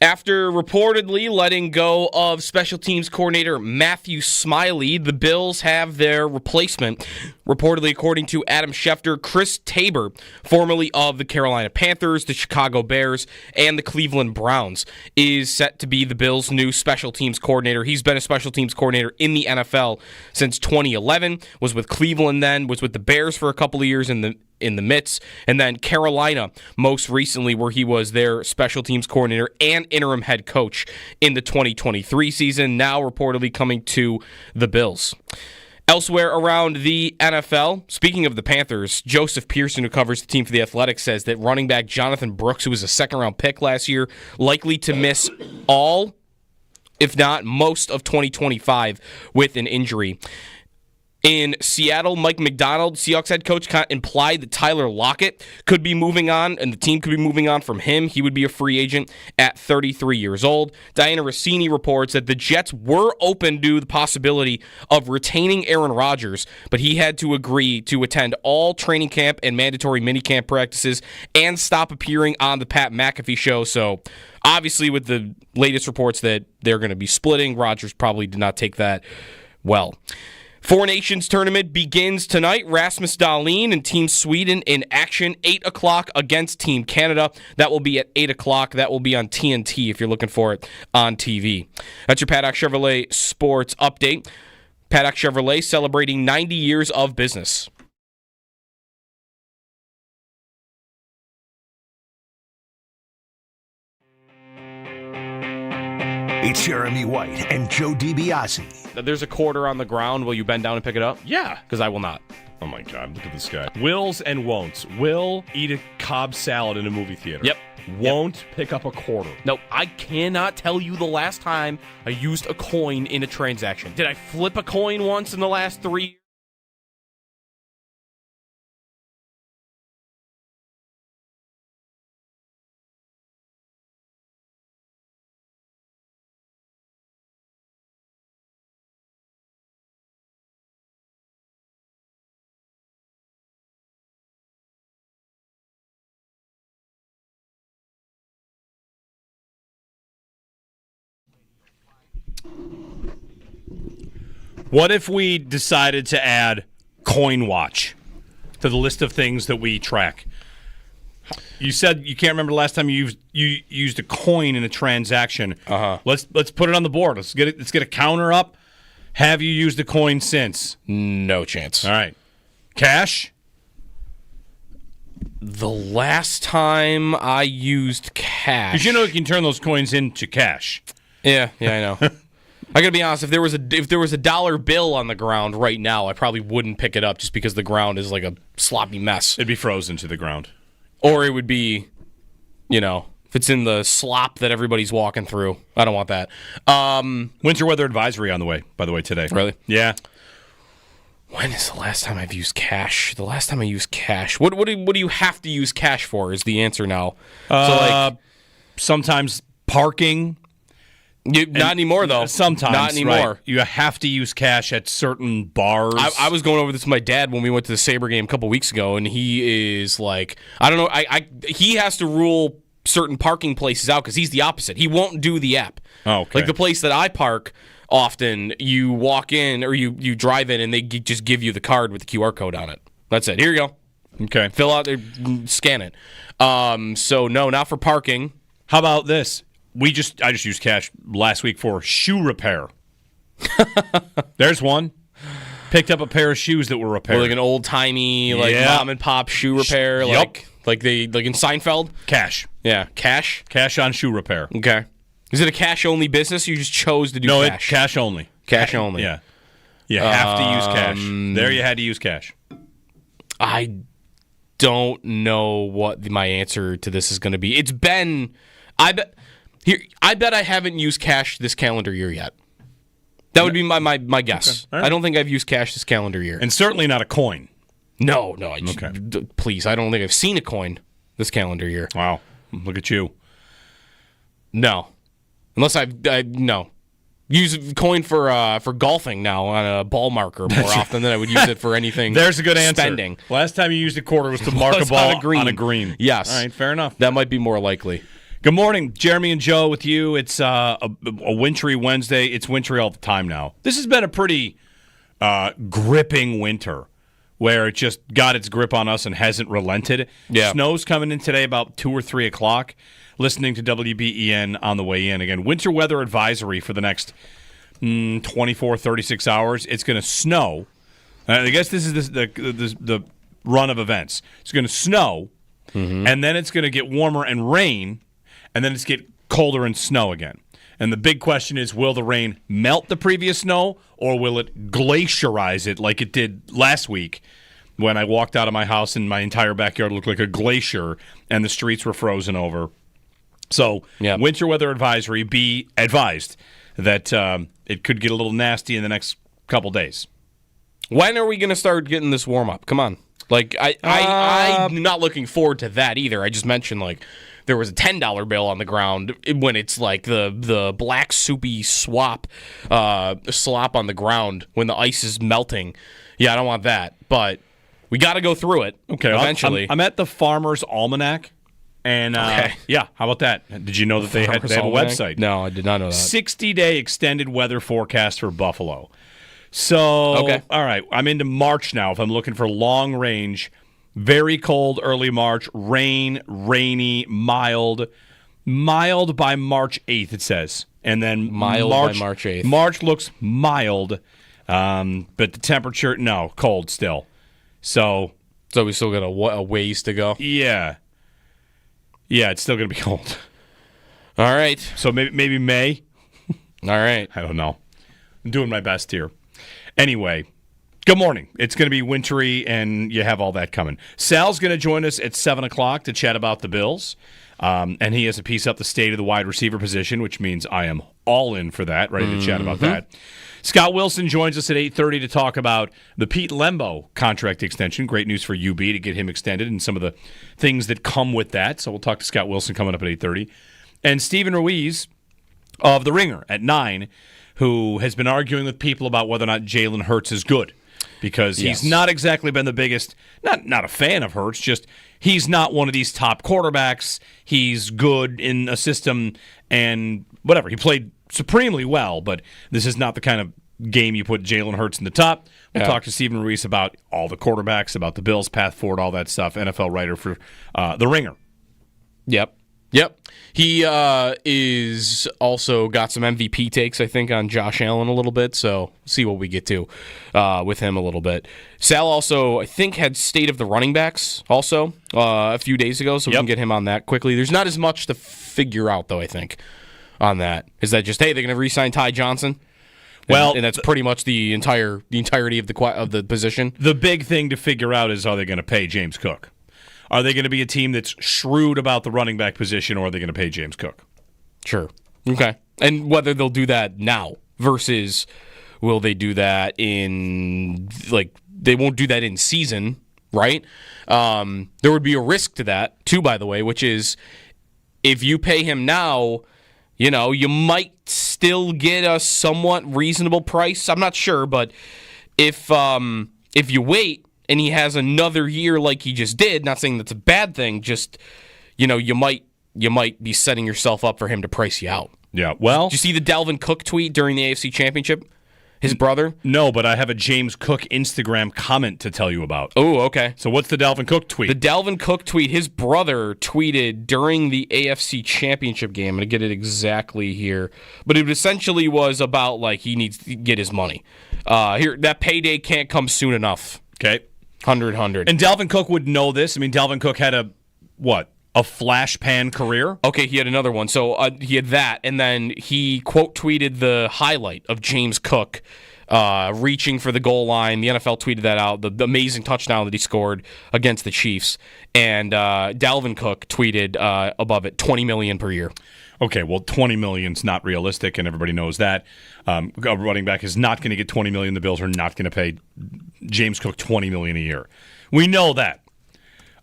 After reportedly letting go of special teams coordinator Matthew Smiley, the Bills have their replacement. Reportedly, according to Adam Schefter, Chris Tabor, formerly of the Carolina Panthers, the Chicago Bears, and the Cleveland Browns, is set to be the Bills' new special teams coordinator. He's been a special teams coordinator in the NFL since 2011, was with Cleveland then, was with the Bears for a couple of years in the midst, and then Carolina most recently, where he was their special teams coordinator and interim head coach in the 2023 season, now reportedly coming to the Bills. Elsewhere around the NFL, speaking of the Panthers, Joseph Pearson, who covers the team for The Athletic, says that running back Jonathan Brooks, who was a second-round pick last year, likely to miss all, if not most, of 2025 with an injury. In Seattle, Mike McDonald, Seahawks head coach, kind of implied that Tyler Lockett could be moving on, and the team could be moving on from him. He would be a free agent at 33 years old. Diana Rossini reports that the Jets were open to the possibility of retaining Aaron Rodgers, but he had to agree to attend all training camp and mandatory minicamp practices and stop appearing on the Pat McAfee show. So, obviously, with the latest reports that they're going to be splitting, Rodgers probably did not take that well. Four Nations tournament begins tonight. Rasmus Dahlin and Team Sweden in action, 8 o'clock against Team Canada. That will be at 8 o'clock. That will be on TNT if you're looking for it on TV. That's your Paddock Chevrolet Sports Update. Paddock Chevrolet celebrating 90 years of business. It's Jeremy White and Joe DiBiase. There's a quarter on the ground. Will you bend down and pick it up? Yeah. Because I will not. Oh, my God. Look at this guy. Wills and won'ts. Will eat a Cobb salad in a movie theater. Yep. Won't pick up a quarter. No, I cannot tell you the last time I used a coin in a transaction. Did I flip a coin once in the last 3 years? What if we decided to add Coin Watch to the list of things that we track? You said you can't remember the last time you used a coin in a transaction. Let's put it on the board. Let's get a counter up. Have you used a coin since? No chance. All right. Cash? The last time I used cash. Because you know you can turn those coins into cash. Yeah, I know. I gotta be honest. If there was a dollar bill on the ground right now, I probably wouldn't pick it up just because the ground is like a sloppy mess. It'd be frozen to the ground, or it would be, if it's in the slop that everybody's walking through. I don't want that. Winter weather advisory on the way. By the way, today. Really? Yeah. When is the last time I've used cash? The last time I used cash. What do you have to use cash for? Is the answer now? Sometimes parking. Not anymore, though. Sometimes. Not anymore. Right. You have to use cash at certain bars. I was going over this with my dad when we went to the Sabre game a couple weeks ago, and he is like, I don't know. He has to rule certain parking places out because he's the opposite. He won't do the app. Oh, okay. Like the place that I park often, you walk in or you drive in, and they just give you the card with the QR code on it. That's it. Here you go. Okay. Fill out, scan it. So, no, not for parking. How about this? I just used cash last week for shoe repair. There's one. Picked up a pair of shoes that were repaired. Or like an old-timey, mom and pop shoe repair. Yep. Like in Seinfeld? Cash. Yeah, cash? Cash on shoe repair. Okay. Is it a cash-only business? You just chose to do cash? No, it's cash only. Cash only. Yeah. You have to use cash. There you had to use cash. I don't know what my answer to this is going to be. It's been... I bet I haven't used cash this calendar year yet. That would be my guess. Okay. Right. I don't think I've used cash this calendar year. And certainly not a coin. No. Please, I don't think I've seen a coin this calendar year. Wow. Look at you. No. Unless no. Use a coin for golfing now on a ball marker more often than I would use it for anything. There's a good spending. Answer. Last time you used a quarter was to mark a ball on a green. Yes. All right, fair enough. That might be more likely. Good morning, Jeremy and Joe with you. It's a wintry Wednesday. It's wintry all the time now. This has been a pretty gripping winter where it just got its grip on us and hasn't relented. Yeah. Snow's coming in today about 2 or 3 o'clock. Listening to WBEN on the way in. Again, winter weather advisory for the next 24, 36 hours. It's going to snow. I guess this is the run of events. It's going to snow, and then it's going to get warmer and rain, and then it's get colder and snow again. And the big question is, will the rain melt the previous snow, or will it glacierize it like it did last week when I walked out of my house and my entire backyard looked like a glacier and the streets were frozen over? So, winter weather advisory, be advised that it could get a little nasty in the next couple days. When are we going to start getting this warm up? Come on. Like, I'm not looking forward to that either. I just mentioned, like, there was a $10 bill on the ground when it's like the black soupy slop on the ground when the ice is melting. Yeah, I don't want that. But we got to go through it eventually. I'm at the Farmer's Almanac. And, yeah, how about that? Did you know that they have a website? No, I did not know that. 60-day extended weather forecast for Buffalo. So, all right, I'm into March now if I'm looking for long range. Very cold early March, rain, rainy, mild. Mild by March 8th, it says. And then mild by March 8th. March looks mild, but the temperature, no, cold still. So we still got a ways to go? Yeah. Yeah, it's still going to be cold. All right. So maybe May? All right. I don't know. I'm doing my best here. Anyway, good morning. It's going to be wintry, and you have all that coming. Sal's going to join us at 7 o'clock to chat about the Bills, and he has a piece up the state of the wide receiver position, which means I am all in for that, ready to chat about that. Scott Wilson joins us at 8:30 to talk about the Pete Lembo contract extension. Great news for UB to get him extended and some of the things that come with that. So we'll talk to Scott Wilson coming up at 8:30. And Steven Ruiz of The Ringer at 9, who has been arguing with people about whether or not Jalen Hurts is good. Because he's not exactly been the biggest, not a fan of Hurts, just he's not one of these top quarterbacks. He's good in a system and whatever. He played supremely well, but this is not the kind of game you put Jalen Hurts in the top. We'll talk to Steven Ruiz about all the quarterbacks, about the Bills' path forward, all that stuff. NFL writer for The Ringer. Yep. He is also got some MVP takes, I think, on Josh Allen a little bit, so see what we get to with him a little bit. Sal also, I think, had State of the Running Backs also a few days ago, so we can get him on that quickly. There's not as much to figure out, though, I think, on that. Is that just, hey, they're going to re-sign Ty Johnson? And that's pretty much the entirety of the position. The big thing to figure out is, are they going to pay James Cook? Are they going to be a team that's shrewd about the running back position, or are they going to pay James Cook? Sure. Okay. And whether they'll do that now versus will they do that in, like, they won't do that in season, right? There would be a risk to that, too, by the way, which is if you pay him now, you know, you might still get a somewhat reasonable price. I'm not sure, but if you wait and he has another year like he just did, not saying that's a bad thing, just, you know, you might be setting yourself up for him to price you out. Yeah, well... Did you see the Dalvin Cook tweet during the AFC Championship? His brother? No, but I have a James Cook Instagram comment to tell you about. Oh, okay. So what's the Dalvin Cook tweet? The Dalvin Cook tweet, his brother tweeted during the AFC Championship game. I'm going to get it exactly here. But it essentially was about, like, he needs to get his money. Here, that payday can't come soon enough. Okay. 100. And Dalvin Cook would know this. I mean, Dalvin Cook had a flash pan career? Okay, he had another one. So he had that, and then he quote tweeted the highlight of James Cook reaching for the goal line. The NFL tweeted that out, the amazing touchdown that he scored against the Chiefs. And Dalvin Cook tweeted above it, $20 million per year. Okay, well, $20 million is not realistic, and everybody knows that. A running back is not going to get $20 million. The Bills are not going to pay James Cook $20 million a year. We know that.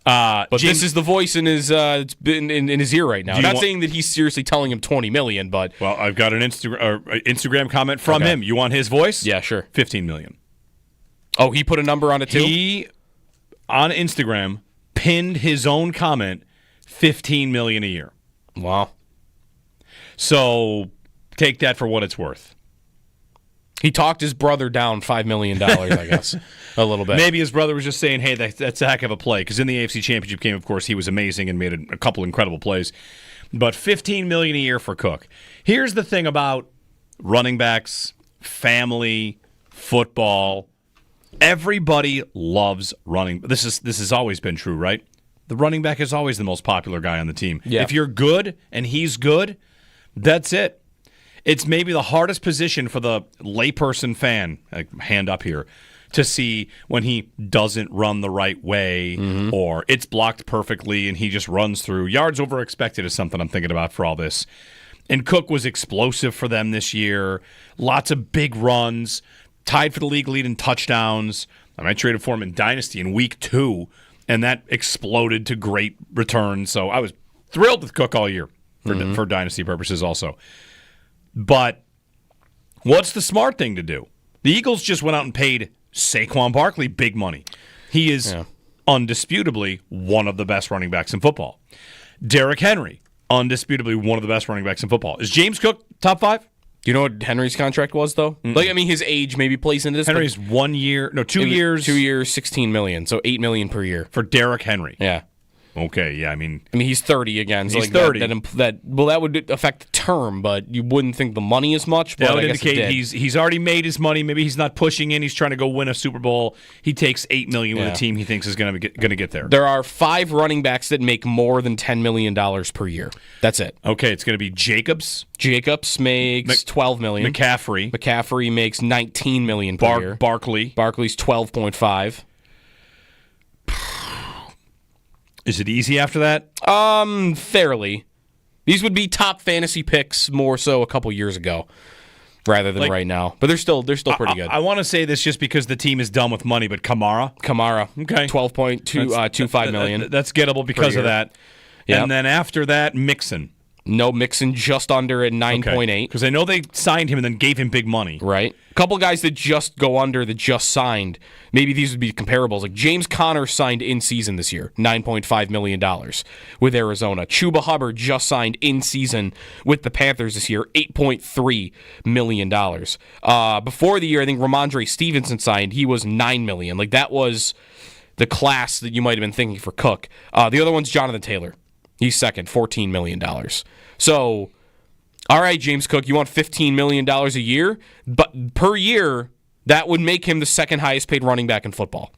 But this is the voice in his in his ear right now. I'm not saying that he's seriously telling him $20 million, but well, I've got an Instagram comment from him. You want his voice? Yeah, sure. $15 million. Oh, he put a number on it too? He on Instagram pinned his own comment, $15 million a year. Wow. So take that for what it's worth. He talked his brother down $5 million, I guess, a little bit. Maybe his brother was just saying, hey, that's a heck of a play. Because in the AFC Championship game, of course, he was amazing and made a couple incredible plays. But $15 million a year for Cook. Here's the thing about running backs, family, football. Everybody loves running. This has always been true, right? The running back is always the most popular guy on the team. Yeah. If you're good and he's good, that's it. It's maybe the hardest position for the layperson fan, like hand up here, to see when he doesn't run the right way or it's blocked perfectly and he just runs through. Yards over expected is something I'm thinking about for all this. And Cook was explosive for them this year. Lots of big runs. Tied for the league lead in touchdowns. I traded for him in Dynasty in week 2, and that exploded to great returns. So I was thrilled with Cook all year for Dynasty purposes also. But what's the smart thing to do? The Eagles just went out and paid Saquon Barkley big money. He is undisputably one of the best running backs in football. Derrick Henry, undisputably one of the best running backs in football. Is James Cook top 5? Do you know what Henry's contract was, though? His age maybe plays into this. Henry's 1 year, no, 2 years. 2 years, $16 million, so $8 million per year. For Derrick Henry. Yeah. Okay, yeah, I mean, he's 30 again. So he's 30. That would affect the term, but you wouldn't think the money as much. But that would I guess indicate he's already made his money. Maybe he's not pushing in. He's trying to go win a Super Bowl. He takes $8 million with a team he thinks is going to get there. There are 5 running backs that make more than $10 million per year. That's it. Okay, it's going to be Jacobs. Jacobs makes $12 million. McCaffrey makes $19 million per year. Barkley's 12.5. Is it easy after that? Fairly. These would be top fantasy picks more so a couple years ago rather than right now. But they're still pretty good. I want to say this just because the team is done with money, but Kamara, okay, $12.25 million. That's gettable because of that. Yep. And then after that, Mixon. No, Mixon just under at 9.8. Because I know they signed him and then gave him big money. Right. A couple guys that just go under that just signed. Maybe these would be comparables. Like James Conner signed in season this year, $9.5 million with Arizona. Chuba Hubbard just signed in season with the Panthers this year, $8.3 million. Before the year, I think Ramondre Stevenson signed. He was $9 million. Like that was the class that you might have been thinking for Cook. The other one's Jonathan Taylor. He's second, $14 million. So, all right, James Cook, you want $15 million a year? But per year, that would make him the second highest paid running back in football.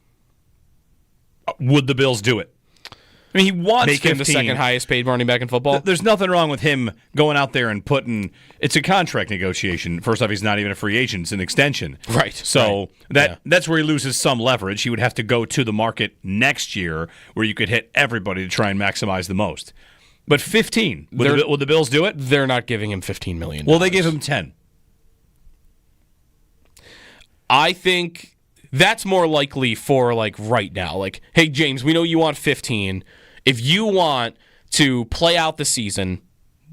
Would the Bills do it? I mean, he wants make him the second highest paid running back in football. There's nothing wrong with him going out there and putting. It's a contract negotiation. First off, he's not even a free agent; it's an extension. Right. So that's where he loses some leverage. He would have to go to the market next year, where you could hit everybody to try and maximize the most. But 15, would the Bills do it? They're not giving him $15 million. Well, they gave him 10. I think that's more likely for like right now. Like, hey, James, we know you want 15. If you want to play out the season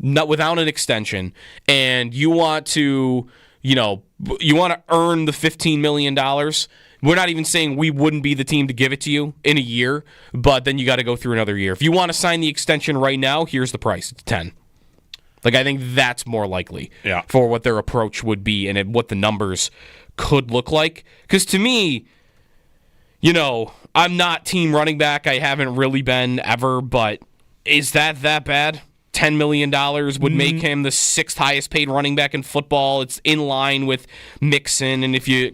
without an extension and you want to, earn the $15 million, we're not even saying we wouldn't be the team to give it to you in a year, but then you got to go through another year. If you want to sign the extension right now, here's the price. It's 10. Like, I think that's more likely for what their approach would be and what the numbers could look like. Because to me, I'm not team running back. I haven't really been ever, but is that bad? $10 million would make him the 6th highest paid running back in football. It's in line with Mixon, and if you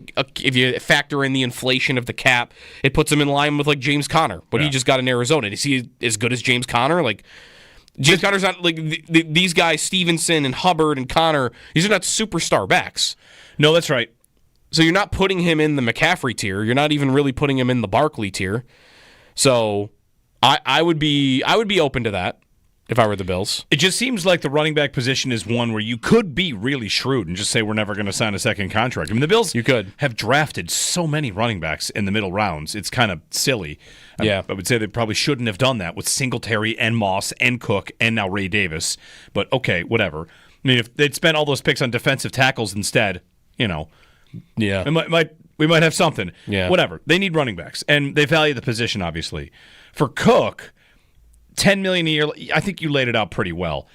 factor in the inflation of the cap, it puts him in line with like James Conner, but he just got in Arizona. Is he as good as James Conner? Like James Conner's not like these guys, Stevenson and Hubbard and Conner. These are not superstar backs. No, that's right. So you're not putting him in the McCaffrey tier. You're not even really putting him in the Barkley tier. So I would be open to that if I were the Bills. It just seems like the running back position is one where you could be really shrewd and just say we're never going to sign a second contract. I mean, the Bills have drafted so many running backs in the middle rounds. It's kind of silly. I would say they probably shouldn't have done that with Singletary and Moss and Cook and now Ray Davis. But okay, whatever. I mean, if they'd spent all those picks on defensive tackles instead, we might have something. Yeah. Whatever. They need running backs, and they value the position, obviously. For Cook, $10 million a year, I think you laid it out pretty well.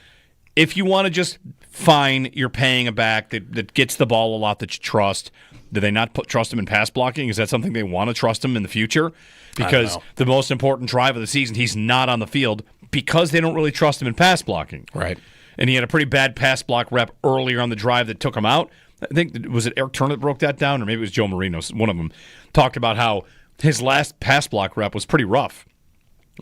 If you want to just fine, you're paying a back that gets the ball a lot that you trust. Do they not trust him in pass blocking? Is that something they want to trust him in the future? Because the most important drive of the season, he's not on the field because they don't really trust him in pass blocking. Right. And he had a pretty bad pass block rep earlier on the drive that took him out. I think, was it Eric Turner that broke that down? Or maybe it was Joe Marino. One of them talked about how his last pass block rep was pretty rough.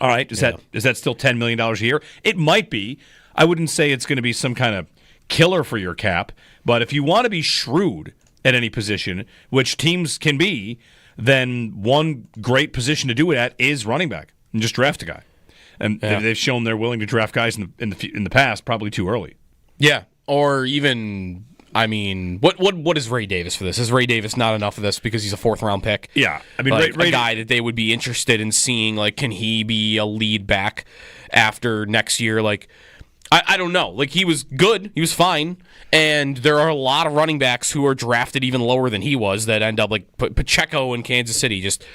All right, is that still $10 million a year? It might be. I wouldn't say it's going to be some kind of killer for your cap, but if you want to be shrewd at any position, which teams can be, then one great position to do it at is running back, and just draft a guy. And they've shown they're willing to draft guys in the past, probably too early. Yeah, or even, I mean, what is Ray Davis for this? Is Ray Davis not enough of this because he's a 4th-round pick? Yeah, I mean, like a guy that they would be interested in seeing, like, can he be a lead back after next year? Like, I don't know. Like, he was good. He was fine. And there are a lot of running backs who are drafted even lower than he was that end up, like Pacheco in Kansas City. He just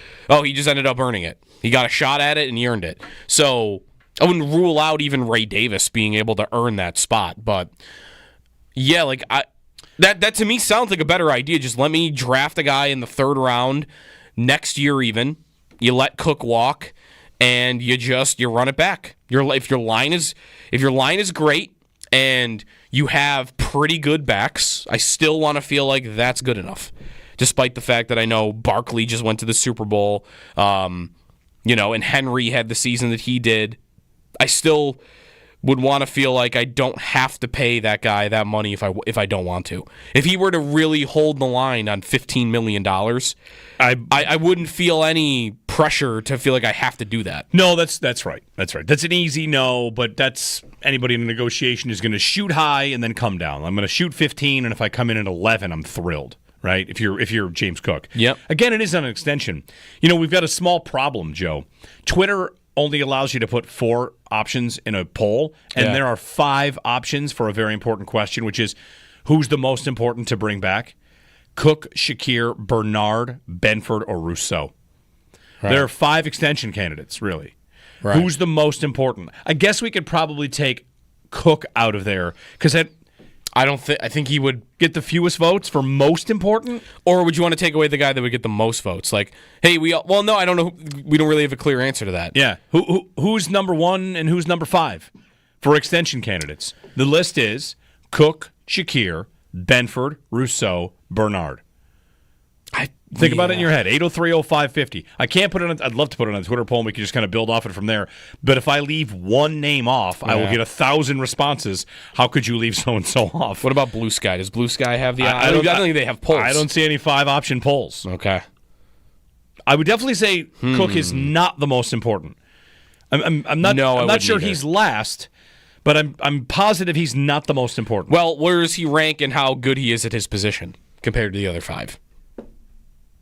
ended up earning it. He got a shot at it and he earned it. So I wouldn't rule out even Ray Davis being able to earn that spot. But, yeah, like, that to me sounds like a better idea. Just let me draft a guy in the 3rd round next year even. You let Cook walk. And you run it back. If your line is great and you have pretty good backs, I still want to feel like that's good enough. Despite the fact that I know Barkley just went to the Super Bowl, and Henry had the season that he did, I still would want to feel like I don't have to pay that guy that money if I don't want to. If he were to really hold the line on $15 million, I wouldn't feel any pressure to feel like I have to do that. No, that's right. That's right. That's an easy no, but that's anybody in a negotiation is going to shoot high and then come down. I'm going to shoot 15, and if I come in at 11, I'm thrilled. Right? If you're James Cook. Yep. Again, it is on an extension. We've got a small problem, Joe. Twitter only allows you to put 4 options in a poll, and there are 5 options for a very important question, which is who's the most important to bring back? Cook, Shakir, Bernard, Benford, or Rousseau. Right. There are 5 extension candidates, really. Right. Who's the most important? I guess we could probably take Cook out of there because I think he would get the fewest votes for most important. Or would you want to take away the guy that would get the most votes? Like, hey, no, I don't know. We don't really have a clear answer to that. Yeah. Who's number 1 and who's number 5 for extension candidates? The list is Cook, Shakir, Benford, Rousseau, Bernard. Think about it in your head. 803-0550. I can't put it on. I'd love to put it on a Twitter poll and we can just kind of build off it from there. But if I leave one name off, I will get 1,000 responses. How could you leave so-and-so off? What about Blue Sky? Does Blue Sky have the... I don't think they have polls. I don't see any 5-option polls. Okay. I would definitely say Cook is not the most important. I'm not sure he's last, but I'm positive he's not the most important. Well, where does he rank and how good he is at his position compared to the other 5?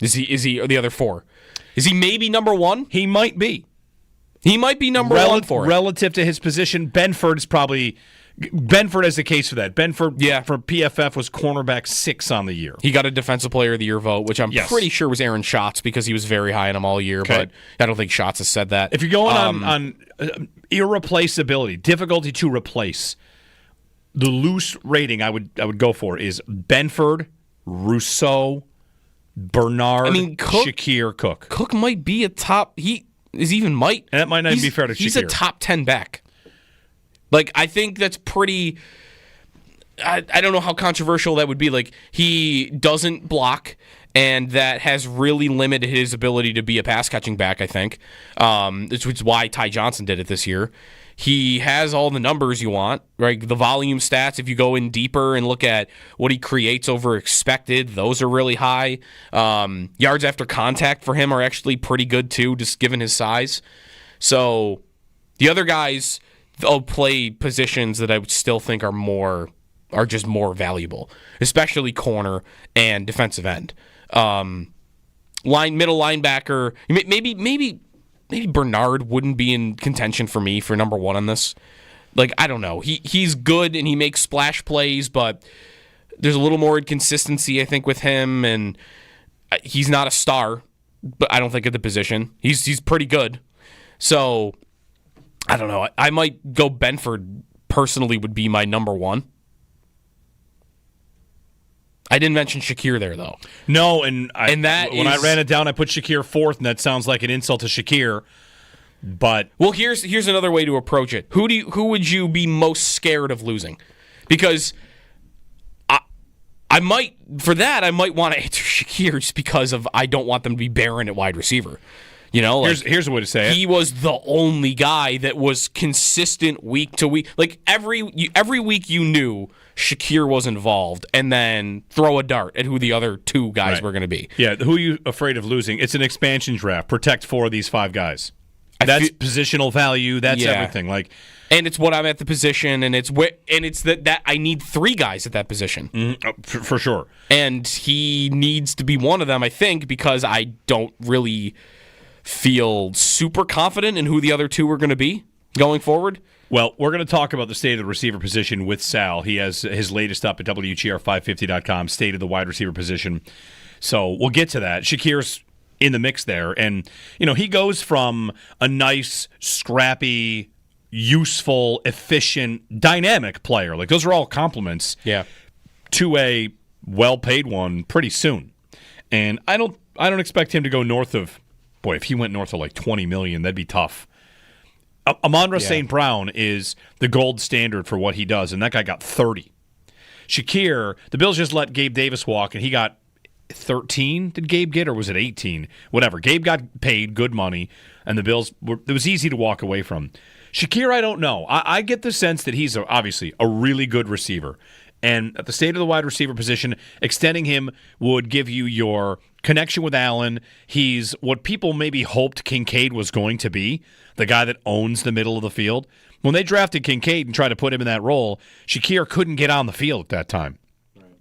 Is he or the other 4? Is he maybe number 1? He might be. He might be number 1 for it. Relative to his position, Benford has the case for that. Benford for PFF was cornerback 6 on the year. He got a Defensive Player of the Year vote, which I'm pretty sure was Aaron Schatz because he was very high on him all year, but I don't think Schatz has said that. If you're going on irreplaceability, difficulty to replace, the loose rating I would go for is Benford, Rousseau, Bernard, Shakir, Cook. Cook might be a top... And that might not be fair to Shakir. He's a top 10 back. Like, I think that's pretty... I don't know how controversial that would be. Like, he doesn't block, and that has really limited his ability to be a pass-catching back, I think. Which is why Ty Johnson did it this year. He has all the numbers you want, right? The volume stats, if you go in deeper and look at what he creates over expected, those are really high. Yards after contact for him are actually pretty good, too, just given his size. So the other guys... they'll play positions that I would still think are just more valuable, especially corner and defensive end. Middle linebacker, maybe Bernard wouldn't be in contention for me for number 1 on this. Like, I don't know. He's good and he makes splash plays, but there's a little more inconsistency, I think, with him, and he's not a star, but I don't think at the position. He's pretty good. So I don't know. I might go Benford personally would be my number one. I didn't mention Shakir there, though. No, when I ran it down, I put Shakir fourth, and that sounds like an insult to Shakir. But well, here's another way to approach it. Who would you be most scared of losing? Because I might want to answer Shakir just because I don't want them to be barren at wide receiver. You know, like, here's a way to say it. He was the only guy that was consistent week to week. Like every week you knew Shakir was involved, and then throw a dart at who the other two guys were going to be. Yeah, who are you afraid of losing? It's an expansion draft. Protect 4 of these 5 guys. That's positional value. That's everything. And it's what I'm at the position, and it's that I need 3 guys at that position. Mm-hmm. For sure. And he needs to be one of them, I think, because I don't really feel super confident in who the other 2 are going to be going forward. Well, we're going to talk about the state of the receiver position with Sal. He has his latest up at WGR550.com, state of the wide receiver position. So we'll get to that. Shakir's in the mix there. And, he goes from a nice, scrappy, useful, efficient, dynamic player. Like, those are all compliments. Yeah. To a well-paid one pretty soon. And I don't expect him to go north of, if he went north of like $20 million, that'd be tough. Amon-Ra St. Brown is the gold standard for what he does, and that guy got 30. Shakir, the Bills just let Gabe Davis walk, and he got 13. Did Gabe get, or was it 18? Whatever. Gabe got paid good money, and the Bills, it was easy to walk away from. Shakir, I don't know. I get the sense that he's obviously a really good receiver. And at the state of the wide receiver position, extending him would give you your connection with Allen. He's what people maybe hoped Kincaid was going to be, the guy that owns the middle of the field. When they drafted Kincaid and tried to put him in that role, Shakir couldn't get on the field at that time.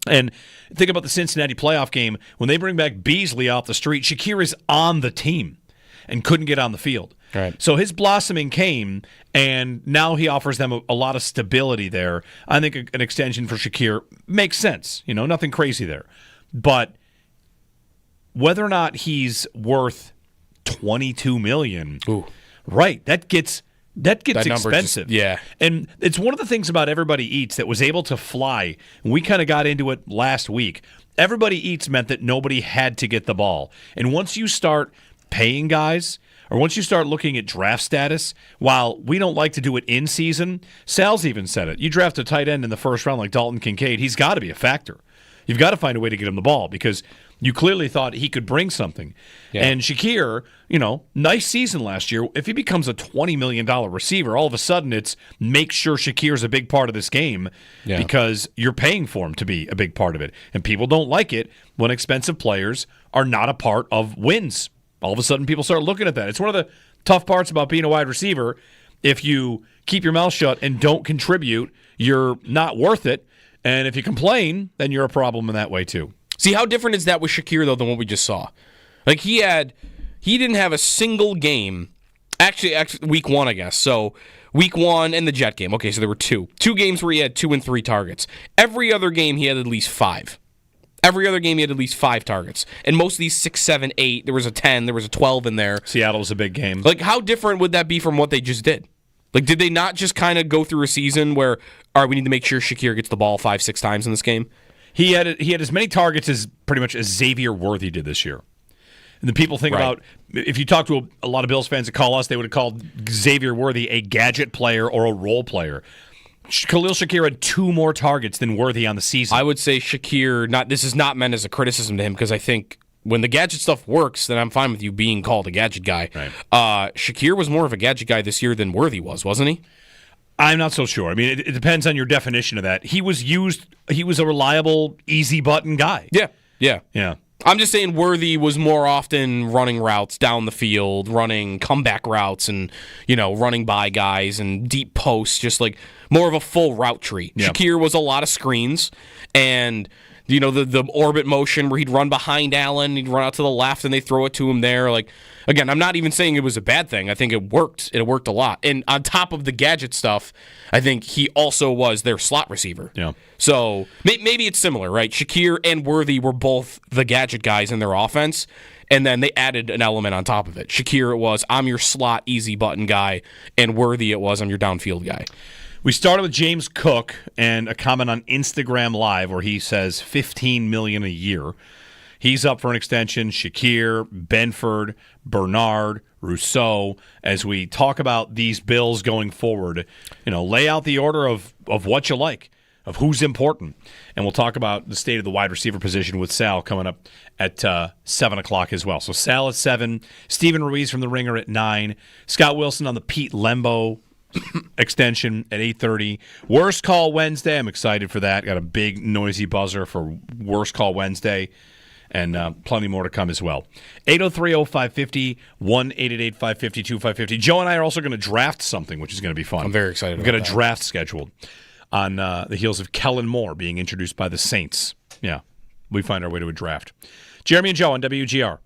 And think about the Cincinnati playoff game. When they bring back Beasley off the street, Shakir is on the team and couldn't get on the field. Right. So his blossoming came, and now he offers them a lot of stability there. I think an extension for Shakir makes sense. Nothing crazy there. But whether or not he's worth $22 million, right, that gets expensive. Yeah. And it's one of the things about Everybody Eats that was able to fly. And we kind of got into it last week. Everybody Eats meant that nobody had to get the ball. And once you start paying guys, or once you start looking at draft status, while we don't like to do it in season, Sal's even said it. You draft a tight end in the first round like Dalton Kincaid, he's got to be a factor. You've got to find a way to get him the ball because you clearly thought he could bring something. Yeah. And Shakir, nice season last year. If he becomes a $20 million receiver, all of a sudden it's make sure Shakir's a big part of this game because you're paying for him to be a big part of it. And people don't like it when expensive players are not a part of wins. All of a sudden, people start looking at that. It's one of the tough parts about being a wide receiver. If you keep your mouth shut and don't contribute, you're not worth it. And if you complain, then you're a problem in that way, too. See, how different is that with Shakir, though, than what we just saw? Like, he didn't have a single game. Actually, week 1, I guess. So, week 1 and the Jet game. Okay, so there were 2. 2 games where he had 2 and 3 targets. Every other game, he had at least 5. Every other game, he had at least 5 targets. And most of these 6, 7, 8, there was a 10, there was a 12 in there. Seattle was a big game. Like, how different would that be from what they just did? Like, did they not just kind of go through a season where, all right, we need to make sure Shakir gets the ball 5, 6 times in this game? He had as many targets as pretty much as Xavier Worthy did this year. And the people think about, if you talk to a lot of Bills fans that call us, they would have called Xavier Worthy a gadget player or a role player. Khalil Shakir had 2 more targets than Worthy on the season. I would say Shakir, this is not meant as a criticism to him, because I think when the gadget stuff works, then I'm fine with you being called a gadget guy. Right. Shakir was more of a gadget guy this year than Worthy was, wasn't he? I'm not so sure. I mean, it depends on your definition of that. He was a reliable, easy button guy. Yeah. I'm just saying Worthy was more often running routes down the field, running comeback routes, and running by guys and deep posts, just like more of a full route tree. Yeah. Shakir was a lot of screens, and the orbit motion where he'd run behind Allen, he'd run out to the left, and they throw it to him there. Like, again, I'm not even saying it was a bad thing. I think it worked. It worked a lot. And on top of the gadget stuff, I think he also was their slot receiver. Yeah. So maybe it's similar, right? Shakir and Worthy were both the gadget guys in their offense, and then they added an element on top of it. Shakir, it was, I'm your slot easy button guy, and Worthy, it was, I'm your downfield guy. We started with James Cook and a comment on Instagram Live where he says $15 million a year. He's up for an extension. Shakir, Benford, Bernard, Rousseau. As we talk about these Bills going forward, lay out the order of what you like, of who's important. And we'll talk about the state of the wide receiver position with Sal coming up at 7 o'clock as well. So Sal at 7, Steven Ruiz from The Ringer at 9, Scott Wilson on the Pete Lembo extension at 8:30. Worst Call Wednesday. I'm excited for that. Got a big noisy buzzer for Worst Call Wednesday, and plenty more to come as well. 803-0550, 1-888-550-2550. Joe and I are also going to draft something, which is going to be fun. I'm very excited We've about got a draft scheduled on the heels of Kellen Moore being introduced by the Saints. Yeah, we find our way to a draft. Jeremy and Joe on WGR.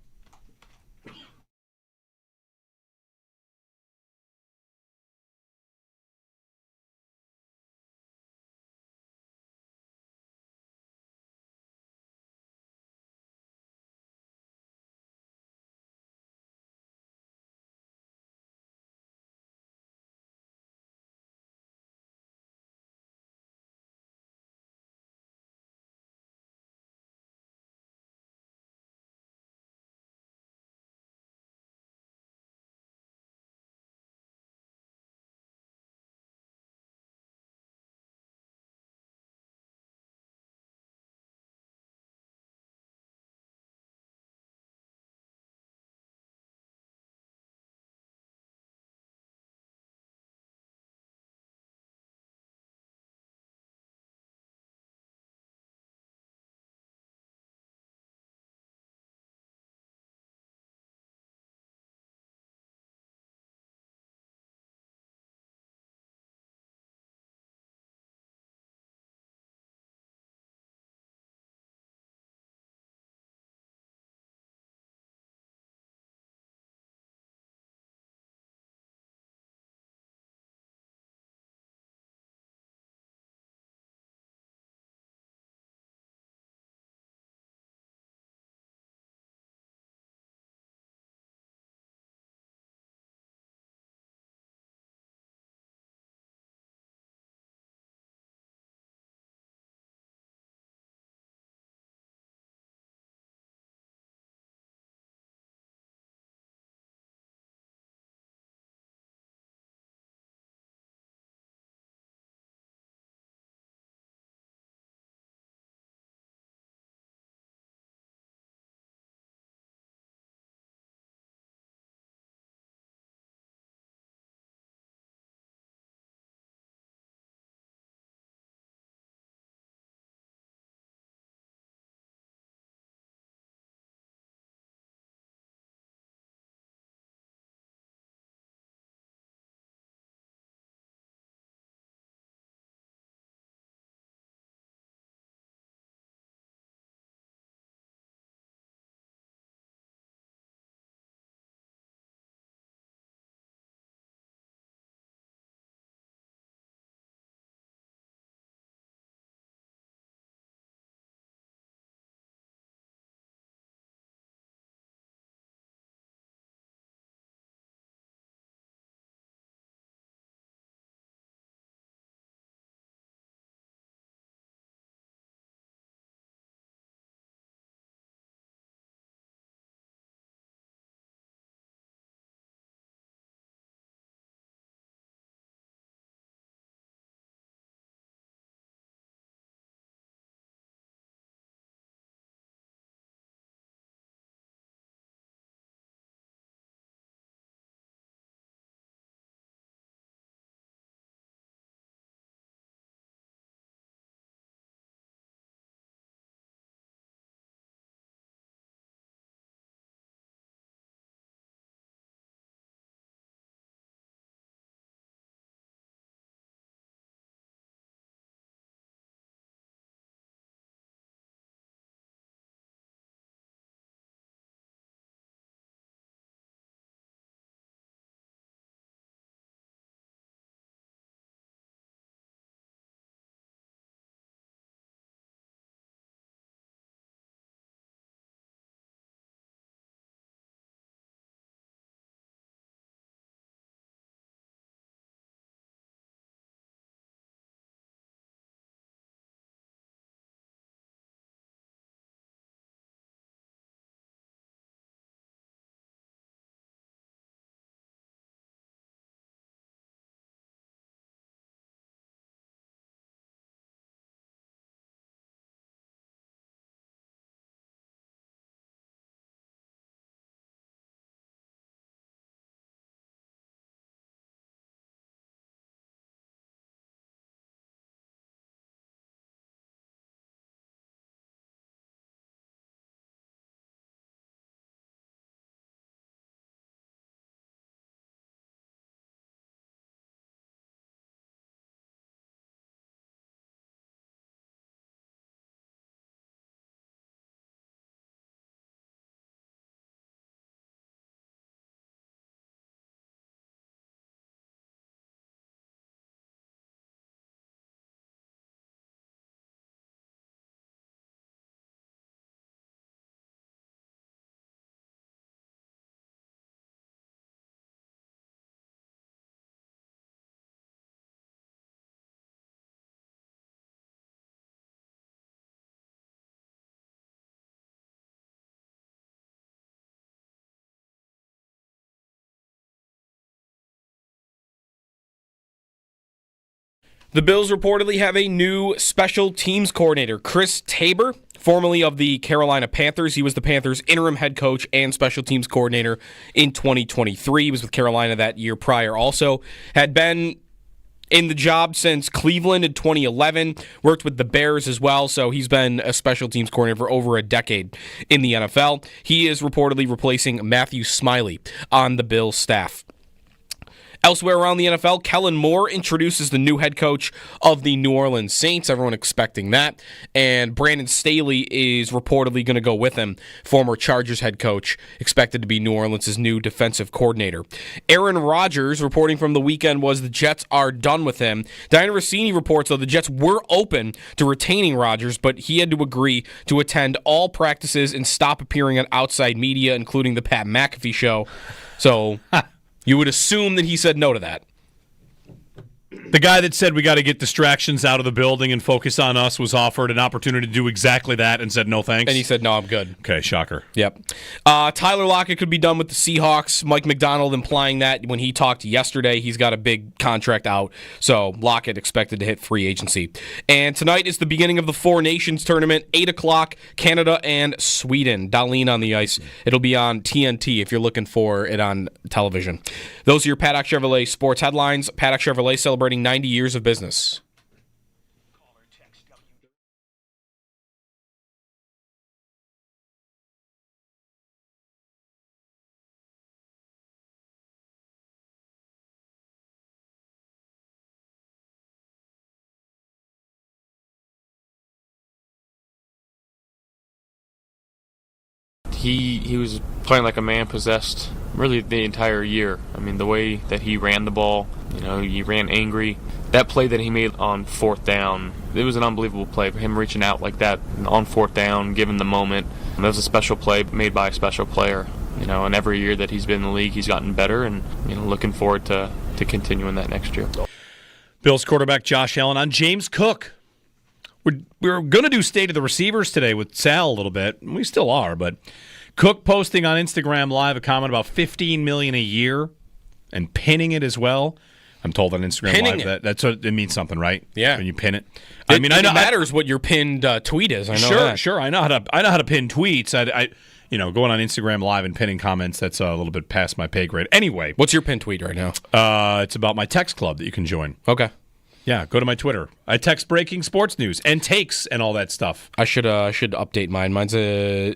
The Bills reportedly have a new special teams coordinator, Chris Tabor, formerly of the Carolina Panthers. He was the Panthers' interim head coach and special teams coordinator in 2023. He was with Carolina that year prior also. Had been in the job since Cleveland in 2011, worked with the Bears as well, so he's been a special teams coordinator for over a decade in the NFL. He is reportedly replacing Matthew Smiley on the Bills staff. Elsewhere around the NFL, Kellen Moore introduces the new head coach of the New Orleans Saints. Everyone expecting that. And Brandon Staley is reportedly going to go with him, former Chargers head coach, expected to be New Orleans' new defensive coordinator. Aaron Rodgers, reporting from the weekend, was the Jets are done with him. Diana Rossini reports, though, the Jets were open to retaining Rodgers, but he had to agree to attend all practices and stop appearing on outside media, including the Pat McAfee show. So... you would assume that he said no to that. The guy that said we got to get distractions out of the building and focus on us was offered an opportunity to do exactly that and said no thanks. And he said, no, I'm good. Okay, shocker. Yep. Tyler Lockett could be done with the Seahawks. Mike McDonald implying that when he talked yesterday, he's got a big contract out. So Lockett expected to hit free agency. And tonight is the beginning of the Four Nations tournament, 8 o'clock, Canada and Sweden. Darlene on the ice. It'll be on TNT if you're looking for it on television. Those are your Paddock Chevrolet sports headlines. Paddock Chevrolet celebrating 90 years of business. He was playing like a man possessed really the entire year. I mean, the way that he ran the ball, he ran angry. That play that he made on fourth down, it was an unbelievable play for him reaching out like that on fourth down, given the moment. That was a special play made by a special player. And every year that he's been in the league, he's gotten better, and looking forward to continuing that next year. Bills quarterback Josh Allen on James Cook. We're going to do State of the Receivers today with Sal a little bit. We still are, but Cook posting on Instagram Live a comment about $15 million a year and pinning it as well. I'm told on Instagram pinning Live that's what it means something, right? Yeah, when you pin it. I know it matters what your pinned tweet is. I know that. Sure. I know how to pin tweets. I going on Instagram Live and pinning comments, that's a little bit past my pay grade. Anyway, what's your pinned tweet right now? It's about my text club that you can join. Okay. Yeah, go to my Twitter. I text breaking sports news and takes and all that stuff. I should update mine. Mine's a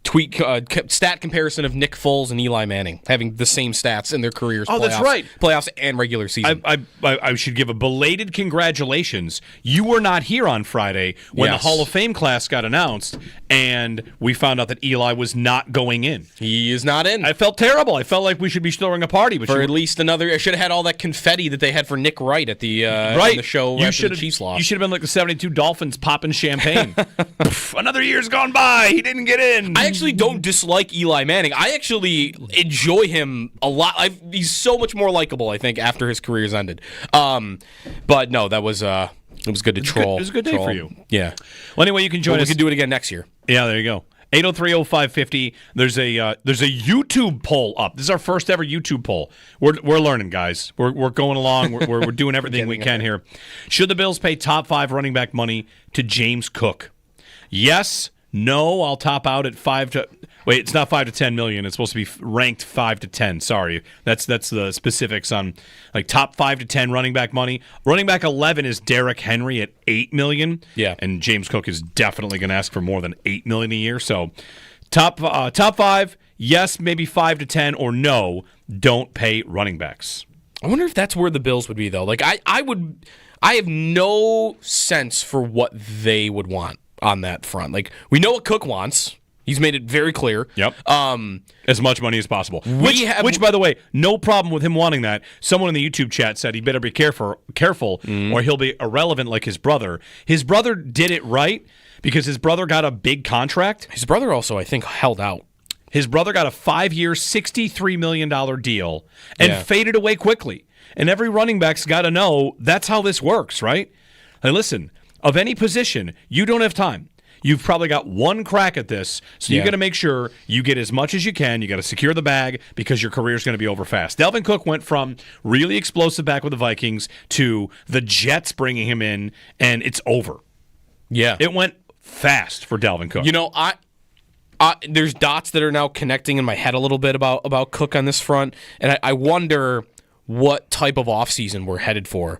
tweet stat comparison of Nick Foles and Eli Manning having the same stats in their careers. Oh, that's right. Playoffs and regular season. I should give a belated congratulations. You were not here on Friday when the Hall of Fame class got announced, and we found out that Eli was not going in. He is not in. I felt terrible. I felt like we should be throwing a party. But for at least another... I should have had all that confetti that they had for Nick Wright at the, in the show after the Chiefs lost. You should have been like the 72 Dolphins popping champagne. Another year's gone by. He didn't get in. I actually don't dislike Eli Manning. I actually enjoy him a lot. He's so much more likable, I think, after his career's ended. But no, that was it was good to troll. It was a good day for you. Yeah. Well, anyway, you can join us. We can do it again next year. Yeah, there you go. 803-0550. There's a YouTube poll up. This is our first ever YouTube poll. We're learning, guys. We're going along. We're doing everything we can here. Should the Bills pay top 5 running back money to James Cook? Yes. No, I'll top out at 5 to... Wait, it's not 5 to 10 million. It's supposed to be ranked 5 to 10. Sorry. That's the specifics on like top 5 to 10 running back money. Running back 11 is Derrick Henry at 8 million. Yeah. And James Cook is definitely going to ask for more than 8 million a year. So top 5, yes, maybe 5 to 10, or no, don't pay running backs. I wonder if that's where the Bills would be though. Like I have no sense for what they would want on that front. Like, we know what Cook wants. He's made it very clear. Yep. As much money as possible. Which, by the way, no problem with him wanting that. Someone in the YouTube chat said he better be careful, or he'll be irrelevant like his brother. His brother did it right because his brother got a big contract. His brother also, I think, held out. His brother got a 5-year, $63 million deal and faded away quickly. And every running back's got to know that's how this works, right? Hey, listen. Of any position, you don't have time. You've probably got one crack at this, so you got to make sure you get as much as you can. You got to secure the bag because your career is going to be over fast. Dalvin Cook went from really explosive back with the Vikings to the Jets bringing him in, and it's over. Yeah. It went fast for Dalvin Cook. You know, there's dots that are now connecting in my head a little bit about Cook on this front, and I wonder what type of offseason we're headed for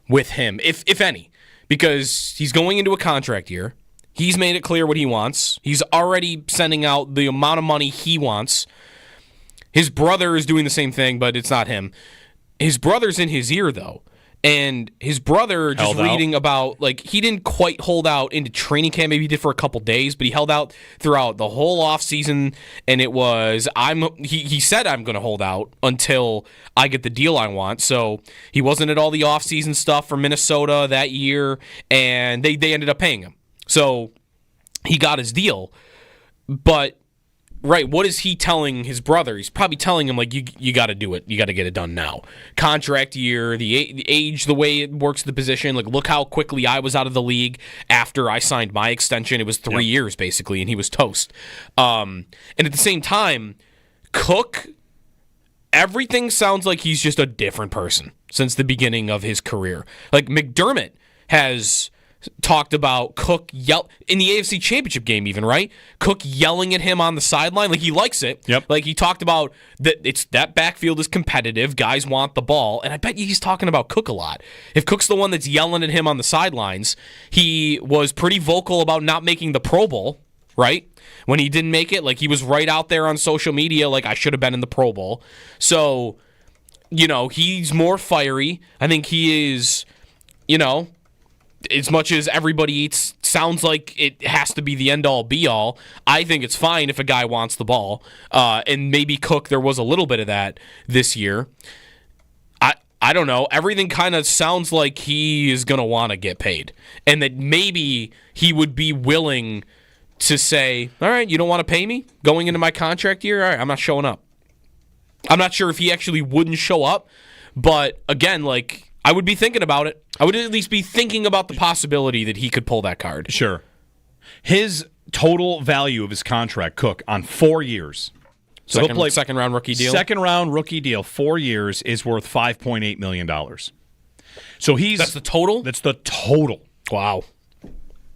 with him, if any, because he's going into a contract year. He's made it clear what he wants. He's already sending out the amount of money he wants. His brother is doing the same thing, but it's not him. His brother's in his ear, though. And his brother, just reading about, like, he didn't quite hold out into training camp. Maybe he did for a couple days, but he held out throughout the whole offseason. And it was, he said, I'm going to hold out until I get the deal I want. So he wasn't at all the offseason stuff for Minnesota that year, and they ended up paying him. So he got his deal. But, right, what is he telling his brother? He's probably telling him, like, you got to do it. You got to get it done now. Contract year, the age, the way it works the position. Like, look how quickly I was out of the league after I signed my extension. It was 3 years, basically, and he was toast. And at the same time, Cook, everything sounds like he's just a different person since the beginning of his career. Like, McDermott has talked about Cook in the AFC Championship game even, right? Cook yelling at him on the sideline. Like, he likes it. Yep. Like, he talked about that backfield is competitive. Guys want the ball. And I bet he's talking about Cook a lot. If Cook's the one that's yelling at him on the sidelines, he was pretty vocal about not making the Pro Bowl, right? When he didn't make it, like, he was right out there on social media like, I should have been in the Pro Bowl. So, you know, he's more fiery. I think he is, you know, as much as everybody sounds like it has to be the end-all, be-all, I think it's fine if a guy wants the ball. And maybe Cook, there was a little bit of that this year. I don't know. Everything kind of sounds like he is going to want to get paid. And that maybe he would be willing to say, all right, you don't want to pay me going into my contract year? All right, I'm not showing up. I'm not sure if he actually wouldn't show up. But, again, like, I would be thinking about it. I would at least be thinking about the possibility that he could pull that card. Sure. His total value of his contract, Cook, on 4 years. So he'll play second-round rookie deal? Second-round rookie deal, 4 years, is worth $5.8 million. So That's the total? That's the total. Wow.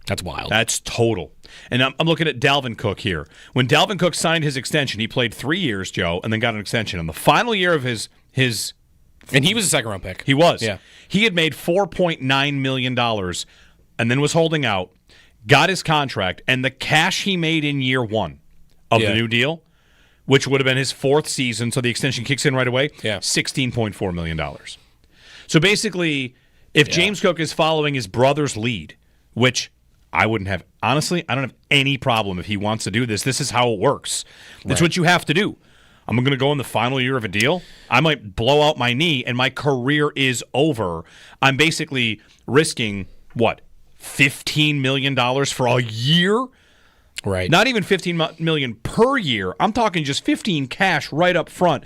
That's wild. That's total. And I'm looking at Dalvin Cook here. When Dalvin Cook signed his extension, he played 3 years, Joe, and then got an extension. On the final year of his and he was a second-round pick. He was. Yeah. He had made $4.9 million and then was holding out, got his contract, and the cash he made in year one of the new deal, which would have been his fourth season, so the extension kicks in right away, $16.4 million. So basically, if James Cook is following his brother's lead, which I wouldn't have, honestly, I don't have any problem if he wants to do this. This is how it works. It's what you have to do. I'm going to go in the final year of a deal. I might blow out my knee and my career is over. I'm basically risking, what, $15 million for a year? Right. Not even $15 million per year. I'm talking just $15 cash right up front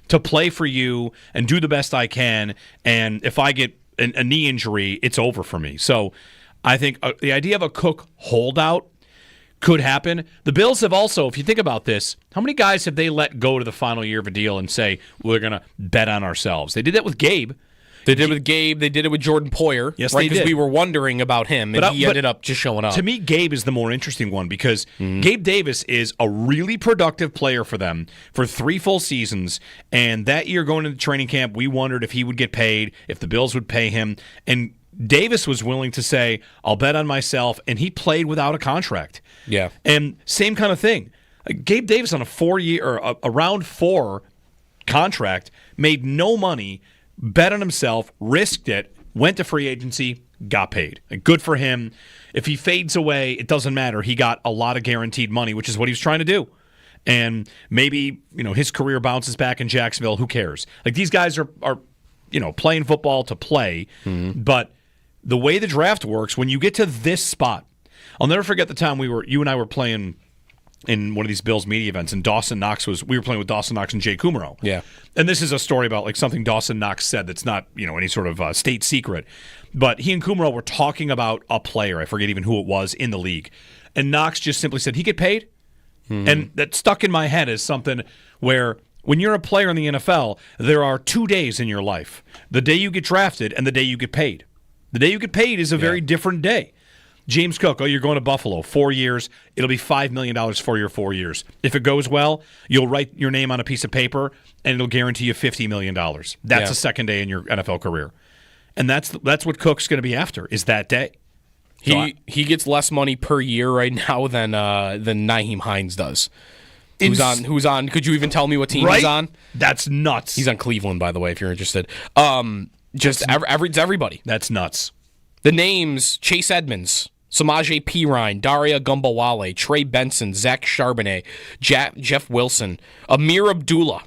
to play for you and do the best I can. And if I get a knee injury, it's over for me. So I think the idea of a Cook holdout could happen. The Bills have also, if you think about this, how many guys have they let go to the final year of a deal and say, we're going to bet on ourselves? They did that with Gabe. They did it with Gabe. They did it with Jordan Poyer. Yes, right? they did. Because we were wondering about him, and he ended up just showing up. To me, Gabe is the more interesting one because Gabe Davis is a really productive player for them for 3 full seasons. And that year going into training camp, we wondered if he would get paid, if the Bills would pay him. And Davis was willing to say, I'll bet on myself, and he played without a contract. Yeah. And same kind of thing. Gabe Davis on a 4-year or a round 4 contract made no money, bet on himself, risked it, went to free agency, got paid. Good for him. If he fades away, it doesn't matter. He got a lot of guaranteed money, which is what he was trying to do. And maybe, his career bounces back in Jacksonville. Who cares? Like, these guys are playing football to play, but the way the draft works, when you get to this spot, I'll never forget the time you and I were playing in one of these Bills media events, and we were playing with Dawson Knox and Jay Kumaro. Yeah. And this is a story about like something Dawson Knox said that's not, any sort of state secret. But he and Kumaro were talking about a player, I forget even who it was, in the league. And Knox just simply said, he get paid? And that stuck in my head as something where when you're a player in the NFL, there are 2 days in your life. The day you get drafted and the day you get paid. The day you get paid is a very different day. James Cook, you're going to Buffalo, 4 years. It'll be $5 million for your 4 years. If it goes well, you'll write your name on a piece of paper, and it'll guarantee you $50 million. That's the second day in your NFL career. And that's what Cook's going to be after, is that day. He gets less money per year right now than Nyheim Hines does. Who's on? Could you even tell me what team he's on? That's nuts. He's on Cleveland, by the way, if you're interested. It's everybody. That's nuts. The names: Chase Edmonds, Samaje Perine, Daria Gumbawale, Trey Benson, Zach Charbonnet, Jeff Wilson, Amir Abdullah.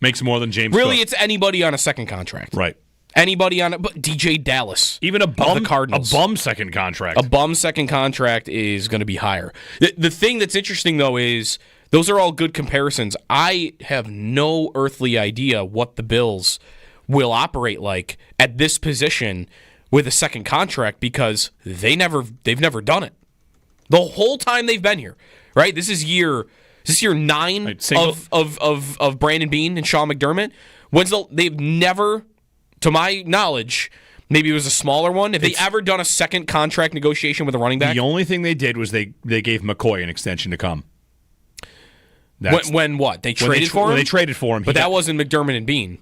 Makes more than James Really, Cook. It's anybody on a second contract. Right. Anybody on it, but DJ Dallas. Even a bum, the Cardinals. A bum second contract. A bum second contract is going to be higher. The thing that's interesting, though, is those are all good comparisons. I have no earthly idea what the Bills will operate like at this position with a second contract because they've never done it. The whole time they've been here, right? This is year 9 of Brandon Beane and Sean McDermott. They've never, to my knowledge, maybe it was a smaller one. Have they ever done a second contract negotiation with a running back? The only thing they did was they gave McCoy an extension to come. When what? They traded for him? They traded for him. But that wasn't McDermott and Beane.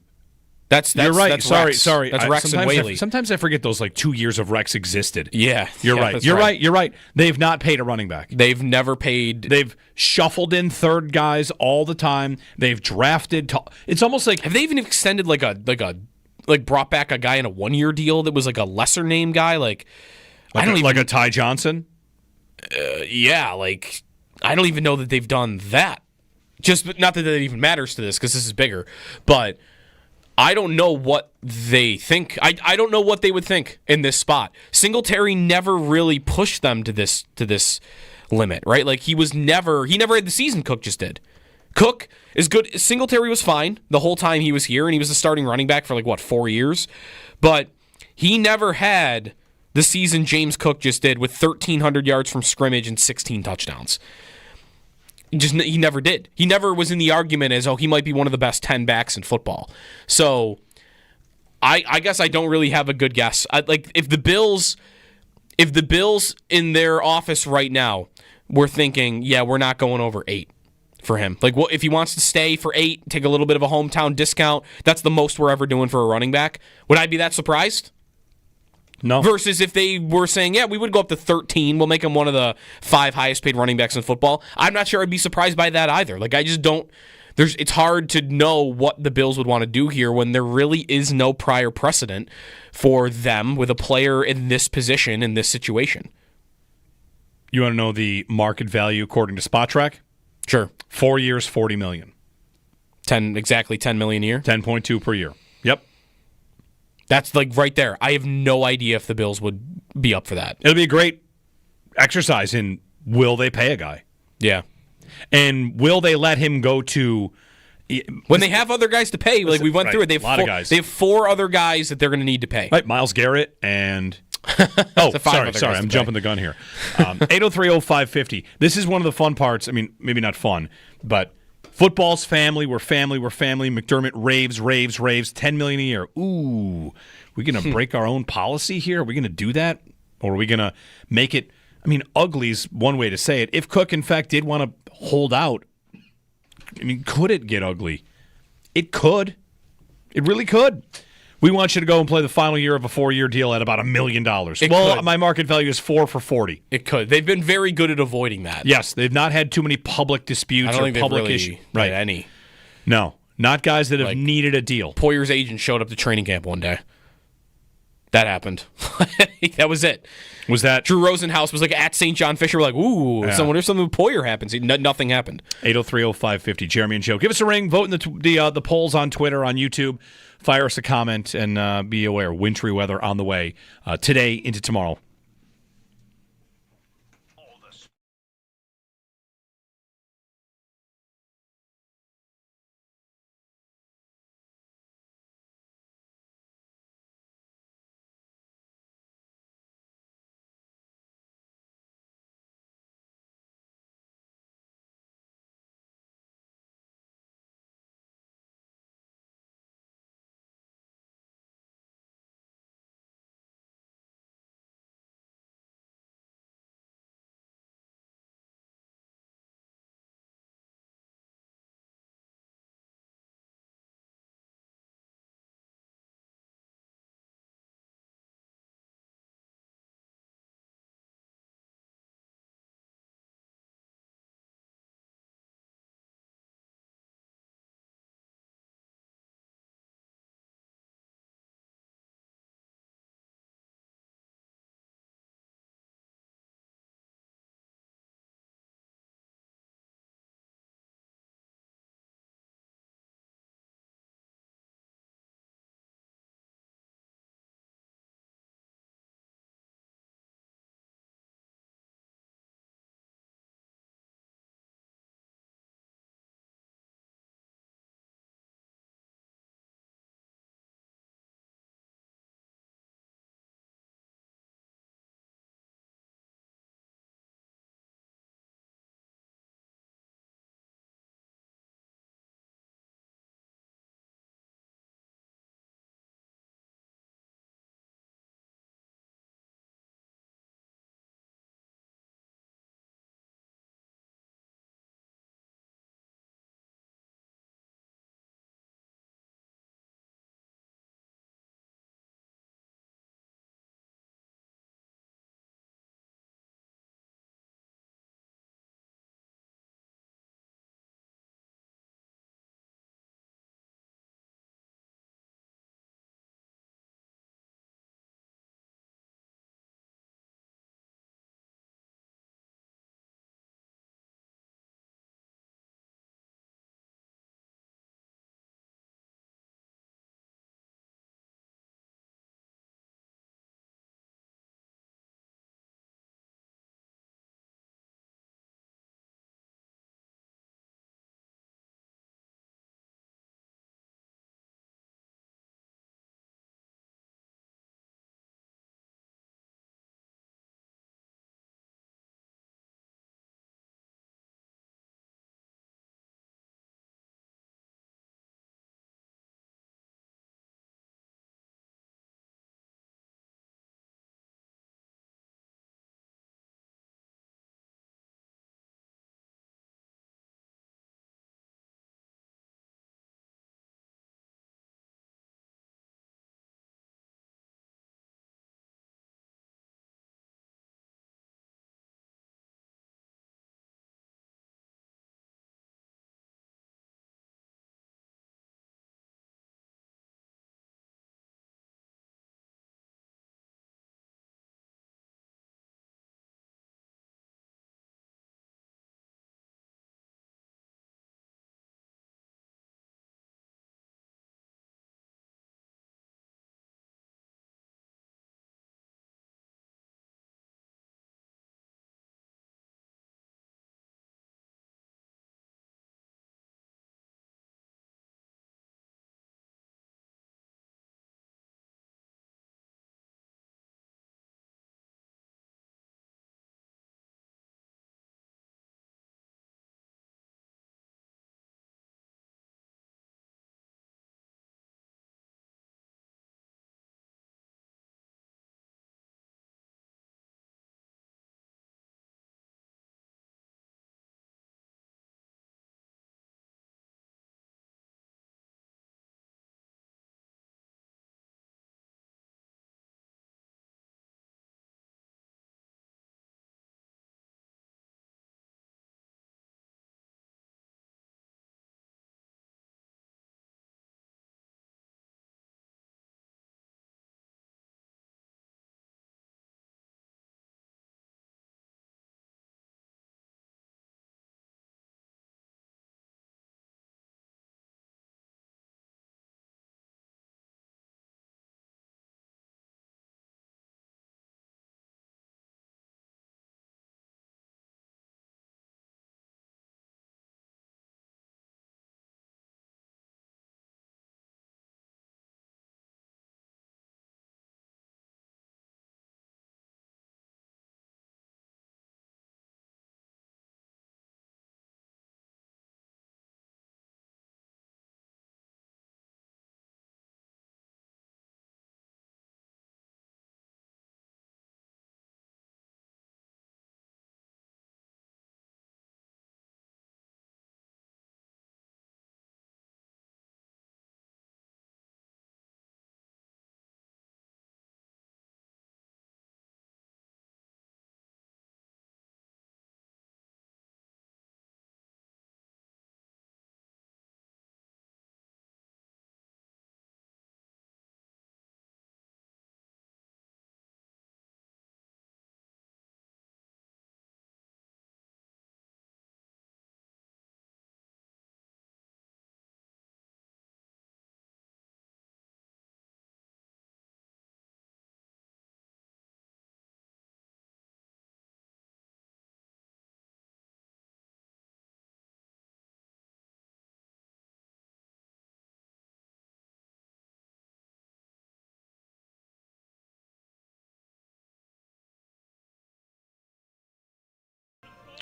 You're right. That's sorry. That's Rex and Whaley. Sometimes I forget those 2 years of Rex existed. Yeah. You're right. You're right. They've not paid a running back. They've never paid. They've shuffled in third guys all the time. They've drafted. It's almost like. Have they even extended brought back a guy in a 1-year deal that was like a lesser name guy? I don't even a Ty Johnson? Yeah. I don't even know that they've done that. Just not that it even matters to this because this is bigger, but. I don't know what they think. I don't know what they would think in this spot. Singletary never really pushed them to this limit, right? He never had the season Cook just did. Cook is good. Singletary was fine the whole time he was here, and he was the starting running back for 4 years. But he never had the season James Cook just did with 1,300 yards from scrimmage and 16 touchdowns. He never did. He never was in the argument as, he might be one of the best 10 backs in football. So I guess I don't really have a good guess. If the Bills in their office right now were thinking, we're not going over 8 for him. If he wants to stay for 8, take a little bit of a hometown discount, that's the most we're ever doing for a running back. Would I be that surprised? No. Versus if they were saying, we would go up to 13. We'll make him one of the 5 highest paid running backs in football. I'm not sure I'd be surprised by that either. I just don't. It's hard to know what the Bills would want to do here when there really is no prior precedent for them with a player in this position, in this situation. You want to know the market value according to SpotTrack? Sure. 4 years, $40 million. Exactly $10 million a year? 10.2 per year. Yep. That's right there. I have no idea if the Bills would be up for that. It'll be a great exercise in will they pay a guy? Yeah. And will they let him go to... When they have other guys to pay, we went through it. They have a lot of guys. They have 4 other guys that they're going to need to pay. Right, Myles Garrett and... sorry, I'm jumping the gun here. 803-0550. This is one of the fun parts. I mean, maybe not fun, but... Football's family. We're family. McDermott raves. $10 million a year. Ooh, we going to break our own policy here? Are we going to do that? Or are we going to make it? I mean, ugly's one way to say it. If Cook, in fact, did want to hold out, could it get ugly? It could. It really could. We want you to go and play the final year of a 4-year deal at about $1 million. My market value is 4 for 40. It could. They've been very good at avoiding that. Yes, they've not had too many public disputes or public issues. Right, any. No, not guys that have needed a deal. Poyer's agent showed up to training camp one day. That happened. That was it. Was that Drew Rosenhaus was at St. John Fisher? We're ooh, I wonder if something with Poyer happens. Nothing happened. 803-0550. Jeremy and Joe. Give us a ring. Vote in the polls on Twitter, on YouTube. Fire us a comment and be aware. Wintry weather on the way today into tomorrow.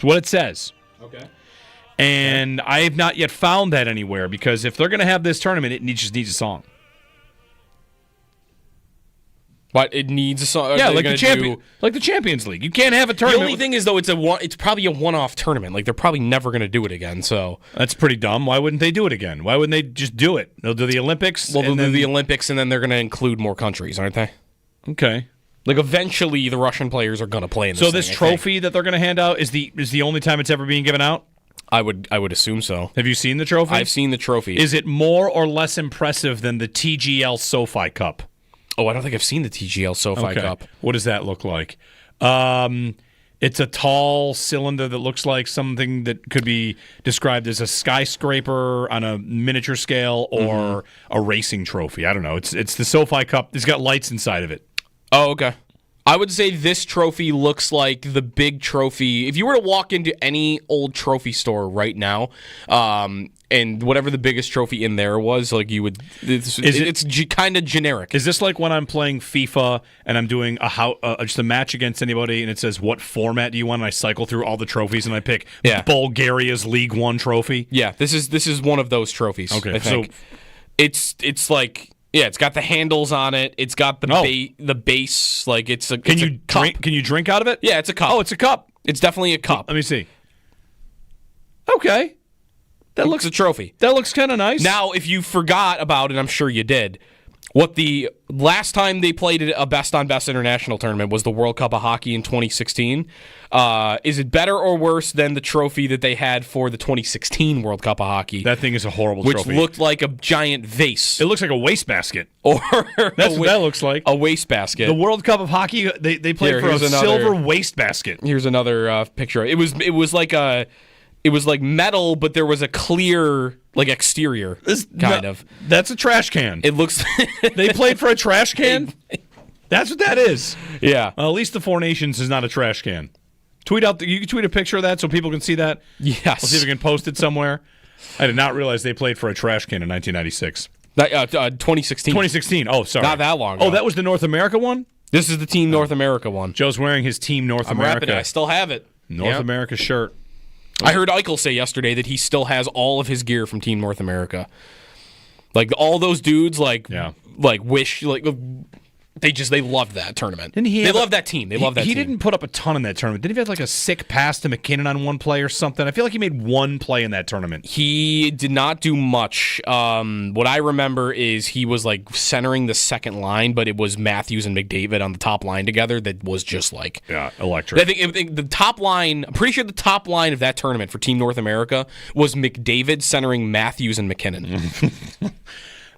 It's what it says. Okay. And I have not yet found that anywhere, because if they're going to have this tournament, it just needs a song. But it needs a song. Yeah, like the Champions League. You can't have a tournament. The only thing is, though, it's probably a one-off tournament. Like, they're probably never going to do it again. So that's pretty dumb. Why wouldn't they do it again? Why wouldn't they just do it? They'll do the Olympics. Well, they'll do the Olympics, and then they're going to include more countries, aren't they? Okay. Like, eventually, the Russian players are going to play in this. So this trophy that they're going to hand out is the only time it's ever being given out? I would assume so. Have you seen the trophy? I've seen the trophy. Is it more or less impressive than the TGL SoFi Cup? Oh, I don't think I've seen the TGL SoFi Cup. What does that look like? It's a tall cylinder that looks like something that could be described as a skyscraper on a miniature scale or a racing trophy. I don't know. It's the SoFi Cup. It's got lights inside of it. Oh, okay. I would say this trophy looks like the big trophy. If you were to walk into any old trophy store right now, and whatever the biggest trophy in there was, like you would, it's kind of generic. Is this like when I'm playing FIFA and I'm doing just a match against anybody, and it says what format do you want, and I cycle through all the trophies and I pick Bulgaria's League One trophy? Yeah, this is one of those trophies. Okay, I think. So it's like. Yeah, it's got the handles on it. It's got the base. Like it's a. Can you drink out of it? Yeah, it's a cup. Oh, it's a cup. It's definitely a cup. Let me see. Okay, that looks a trophy. That looks kind of nice. Now, if you forgot about it, I'm sure you did. What the last time they played a best on best international tournament was the World Cup of Hockey in 2016. Is it better or worse than the trophy that they had for the 2016 World Cup of Hockey? That thing is a horrible trophy. Which looked like a giant vase. It looks like a wastebasket. Or that's what that looks like. A wastebasket. The World Cup of Hockey, they played for a silver wastebasket. Here's another picture. It was like a. It was like metal, but there was a clear, like, exterior, kind of. That's a trash can. It looks... They played for a trash can? That's what that is. Yeah. Well, at least the Four Nations is not a trash can. You can tweet a picture of that so people can see that? Yes. We'll see if we can post it somewhere. I did not realize they played for a trash can in 1996. 2016. 2016. Oh, sorry. Not that long ago. Oh, that was the North America one? This is the Team North America one. Joe's wearing his Team North America. I'm wrapping it. I still have it. America shirt. I heard Eichel say yesterday that he still has all of his gear from Team North America. Like, all those dudes, wish, they loved that tournament. They loved that team. They loved that team. He didn't put up a ton in that tournament. Didn't he have like a sick pass to McKinnon on one play or something? I feel like he made one play in that tournament. He did not do much. What I remember is he was like centering the second line, but it was Matthews and McDavid on the top line together that was just like... Yeah, electric. I think the top line, I'm pretty sure the top line of that tournament for Team North America was McDavid centering Matthews and McKinnon.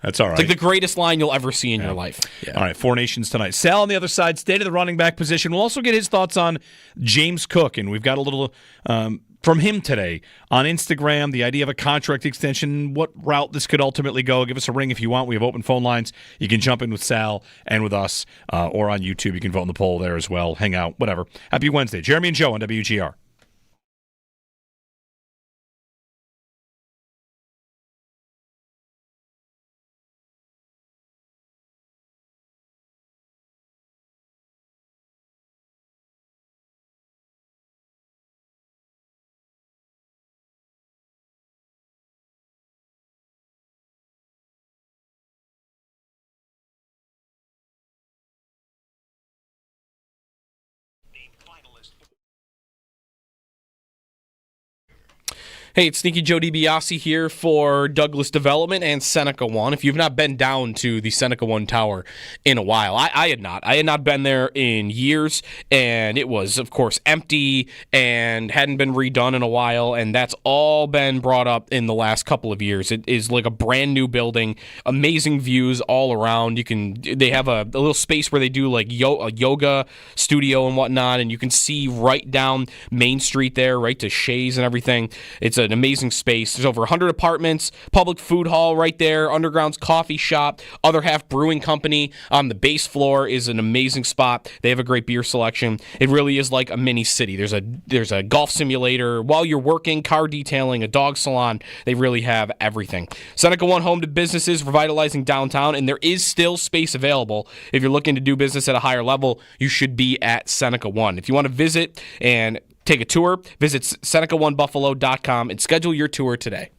That's all right. It's like the greatest line you'll ever see in your life. Yeah. All right, Four Nations tonight. Sal on the other side, state of the running back position. We'll also get his thoughts on James Cook, and we've got a little from him today on Instagram, the idea of a contract extension, what route this could ultimately go. Give us a ring if you want. We have open phone lines. You can jump in with Sal and with us, or on YouTube. You can vote in the poll there as well. Hang out, whatever. Happy Wednesday. Jeremy and Joe on WGR. Hey, it's Sneaky Joe DiBiase here for Douglas Development and Seneca One. If you've not been down to the Seneca One Tower in a while, I had not. I had not been there in years, and it was, of course, empty and hadn't been redone in a while, and that's all been brought up in the last couple of years. It is like a brand new building, amazing views all around. They have a little space where they do like a yoga studio and whatnot, and you can see right down Main Street there, right to Shays and everything. It's an amazing space. There's over 100 apartments, public food hall right there, Underground's coffee shop, Other Half Brewing Company on the base floor is an amazing spot. They have a great beer selection. It really is like a mini city. There's a golf simulator while you're working, car detailing, a dog salon. They really have everything. Seneca One, home to businesses, revitalizing downtown, and there is still space available. If you're looking to do business at a higher level, you should be at Seneca One. If you want to visit and take a tour. Visit SenecaOneBuffalo.com and schedule your tour today.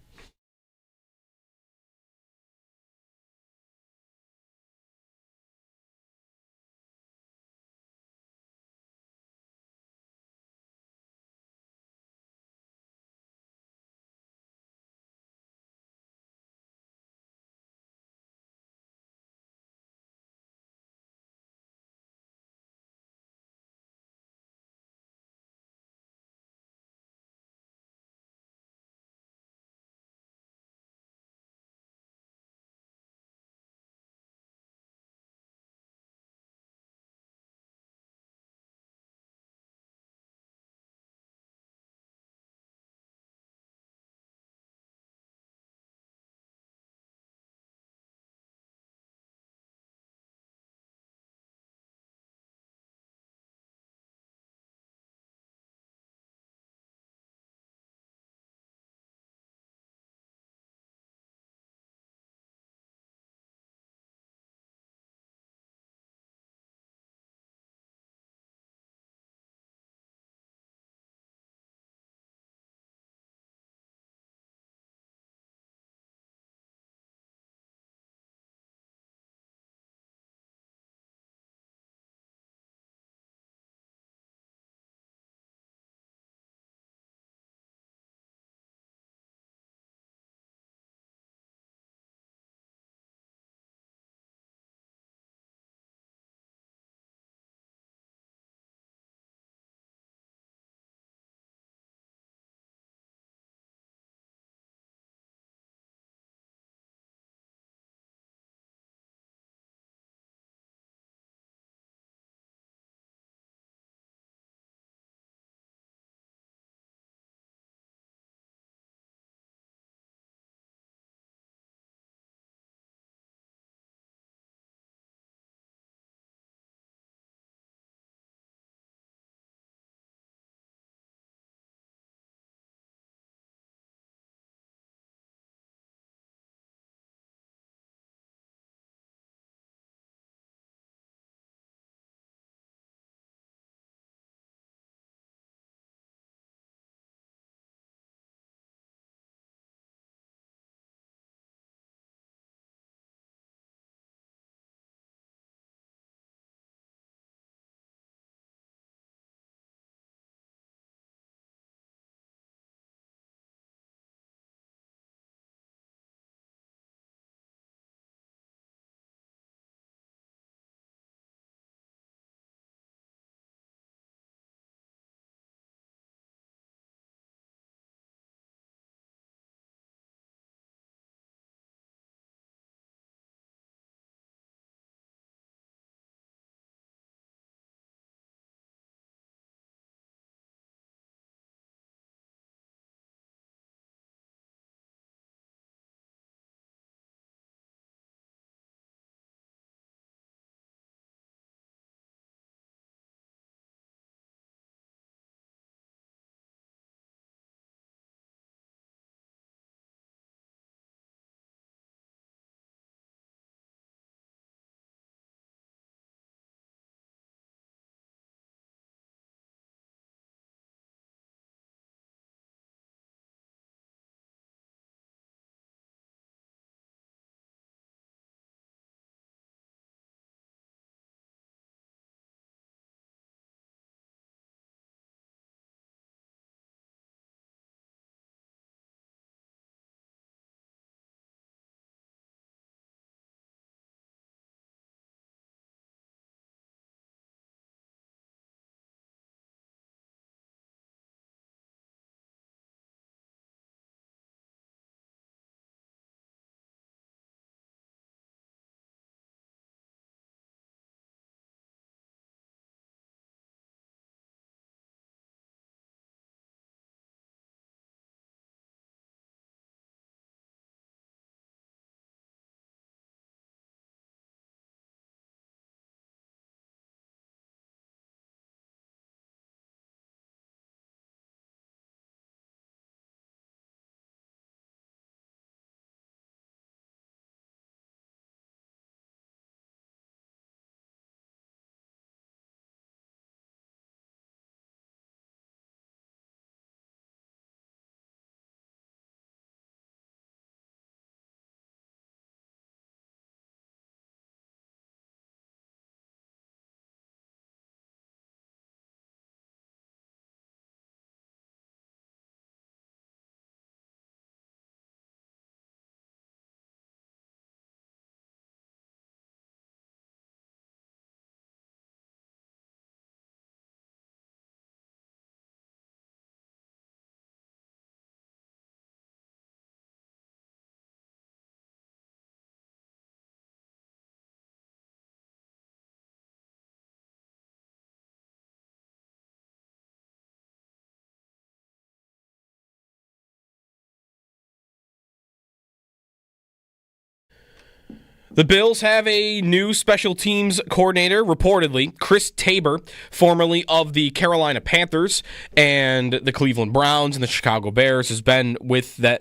The Bills have a new special teams coordinator, reportedly, Chris Tabor, formerly of the Carolina Panthers and the Cleveland Browns and the Chicago Bears, has been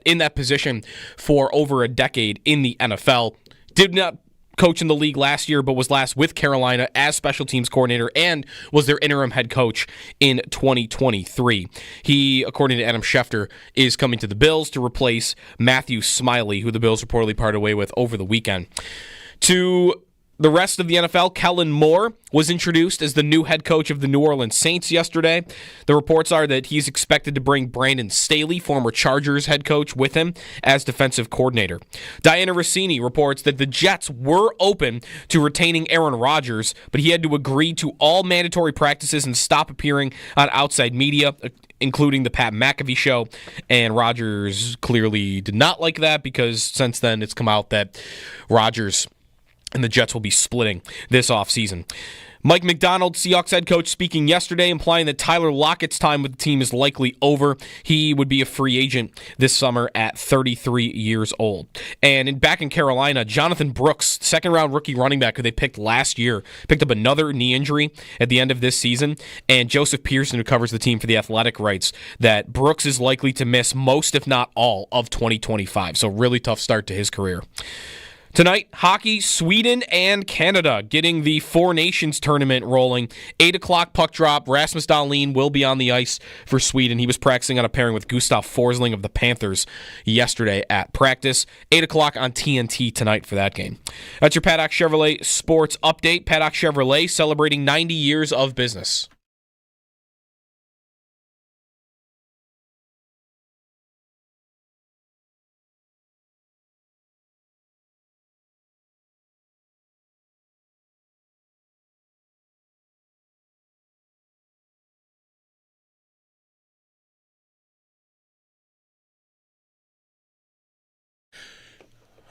in that position for over a decade in the NFL. Did not coach in the league last year, but was last with Carolina as special teams coordinator and was their interim head coach in 2023. He, according to Adam Schefter, is coming to the Bills to replace Matthew Smiley, who the Bills reportedly parted away with over the weekend. To the rest of the NFL, Kellen Moore was introduced as the new head coach of the New Orleans Saints yesterday. The reports are that he's expected to bring Brandon Staley, former Chargers head coach, with him as defensive coordinator. Diana Rossini reports that the Jets were open to retaining Aaron Rodgers, but he had to agree to all mandatory practices and stop appearing on outside media, including the Pat McAfee show, and Rodgers clearly did not like that because since then it's come out that Rodgers and the Jets will be splitting this offseason. Mike McDonald, Seahawks head coach, speaking yesterday, implying that Tyler Lockett's time with the team is likely over. He would be a free agent this summer at 33 years old. And back in Carolina, Jonathan Brooks, second-round rookie running back who they picked last year, picked up another knee injury at the end of this season. And Joseph Pearson, who covers the team for The Athletic, writes that Brooks is likely to miss most, if not all, of 2025. So really tough start to his career. Tonight, hockey, Sweden and Canada getting the Four Nations tournament rolling. 8 o'clock puck drop. Rasmus Dahlin will be on the ice for Sweden. He was practicing on a pairing with Gustav Forsling of the Panthers yesterday at practice. 8 o'clock on TNT tonight for that game. That's your Paddock Chevrolet Sports Update. Paddock Chevrolet celebrating 90 years of business.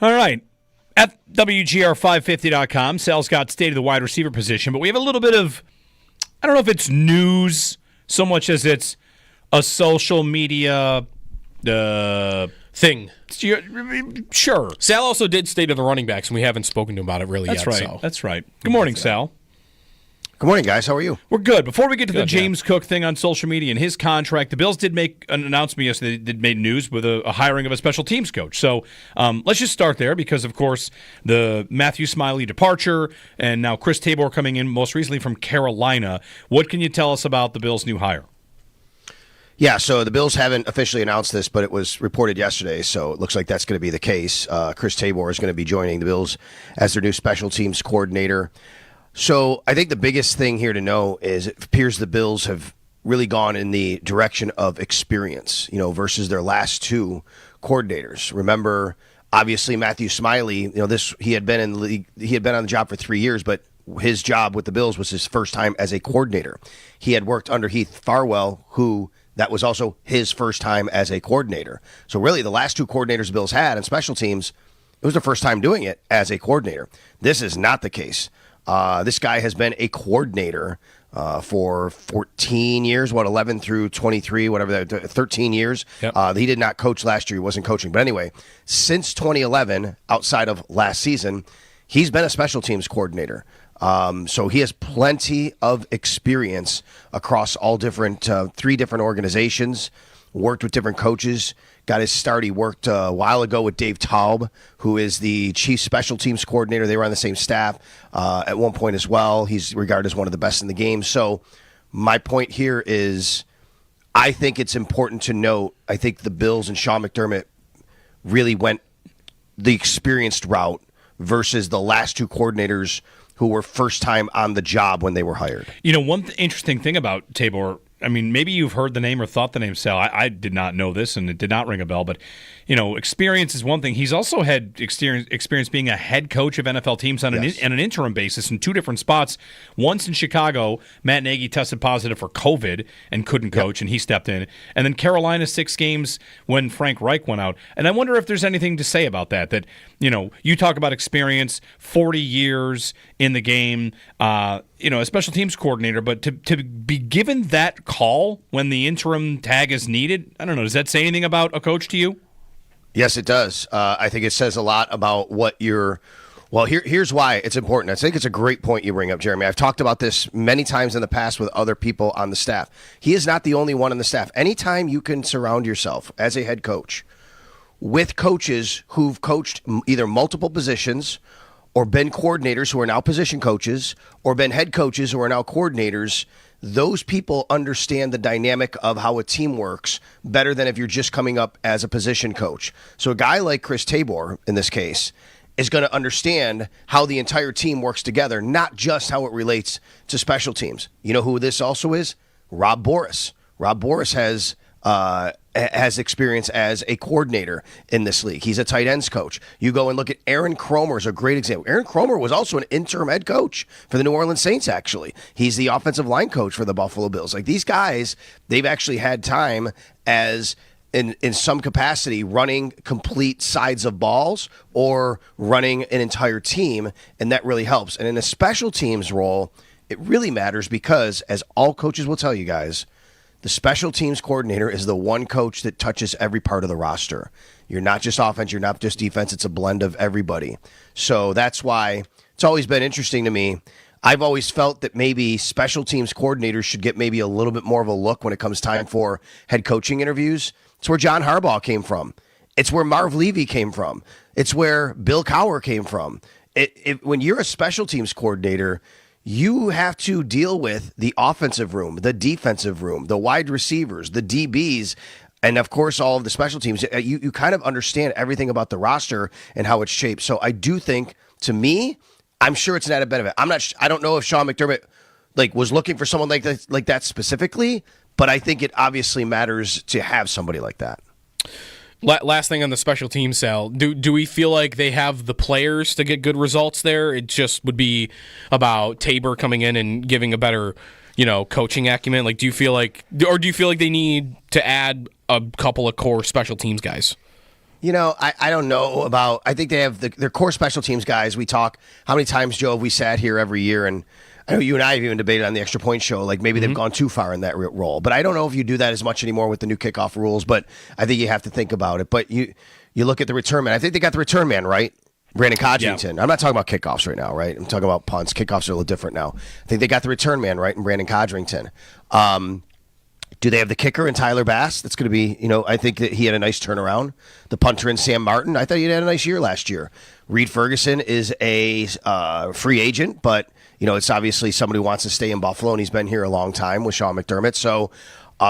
All right. At WGR550.com, Sal's got state of the wide receiver position, but we have a little bit of, I don't know if it's news so much as it's a social media thing. Sure. Sal also did state of the running backs, and we haven't spoken to him about it really That's yet. right. So. That's right. Good morning, Sal. Good morning, guys. How are you? We're good. Before we get to the James yeah. Cook thing on social media and his contract, the Bills did make an announcement yesterday that made news with a hiring of a special teams coach. So let's just start there because, of course, the Matthew Smiley departure and now Chris Tabor coming in most recently from Carolina. What can you tell us about the Bills' new hire? Yeah, so the Bills haven't officially announced this, but it was reported yesterday, so it looks like that's going to be the case. Chris Tabor is going to be joining the Bills as their new special teams coordinator. So I think the biggest thing here to know is it appears the Bills have really gone in the direction of experience, versus their last two coordinators. Remember, obviously Matthew Smiley, he had been in the league, he had been on the job for 3 years, but his job with the Bills was his first time as a coordinator. He had worked under Heath Farwell, who that was also his first time as a coordinator. So really the last two coordinators the Bills had in special teams, it was their first time doing it as a coordinator. This is not the case. This guy has been a coordinator for 14 years, 11 through 23, 13 years. Yep. He did not coach last year. He wasn't coaching. But anyway, since 2011, outside of last season, he's been a special teams coordinator. So he has plenty of experience across all different, 3 different organizations, worked with different coaches. Got his start. He worked a while ago with Dave Taub, who is the chief special teams coordinator. They were on the same staff at one point as well. He's regarded as one of the best in the game. So my point here is I think it's important to note, I think the Bills and Sean McDermott really went the experienced route versus the last two coordinators who were first time on the job when they were hired. One interesting thing about Tabor, I mean, maybe you've heard the name or thought the name, Sal. I did not know this, and it did not ring a bell. But, experience is one thing. He's also had experience being a head coach of NFL teams on an interim basis in 2 different spots. Once in Chicago, Matt Nagy tested positive for COVID and couldn't coach, and he stepped in. And then Carolina 6 games when Frank Reich went out. And I wonder if there's anything to say about that, you talk about experience, 40 years in the game, a special teams coordinator, but to be given that call when the interim tag is needed, I don't know, does that say anything about a coach to you? Yes, it does. I think it says a lot about what you're Well, here's why it's important. I think it's a great point you bring up, Jeremy. I've talked about this many times in the past with other people on the staff. He is not the only one on the staff. Anytime you can surround yourself as a head coach with coaches who've coached either multiple positions or been coordinators who are now position coaches or been head coaches who are now coordinators, those people understand the dynamic of how a team works better than if you're just coming up as a position coach. So a guy like Chris Tabor, in this case, is going to understand how the entire team works together, not just how it relates to special teams. You know who this also is? Rob Boris. Rob Boris has experience as a coordinator in this league. He's a tight ends coach. You go and look at Aaron Kromer is a great example. Aaron Kromer was also an interim head coach for the New Orleans Saints, actually. He's the offensive line coach for the Buffalo Bills. Like, these guys, they've actually had time as in some capacity running complete sides of balls or running an entire team, and that really helps. And in a special teams role, it really matters because, as all coaches will tell you guys, the special teams coordinator is the one coach that touches every part of the roster. You're not just offense, you're not just defense, it's a blend of everybody. So that's why it's always been interesting to me. I've always felt that maybe special teams coordinators should get maybe a little bit more of a look when it comes time for head coaching interviews. It's where John Harbaugh came from. It's where Marv Levy came from. It's where Bill Cowher came from. When you're a special teams coordinator, you have to deal with the offensive room, the defensive room, the wide receivers, the DBs, and of course all of the special teams. You kind of understand everything about the roster and how it's shaped. So I do think, to me, I'm sure it's an added benefit. I don't know if Sean McDermott was looking for someone like that specifically, but I think it obviously matters to have somebody like that. Last thing on the special team, Sal. Do we feel like they have the players to get good results there? It just would be about Tabor coming in and giving a better, coaching acumen. Do you feel like they need to add a couple of core special teams guys? I don't know about. I think they have their core special teams guys. We talk how many times, Joe, have we sat here every year, and I know you and I have even debated on the Extra Point Show, maybe they've gone too far in that role. But I don't know if you do that as much anymore with the new kickoff rules, but I think you have to think about it. But you look at the return man. I think they got the return man, right? Brandon Codrington. Yeah. I'm not talking about kickoffs right now, right? I'm talking about punts. Kickoffs are a little different now. I think they got the return man, right, in Brandon Codrington. Do they have the kicker in Tyler Bass? That's going to be, I think that he had a nice turnaround. The punter in Sam Martin. I thought he had a nice year last year. Reed Ferguson is a free agent, but it's obviously somebody who wants to stay in Buffalo, and he's been here a long time with Sean McDermott. So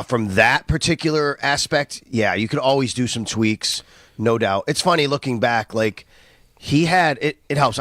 from that particular aspect, yeah, you could always do some tweaks, no doubt. It's funny looking back, he had it helps.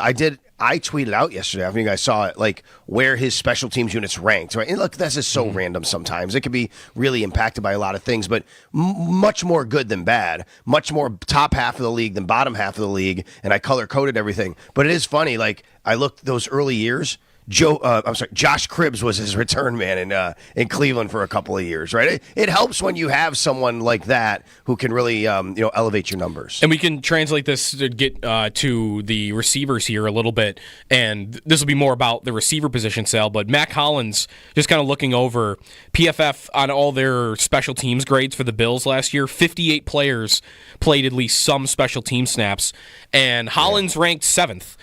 I tweeted out yesterday, after you guys saw it, where his special teams units ranked. Right? And look, this is so random sometimes. It can be really impacted by a lot of things, but much more good than bad. Much more top half of the league than bottom half of the league, and I color-coded everything. But it is funny, I looked those early years, Josh Cribbs was his return man in Cleveland for a couple of years, right? It helps when you have someone like that who can really elevate your numbers. And we can translate this to get to the receivers here a little bit, and this will be more about the receiver position, Sal, but Mac Hollins, just kind of looking over PFF on all their special teams grades for the Bills last year, 58 players played at least some special team snaps, and Hollins ranked 7th,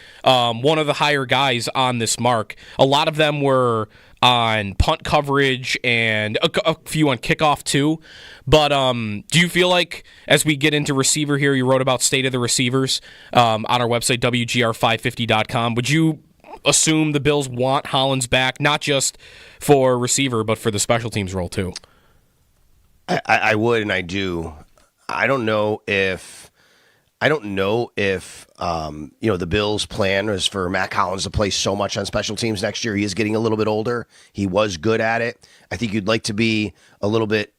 one of the higher guys on this mark. A lot of them were on punt coverage and a few on kickoff too. But do you feel like, as we get into receiver here, you wrote about state of the receivers on our website, WGR550.com. Would you assume the Bills want Hollins back, not just for receiver, but for the special teams role too? I would, and I do. I don't know if the Bills' plan is for Mac Hollins to play so much on special teams next year. He is getting a little bit older. He was good at it. I think you'd like to be a little bit,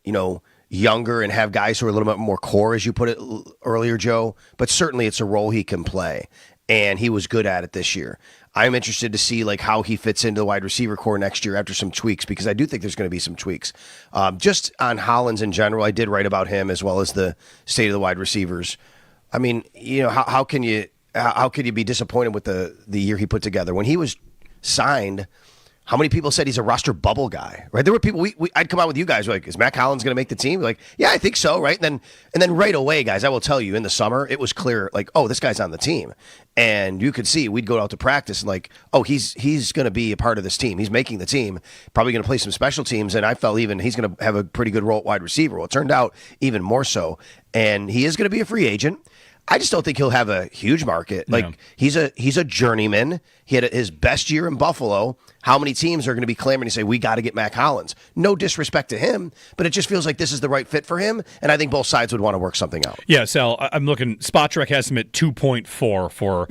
younger and have guys who are a little bit more core, as you put it earlier, Joe. But certainly it's a role he can play, and he was good at it this year. I'm interested to see how he fits into the wide receiver core next year after some tweaks, because I do think there's going to be some tweaks. Just on Hollins in general, I did write about him as well as the state of the wide receivers. I mean, how can you be disappointed with the year he put together? When he was signed, How many people said he's a roster bubble guy, right? There were people, I'd come out with you guys, like, is Matt Collins going to make the team? Like, yeah, I think so, right? And then right away, guys, I will tell you, in the summer, it was clear, like, oh, this guy's on the team. And you could see, we'd go out to practice and like, oh, he's going to be a part of this team. He's making the team, probably going to play some special teams. And I felt even he's going to have a pretty good role at wide receiver. Well, it turned out even more so. And he is going to be a free agent. I just don't think he'll have a huge market. Like, he's a journeyman. He had his best year in Buffalo. How many teams are going to be clamoring to say, we got to get Matt Collins? No disrespect to him, but it just feels like this is the right fit for him, and I think both sides would want to work something out. Yeah, Sal, I'm looking. Spot Trek has him at 2.4 for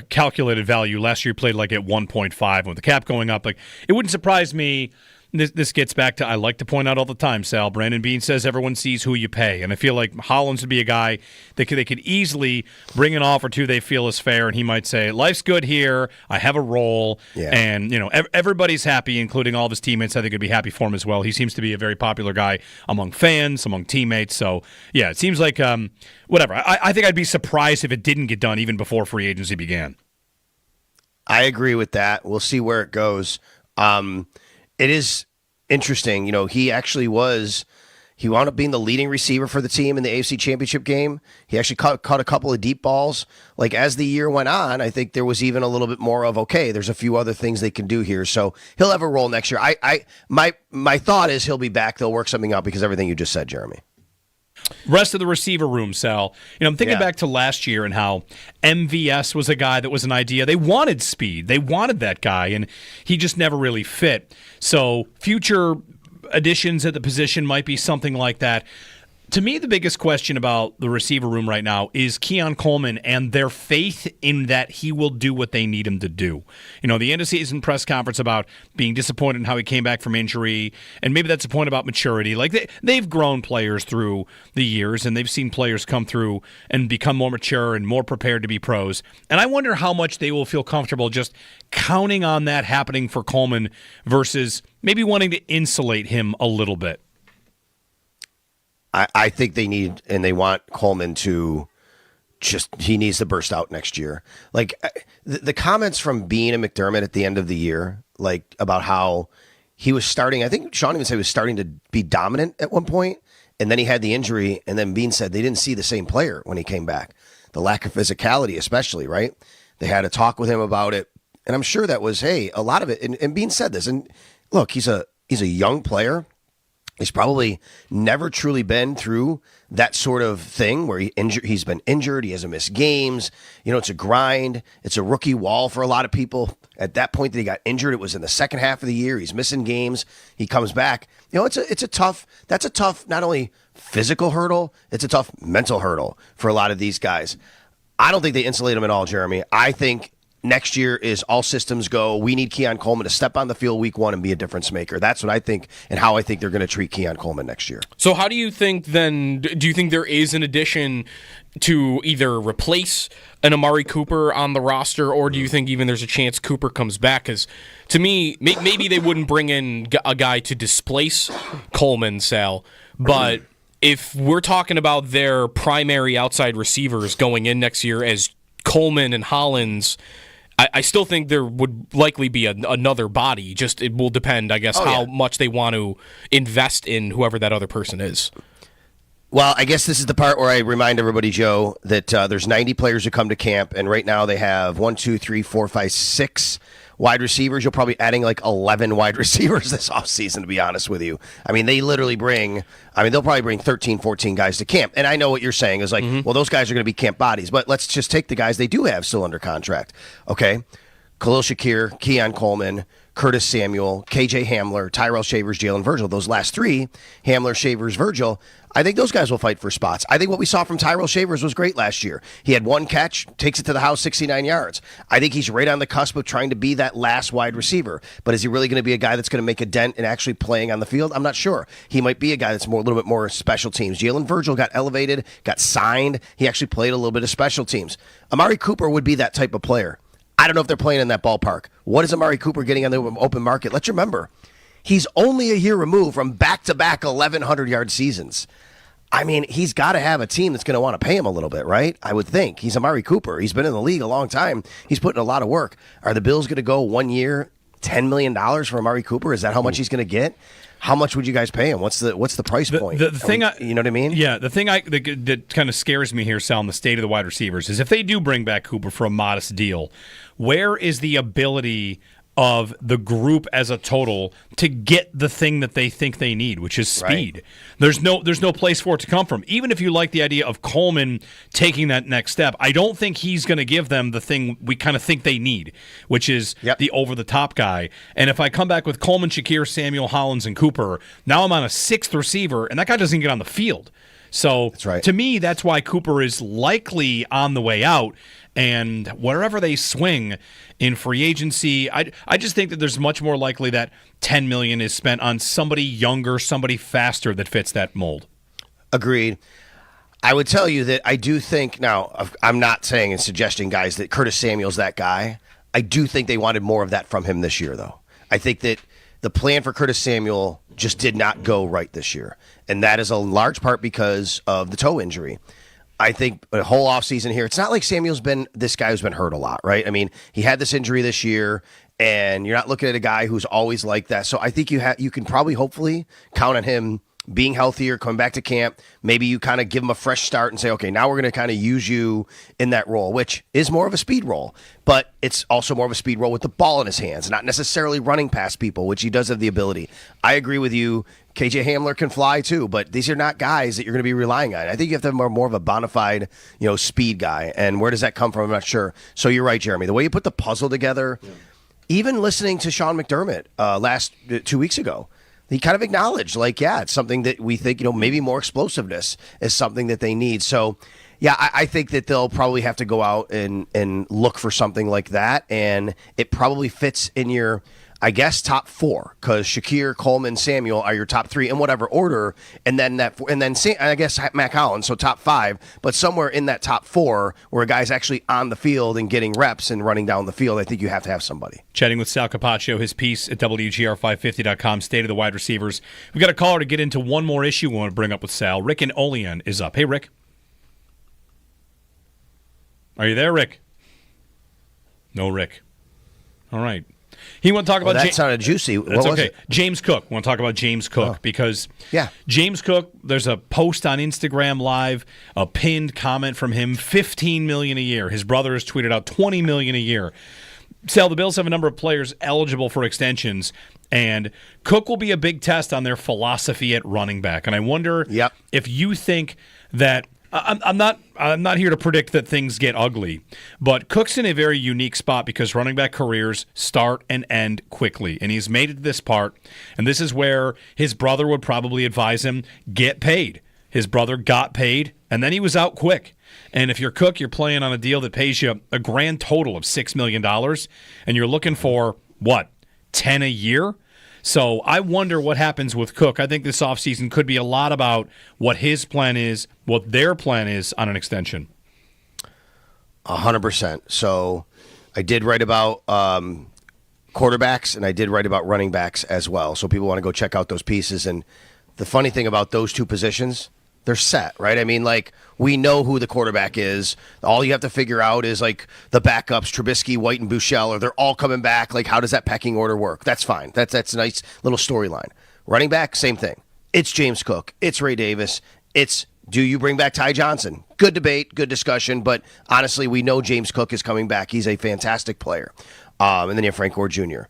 calculated value. Last year he played like at 1.5 with the cap going up. Like, it wouldn't surprise me. This gets back to, I like to point out all the time, Sal, Brandon Beane says everyone sees who you pay. And I feel like Hollins would be a guy that they could easily bring an offer to they feel is fair, and he might say, life's good here, I have a role, and everybody's happy, including all of his teammates. I think would be happy for him as well. He seems to be a very popular guy among fans, among teammates. So, yeah, it seems like, whatever. I think I'd be surprised if it didn't get done even before free agency began. I agree with that. We'll see where it goes. It is interesting. He actually he wound up being the leading receiver for the team in the AFC Championship game. He actually caught a couple of deep balls. Like, as the year went on, I think there was even a little bit more of, okay, there's a few other things they can do here. So he'll have a role next year. My thought is he'll be back. They'll work something out because everything you just said, Jeremy. Rest of the receiver room, Sal. I'm thinking back to last year and how MVS was a guy that was an idea. They wanted speed. They wanted that guy, and he just never really fit. So future additions at the position might be something like that. To me, the biggest question about the receiver room right now is Keon Coleman and their faith in that he will do what they need him to do. The end of season press conference about being disappointed in how he came back from injury, and maybe that's a point about maturity. Like, they've grown players through the years, and they've seen players come through and become more mature and more prepared to be pros. And I wonder how much they will feel comfortable just counting on that happening for Coleman versus maybe wanting to insulate him a little bit. I think they want Coleman to he needs to burst out next year. Like, the comments from Beane and McDermott at the end of the year, like, about how he was starting, I think Sean even said he was starting to be dominant at one point, and then he had the injury, and then Beane said they didn't see the same player when he came back. The lack of physicality, especially, right? They had a talk with him about it, and I'm sure that was, a lot of it, and Beane said this, and look, he's a young player. He's probably never truly been through that sort of thing where he's been injured. He hasn't missed games. It's a grind. It's a rookie wall for a lot of people. At that point that he got injured, it was in the second half of the year. He's missing that's a tough, not only physical hurdle, it's a tough mental hurdle for a lot of these guys. I don't think they insulate him at all, Jeremy. I think next year is all systems go. We need Keon Coleman to step on the field week one and be a difference maker. That's what I think, and how I think they're going to treat Keon Coleman next year. So how do you think then, do you think there is an addition to either replace an Amari Cooper on the roster, or do you think even there's a chance Cooper comes back? Because to me, maybe they wouldn't bring in a guy to displace Coleman, Sal, but if we're talking about their primary outside receivers going in next year as Coleman and Hollins, I still think there would likely be another body. Just it will depend, I guess, how much they want to invest in whoever that other person is. Well, I guess this is the part where I remind everybody, Joe, that there's 90 players who come to camp, and right now they have 6 wide receivers. You'll probably be adding like 11 wide receivers this offseason, to be honest with you. I mean, they'll probably bring 13, 14 guys to camp. And I know what you're saying is like, well, those guys are going to be camp bodies. But let's just take the guys they do have still under contract. Okay? Khalil Shakir, Keon Coleman, Curtis Samuel, KJ Hamler, Tyrell Shavers, Jalen Virgil. Those last three, Hamler, Shavers, Virgil, I think those guys will fight for spots. I think what we saw from Tyrell Shavers was great last year. He had one catch, takes it to the house, 69 yards. I think he's right on the cusp of trying to be that last wide receiver. But is he really going to be a guy that's going to make a dent in actually playing on the field? I'm not sure. He might be a guy that's a little bit more special teams. Jalen Virgil got elevated, got signed. He actually played a little bit of special teams. Amari Cooper would be that type of player. I don't know if they're playing in that ballpark. What is Amari Cooper getting on the open market? Let's remember, he's only a year removed from back-to-back 1,100-yard seasons. I mean, he's got to have a team that's going to want to pay him a little bit, right? I would think. He's Amari Cooper. He's been in the league a long time. He's putting a lot of work. Are the Bills going to go 1 year, $10 million for Amari Cooper? Is that how much he's going to get? How much would you guys pay him? What's the price point? The thing, you know what I mean? Yeah, the thing that kind of scares me here, Sal, in the state of the wide receivers is if they do bring back Cooper for a modest deal, where is the ability of the group as a total to get the thing that they think they need, which is speed? Right. There's no place for it to come from. Even if you like the idea of Coleman taking that next step, I don't think he's going to give them the thing we kind of think they need, which is the over-the-top guy. And if I come back with Coleman, Shakir, Samuel, Hollins, and Cooper, now I'm on a sixth receiver, and that guy doesn't get on the field. So to me, that's why Cooper is likely on the way out. And wherever they swing in free agency, I just think that there's much more likely that $10 million is spent on somebody younger, somebody faster that fits that mold. Agreed. I would tell you that I do think, now, I'm not saying and suggesting, guys, that Curtis Samuel's that guy. I do think they wanted more of that from him this year, though. I think that the plan for Curtis Samuel just did not go right this year. And that is a large part because of the toe injury. I think a whole offseason here, it's not like Samuel's been this guy who's been hurt a lot, right? I mean, he had this injury this year, and you're not looking at a guy who's always like that. So I think you can probably, hopefully, count on him being healthier, coming back to camp. Maybe you kind of give him a fresh start and say, okay, now we're going to kind of use you in that role, which is more of a speed role, but it's also more of a speed role with the ball in his hands, not necessarily running past people, which he does have the ability. I agree with you. KJ Hamler can fly too, but these are not guys that you're going to be relying on. I think you have to have more of a bona fide, speed guy. And where does that come from? I'm not sure. So you're right, Jeremy. The way you put the puzzle together, even listening to Sean McDermott last 2 weeks ago, he kind of acknowledged, it's something that we think, maybe more explosiveness is something that they need. So, I think that they'll probably have to go out and look for something like that. And it probably fits in your, I guess, top four, because Shakir, Coleman, Samuel are your top three in whatever order, and then I guess Mac Hollins, so top five, but somewhere in that top four where a guy's actually on the field and getting reps and running down the field, I think you have to have somebody. Chatting with Sal Capaccio, his piece at WGR550.com, State of the Wide Receivers. We've got a caller to get into one more issue we want to bring up with Sal. Rick in Olean is up. Hey, Rick. Are you there, Rick? No, Rick. All right. He want to talk about that sounded juicy. What was okay. It? James Cook. Want to talk about James Cook because James Cook. There's a post on Instagram Live, a pinned comment from him. $15 million a year. His brother has tweeted out $20 million a year. Sal, the Bills have a number of players eligible for extensions, and Cook will be a big test on their philosophy at running back. And I wonder if you think that. I'm not here to predict that things get ugly, but Cook's in a very unique spot because running back careers start and end quickly, and he's made it to this part, and this is where his brother would probably advise him, get paid. His brother got paid, and then he was out quick. And if you're Cook, you're playing on a deal that pays you a grand total of $6 million, and you're looking for, 10 a year? So I wonder what happens with Cook. I think this offseason could be a lot about what his plan is, what their plan is on an extension. 100%. So I did write about quarterbacks, and I did write about running backs as well. So people want to go check out those pieces. And the funny thing about those two positions, they're set, right? I mean, we know who the quarterback is. All you have to figure out is, the backups, Trubisky, White, and Buechele, they're all coming back. How does that pecking order work? That's fine. That's a nice little storyline. Running back, same thing. It's James Cook. It's Ray Davis. It's, do you bring back Ty Johnson? Good debate, good discussion, but honestly, we know James Cook is coming back. He's a fantastic player. And then you have Frank Gore Jr.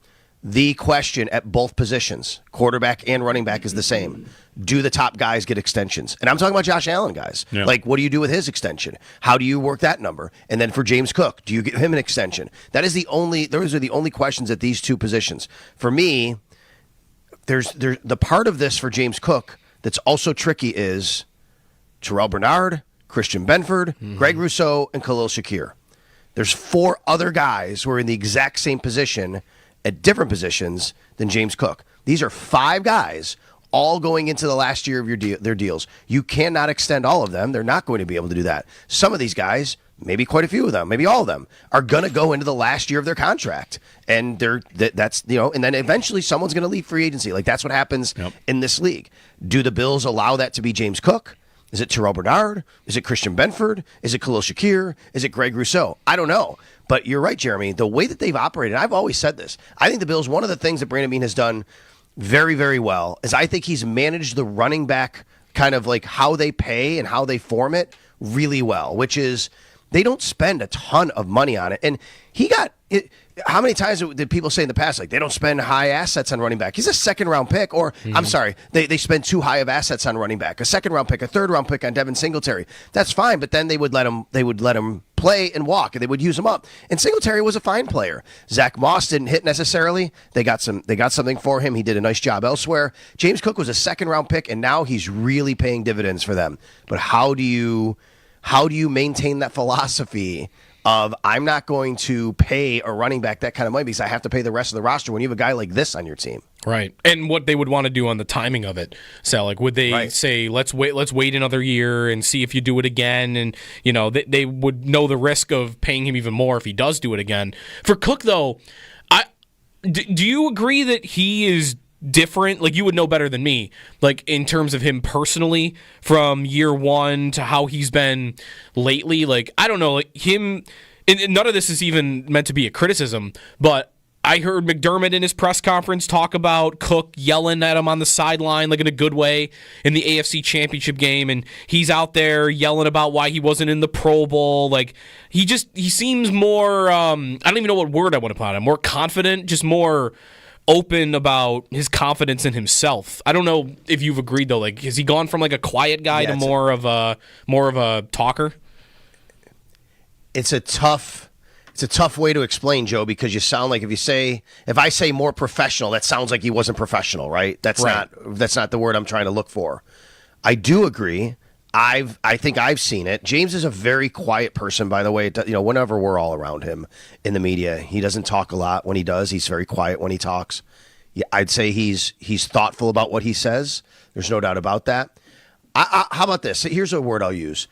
The question at both positions, quarterback and running back, is the same. Do the top guys get extensions? And I'm talking about Josh Allen, guys. Yeah. What do you do with his extension? How do you work that number? And then for James Cook, do you give him an extension? Those are the only questions at these two positions. For me, there's the part of this for James Cook that's also tricky is Terrell Bernard, Christian Benford, Greg Rousseau, and Khalil Shakir. There's four other guys who are in the exact same position at different positions than James Cook. These are five guys all going into the last year of their deals. You cannot extend all of them. They're not going to be able to do that. Some of these guys, maybe quite a few of them, maybe all of them, are going to go into the last year of their contract. And that's and then eventually someone's going to leave free agency. That's what happens in this league. Do the Bills allow that to be James Cook? Is it Terrell Bernard? Is it Christian Benford? Is it Khalil Shakir? Is it Greg Rousseau? I don't know. But you're right, Jeremy. The way that they've operated, I've always said this. I think the Bills, one of the things that Brandon Beane has done very, very well is I think he's managed the running back kind of like how they pay and how they form it really well, which is they don't spend a ton of money on it. And he got it. How many times did people say in the past, like, they don't spend high assets on running back? He's a second-round pick, or, I'm sorry, they spend too high of assets on running back. A second-round pick, a third-round pick on Devin Singletary. That's fine, but then they would let him play and walk, and they would use him up. And Singletary was a fine player. Zach Moss didn't hit necessarily. They got something for him. He did a nice job elsewhere. James Cook was a second-round pick, and now he's really paying dividends for them. But how do you maintain that philosophy of I'm not going to pay a running back that kind of money because I have to pay the rest of the roster when you have a guy like this on your team? Right. And what they would want to do on the timing of it. So, like, would they say, let's wait another year and see if you do it again? And, you know, they would know the risk of paying him even more if he does do it again. For Cook, though, do you agree that he is different? Like, you would know better than me, like, in terms of him personally from year one to how he's been lately. Like, I don't know, like him, and none of this is even meant to be a criticism, but I heard McDermott in his press conference talk about Cook yelling at him on the sideline, like in a good way, in the AFC Championship game, and he's out there yelling about why he wasn't in the Pro Bowl. Like, he seems more, I don't even know what word I want to put on him, more confident, just more open about his confidence in himself. I don't know if you've agreed though. Like, has he gone from like a quiet guy to more of a talker? It's a tough way to explain, Joe, because you sound like if I say more professional, that sounds like he wasn't professional, right? That's not the word I'm trying to look for. I do agree. I think I've seen it. James is a very quiet person, by the way. You know, whenever we're all around him in the media, he doesn't talk a lot. When he does, he's very quiet when he talks. Yeah, I'd say he's thoughtful about what he says. There's no doubt about that. How about this? Here's a word I'll use.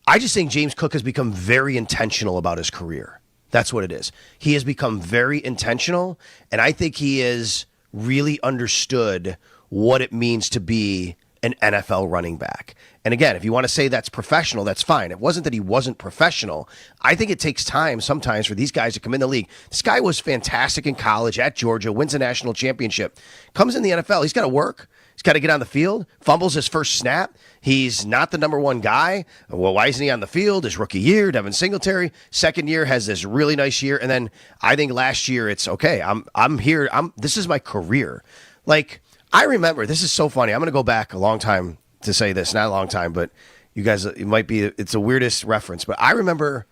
I just think James Cook has become very intentional about his career. That's what it is. He has become very intentional, and I think he has really understood what it means to be an NFL running back. And again, if you want to say that's professional, that's fine. It wasn't that he wasn't professional. I think it takes time sometimes for these guys to come in the league. This guy was fantastic in college at Georgia, wins a national championship, comes in the NFL. He's got to work. He's got to get on the field, fumbles his first snap. He's not the number one guy. Well, why isn't he on the field? His rookie year, Devin Singletary. Second year has this really nice year. And then I think last year it's okay. I'm here. This is my career. Like, I remember, this is so funny. I'm going to go back a long time to say this. Not a long time, but you guys, it's the weirdest reference. But I remember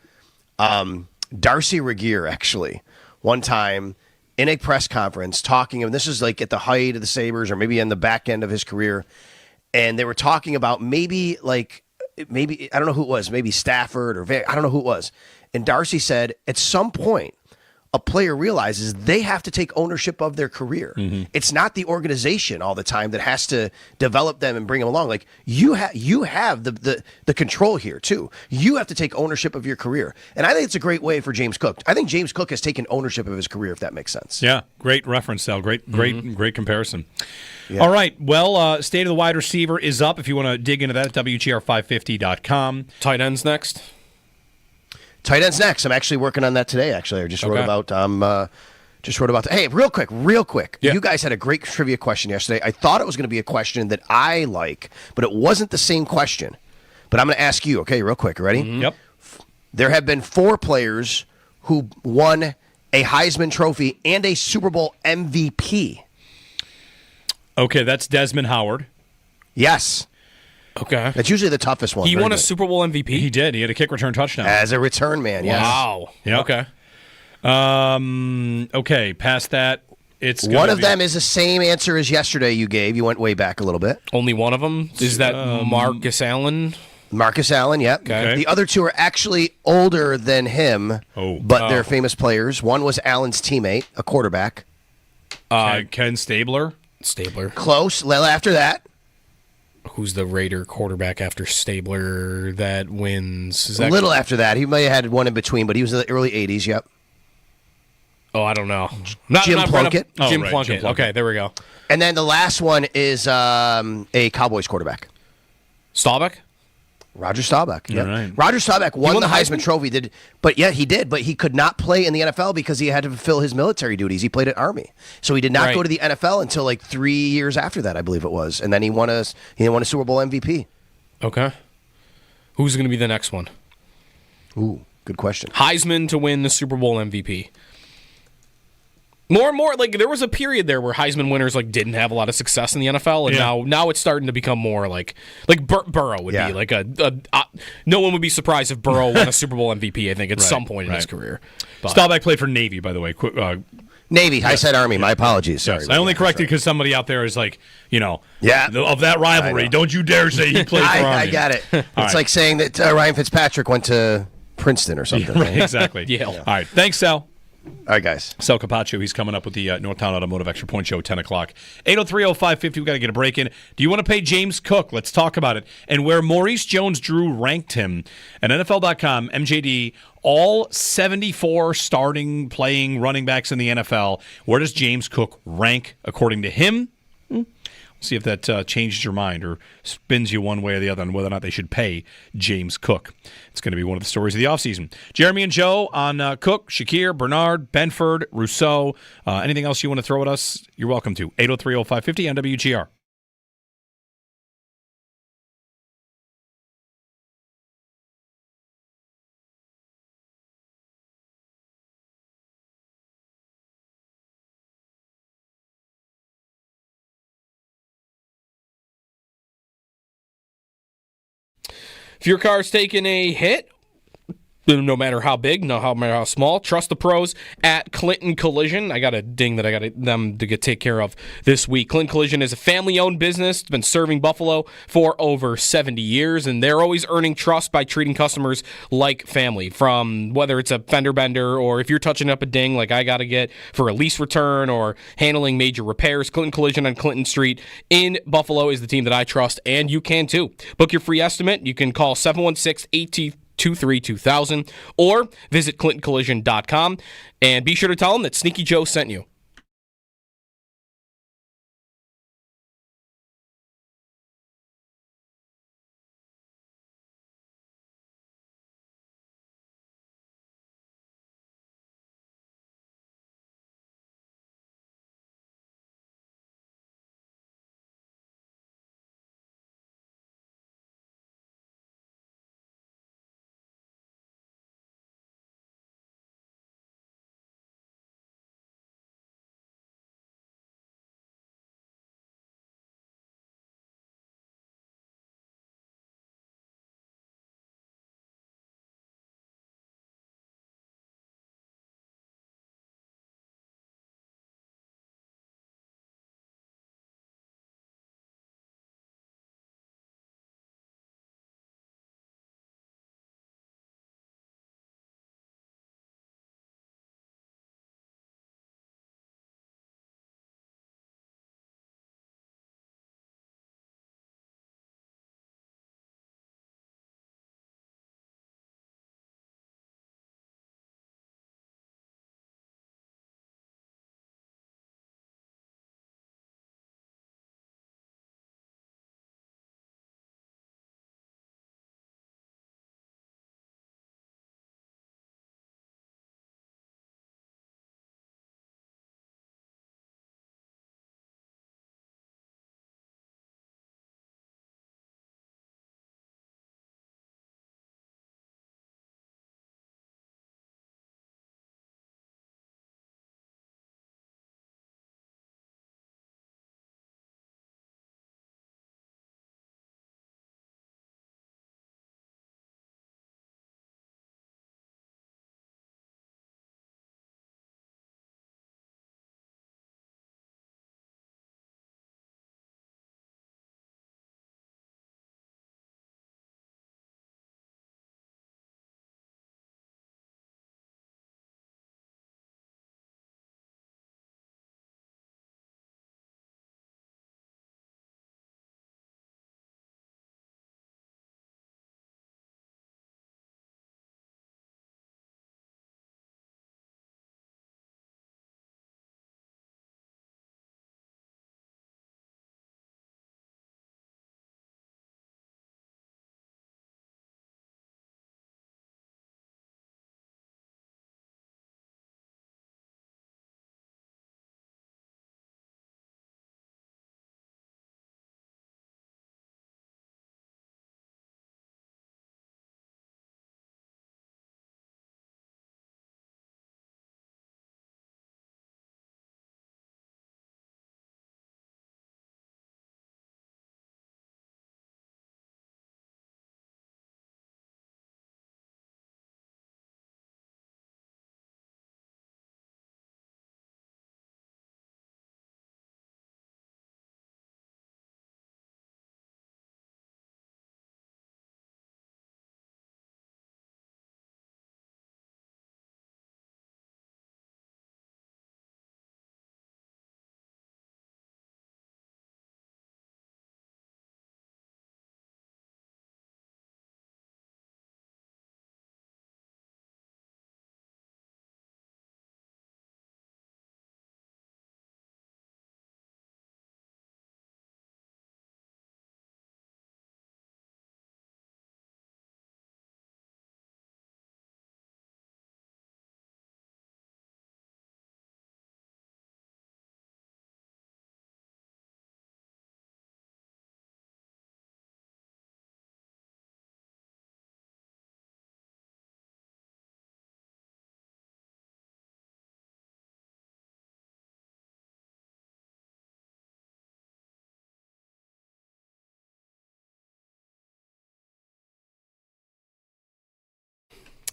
Darcy Regier, actually, one time in a press conference talking, and this is like at the height of the Sabres or maybe in the back end of his career, and they were talking about maybe, I don't know who it was, maybe Stafford or I don't know who it was. And Darcy said, at some point, a player realizes they have to take ownership of their career. Mm-hmm. It's not the organization all the time that has to develop them and bring them along. Like, you have the control here too. You have to take ownership of your career. And I think it's a great way for James Cook. I think James Cook has taken ownership of his career, if that makes sense. Yeah, great reference, Sal. Great comparison. Yeah. All right, well, State of the Wide Receiver is up. If you want to dig into that at WGR550.com. Tight ends next. Tight ends next. I'm actually working on that today. Actually, I just wrote about. Hey, real quick. Yeah. You guys had a great trivia question yesterday. I thought it was going to be a question that I like, but it wasn't the same question. But I'm going to ask you. Okay, real quick. Ready? Mm-hmm. Yep. There have been 4 players who won a Heisman Trophy and a Super Bowl MVP. Okay, that's Desmond Howard. Yes. Okay. That's usually the toughest one. He won a Super Bowl MVP? He did. He had a kick return touchdown. As a return man, yes. Wow. Yep. Okay. Okay, past that, it's one of them is the same answer as yesterday you gave. You went way back a little bit. Only one of them? Is that Marcus Allen? Marcus Allen, yep. Okay. The other 2 are actually older than him, but they're famous players. One was Allen's teammate, a quarterback. Ken Stabler? Close. A little after that. Who's the Raider quarterback after Stabler that wins? A little after that. He may have had one in between, but he was in the early 80s, yep. Oh, I don't know. Jim Plunkett. Jim Plunkett. Okay, there we go. And then the last one is a Cowboys quarterback. Staubach? Roger Staubach. Yeah. right. Roger Staubach won the Heisman? Heisman Trophy. He did. But he could not play in the NFL because he had to fulfill his military duties. He played at Army, so he did not Right. go to the NFL until like 3 years after that, I believe it was. And then he won a Super Bowl MVP. Okay. Who's going to be the next one? Ooh, good question. Heisman to win the Super Bowl MVP. More and more, like there was a period there where Heisman winners like didn't have a lot of success in the NFL, and now it's starting to become more like Burrow would be like no one would be surprised if Burrow won a Super Bowl MVP. I think at some point in his career. But Staubach played for Navy, by the way. Navy. I said Army. My apologies. Sorry. Yes. I only corrected because somebody out there is like, Yeah. of that rivalry. Don't you dare say he played for Army. I got it. It's like saying that Ryan Fitzpatrick went to Princeton or something. Right, exactly. Yale. All right. Thanks, Sal. All right, guys. Sal Capaccio, he's coming up with the Northtown Automotive Extra Point Show, 10 o'clock. 803-0550, we've got to get a break in. Do you want to pay James Cook? Let's talk about it. And where Maurice Jones-Drew ranked him at NFL.com, MJD, all 74 starting, playing running backs in the NFL. Where does James Cook rank according to him? See if that changes your mind or spins you one way or the other on whether or not they should pay James Cook. It's going to be one of the stories of the offseason. Jeremy and Joe on Cook, Shakir, Bernard, Benford, Rousseau. Anything else you want to throw at us, you're welcome to. 803-0550 on WGR. if your car's taking a hit, no matter how big, no matter how small, trust the pros at Clinton Collision. I got a ding that I got them to take care of this week. Clinton Collision is a family-owned business. It's been serving Buffalo for over 70 years, and they're always earning trust by treating customers like family. From whether it's a fender bender or if you're touching up a ding like I got to get for a lease return or handling major repairs, Clinton Collision on Clinton Street in Buffalo is the team that I trust, and you can too. Book your free estimate. You can call 716-823-2000 or visit ClintonCollision.com and be sure to tell them that Sneaky Joe sent you.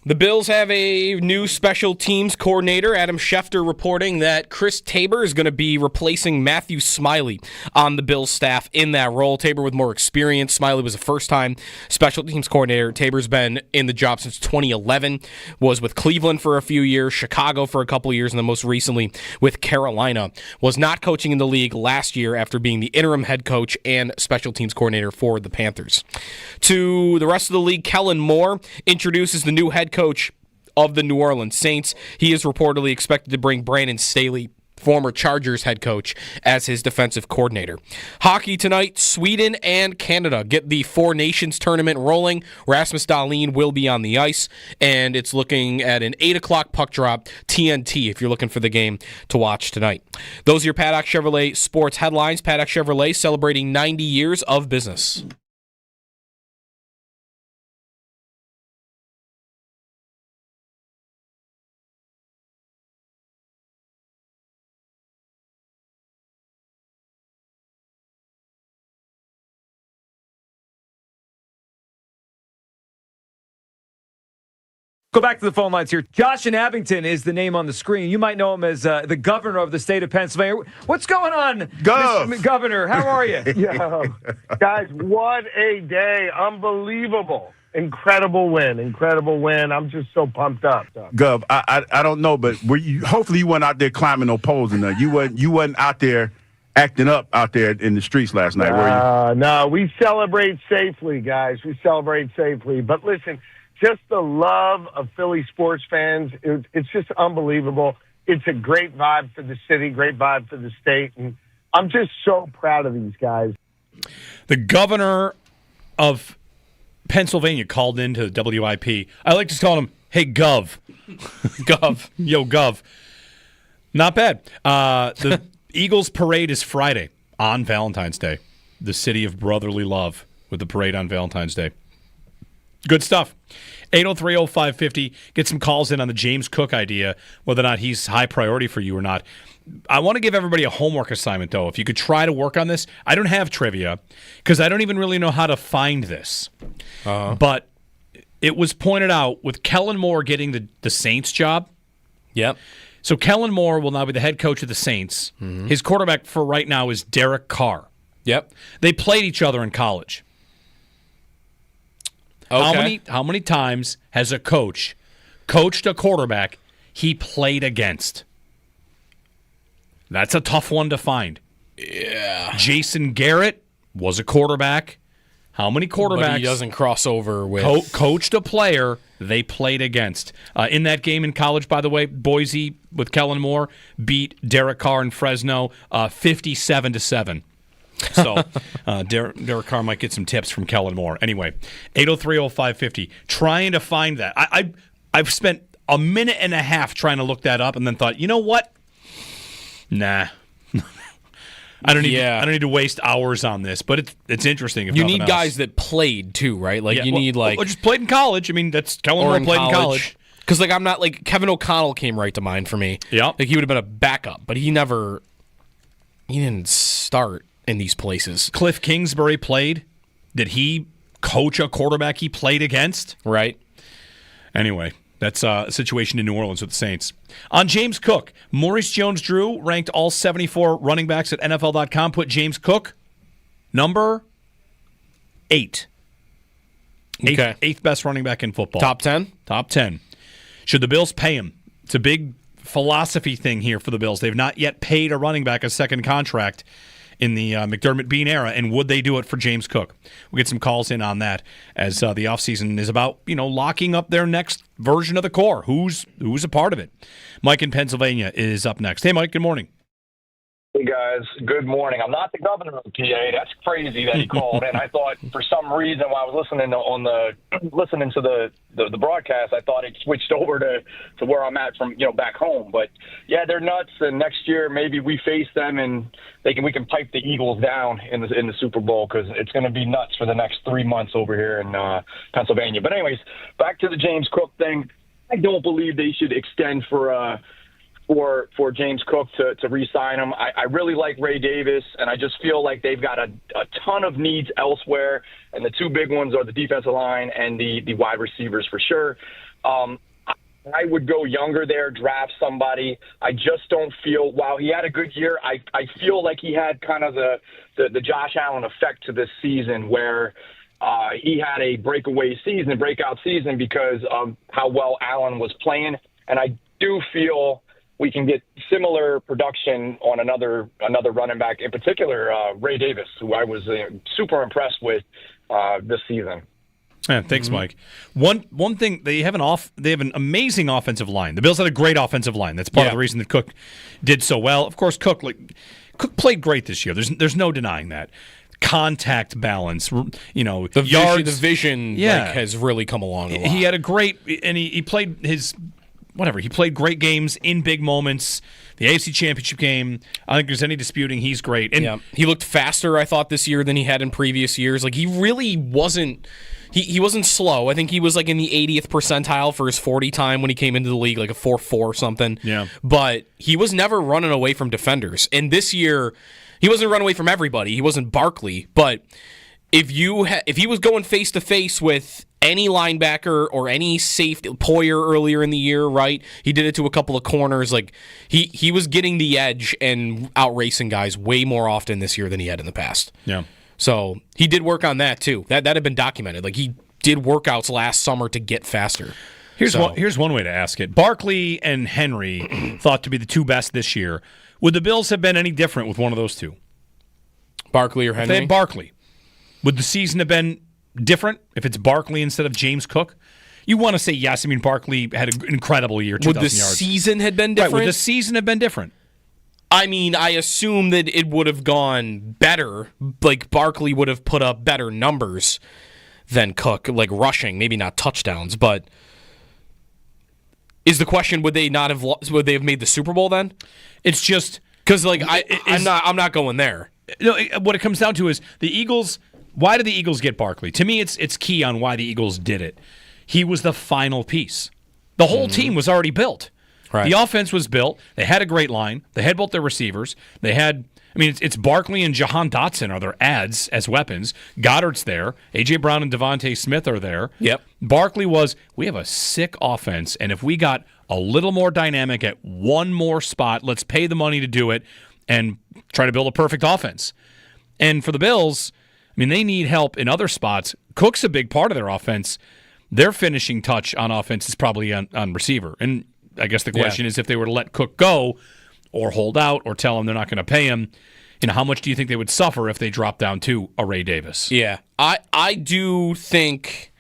The Bills have a new special teams coordinator. Adam Schefter reporting that Chris Tabor is going to be replacing Matthew Smiley on the Bills staff in that role. Tabor with more experience. Smiley was a first-time special teams coordinator. Tabor's been in the job since 2011, was with Cleveland for a few years, Chicago for a couple of years, and then most recently with Carolina. Was not coaching in the league last year after being the interim head coach and special teams coordinator for the Panthers. To the rest of the league, Kellen Moore introduces the new head coach of the New Orleans Saints. He is reportedly expected to bring Brandon Staley, former Chargers head coach, as his defensive coordinator. Hockey tonight, Sweden and Canada get the Four Nations tournament rolling. Rasmus Dahlin will be on the ice, and it's looking at an 8 o'clock puck drop, TNT, if you're looking for the game to watch tonight. Those are your Paddock Chevrolet sports headlines. Paddock Chevrolet celebrating 90 years of business. Go back to the phone lines here. Josh in Abington is the name on the screen. You might know him as the governor of the state of Pennsylvania. What's going on, Mr. Governor? How are you? Yeah, guys, what a day. Unbelievable. Incredible win. I'm just so pumped up. Gov, I don't know, but hopefully you weren't out there climbing no poles and you wasn't out there acting up out there in the streets last night, were you? No, we celebrate safely, guys. We celebrate safely. But listen, just the love of Philly sports fans, it's just unbelievable. It's a great vibe for the city, great vibe for the state, and I'm just so proud of these guys. The governor of Pennsylvania called into the WIP. I like to call him, hey, Gov. Gov. Yo, Gov. Not bad. The Eagles parade is Friday on Valentine's Day. The city of brotherly love with the parade on Valentine's Day. Good stuff. 803-0550. Get some calls in on the James Cook idea, whether or not he's high priority for you or not. I want to give everybody a homework assignment, though. If you could try to work on this. I don't have trivia because I don't even really know how to find this. But it was pointed out with Kellen Moore getting the Saints job. Yep. So Kellen Moore will now be the head coach of the Saints. Mm-hmm. His quarterback for right now is Derek Carr. Yep. They played each other in college. Okay. How many times has a coach coached a quarterback he played against? That's a tough one to find. Yeah. Jason Garrett was a quarterback. How many quarterbacks? But he doesn't cross over with... coached a player they played against. In that game in college, by the way, Boise with Kellen Moore beat Derek Carr in Fresno 57-7. So Derek Carr might get some tips from Kellen Moore. Anyway, 803-0550. Trying to find that. I've spent a minute and a half trying to look that up and then thought, you know what? Nah. I don't need to waste hours on this, but it's interesting. If you need else. guys that played too, right? Like need just played in college. I mean, that's Kellen Moore played in college. Because I'm not like Kevin O'Connell came right to mind for me. Yeah, like he would have been a backup, but he didn't start in these places. Cliff Kingsbury played. Did he coach a quarterback he played against? Right. Anyway, that's a situation in New Orleans with the Saints. On James Cook, Maurice Jones-Drew ranked all 74 running backs at NFL.com, put James Cook number 8. Okay. Eighth best running back in football. Top 10? Top 10. Should the Bills pay him? It's a big philosophy thing here for the Bills. They've not yet paid a running back a second contract in the McDermott Bean era, and would they do it for James Cook? We'll get some calls in on that as the offseason is about, locking up their next version of the core. Who's a part of it? Mike in Pennsylvania is up next. Hey, Mike, good morning. Hey, guys. Good morning. I'm not the governor of PA. That's crazy that he called in. I thought for some reason while I was listening to the broadcast, I thought it switched over to where I'm at from, back home. But, yeah, they're nuts. And next year maybe we face them and we can pipe the Eagles down in the Super Bowl because it's going to be nuts for the next 3 months over here in Pennsylvania. But anyways, back to the James Cook thing. I don't believe they should extend for for James Cook to re-sign him. I really like Ray Davis, and I just feel like they've got a ton of needs elsewhere, and the two big ones are the defensive line and the wide receivers for sure. I would go younger there, draft somebody. I just don't feel, while he had a good year, I feel like he had kind of the Josh Allen effect to this season where he had a breakout season because of how well Allen was playing. And I do feel we can get similar production on another running back, in particular Ray Davis, who I was super impressed with this season. Yeah, thanks, Mike. One thing, they have an amazing offensive line. The Bills had a great offensive line. That's part of the reason that Cook did so well. Of course, Cook played great this year. There's no denying that. Contact balance, the yards, the vision has really come along a lot. He had a great, and he played he played great games in big moments. The AFC Championship game, I don't think there's any disputing he's great. And he looked faster, I thought, this year than he had in previous years. Like, he really wasn't. He wasn't slow. I think he was like in the 80th percentile for his 40 time when he came into the league, like a 4.4 or something. Yeah. But he was never running away from defenders. And this year, he wasn't running away from everybody. He wasn't Barkley. But if he was going face to face with any linebacker or any safety, Poyer earlier in the year, right? He did it to a couple of corners. Like he was getting the edge and outracing guys way more often this year than he had in the past. Yeah. So he did work on that too. That had been documented. Like, he did workouts last summer to get faster. Here's one way to ask it. Barkley and Henry thought to be the two best this year. Would the Bills have been any different with one of those two? Barkley or Henry? If they had Barkley, would the season have been different if it's Barkley instead of James Cook? You want to say yes. I mean, Barkley had an incredible year, 2,000 yards. Would the season have been different? Right, would the season have been different? I mean, I assume that it would have gone better. Like, Barkley would have put up better numbers than Cook, like rushing, maybe not touchdowns, but is the question, would they have made the Super Bowl then? It's just because, like, I'm not going there. No, what it comes down to is the Eagles. Why did the Eagles get Barkley? To me, it's key on why the Eagles did it. He was the final piece. The whole team was already built. Right. The offense was built. They had a great line. They had both their receivers. They had, it's Barkley and Jahan Dotson are their ads as weapons. Goddard's there. A.J. Brown and Devontae Smith are there. Yep. Barkley we have a sick offense, and if we got a little more dynamic at one more spot, let's pay the money to do it and try to build a perfect offense. And for the Bills, they need help in other spots. Cook's a big part of their offense. Their finishing touch on offense is probably on receiver. And I guess the question is, if they were to let Cook go or hold out or tell him they're not going to pay him, how much do you think they would suffer if they dropped down to a Ray Davis? Yeah. I do think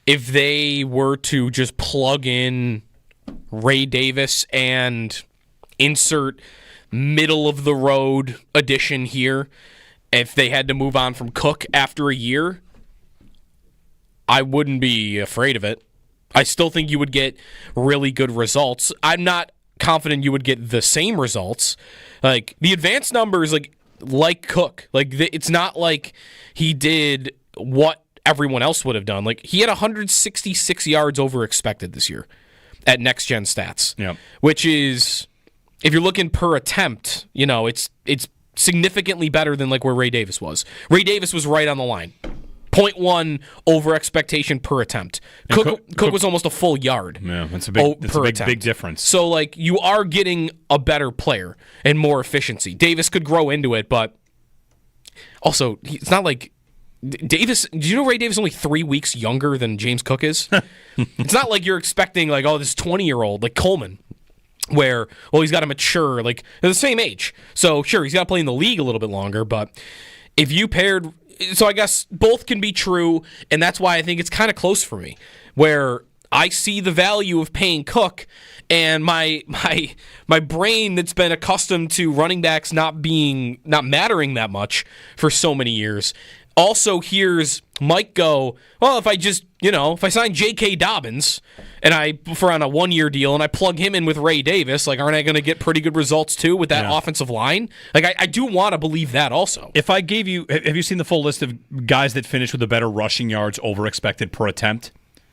if they were to just plug in Ray Davis and insert middle-of-the-road addition here, if they had to move on from Cook after a year, I wouldn't be afraid of it. I still think you would get really good results. I'm not confident you would get the same results. Like, the advanced numbers, like Cook, it's not like he did what everyone else would have done. Like, he had 166 yards over expected this year at Next Gen Stats, which is, if you're looking per attempt, it's significantly better than like where Ray Davis was. Ray Davis was right on the line. 0.1 over expectation per attempt. Cook was almost a full yard. Yeah, that's a big difference. So, like, you are getting a better player and more efficiency. Davis could grow into it, but also, it's not like Davis. Do you know Ray Davis is only 3 weeks younger than James Cook is? It's not like you're expecting, like, this 20-year-old, like Coleman, where, he's got to mature, like, they're the same age. So, sure, he's got to play in the league a little bit longer, but if you paired... So I guess both can be true, and that's why I think it's kind of close for me, where I see the value of paying Cook, and my brain that's been accustomed to running backs not mattering that much for so many years also hears Mike go, well, if I sign J.K. Dobbins and on a 1-year deal and I plug him in with Ray Davis, like, aren't I going to get pretty good results too with that offensive line? Like, I do want to believe that also. If I gave you, have you seen the full list of guys that finish with a better rushing yards over expected per attempt?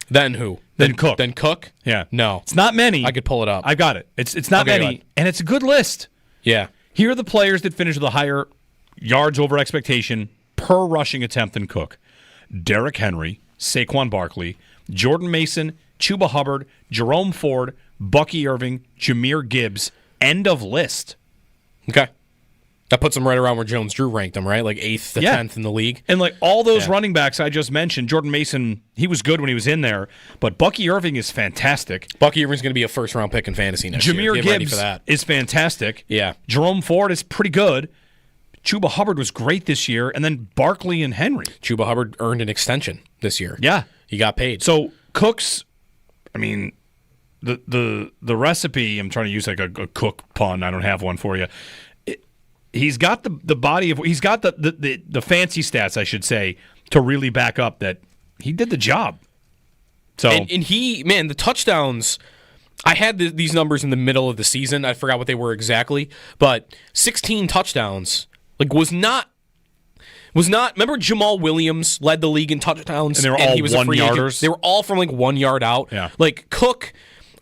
Then who? than Cook. Than Cook? Yeah. No. It's not many. I could pull it up. I've got it. It's not Okay, many, and it's a good list. Yeah. Here are the players that finish with a higher yards over expectation per rushing attempt than Cook. Derrick Henry, Saquon Barkley, Jordan Mason, Chuba Hubbard, Jerome Ford, Bucky Irving, Jahmyr Gibbs. End of list. Okay. That puts him right around where Jones-Drew ranked him, right? Like 8th to 10th in the league. And like all those running backs I just mentioned, Jordan Mason, he was good when he was in there, but Bucky Irving is fantastic. Bucky Irving's going to be a first-round pick in fantasy next year. Jahmyr Get ready Gibbs for that. is fantastic. Yeah. Jerome Ford is pretty good. Chuba Hubbard was great this year, and then Barkley and Henry. Chuba Hubbard earned an extension this year. Yeah. He got paid. So Cook's, I mean, the recipe, I'm trying to use like a Cook pun. I don't have one for you. He's got the body of, he's got the fancy stats, I should say, to really back up that he did the job. So and he, man, the touchdowns, I had these numbers in the middle of the season. I forgot what they were exactly, but 16 touchdowns, like was not. Remember Jamal Williams led the league in touchdowns, and they were all he was a free agent? 1-yarders? They were all from like 1 yard out. Yeah. Like Cook,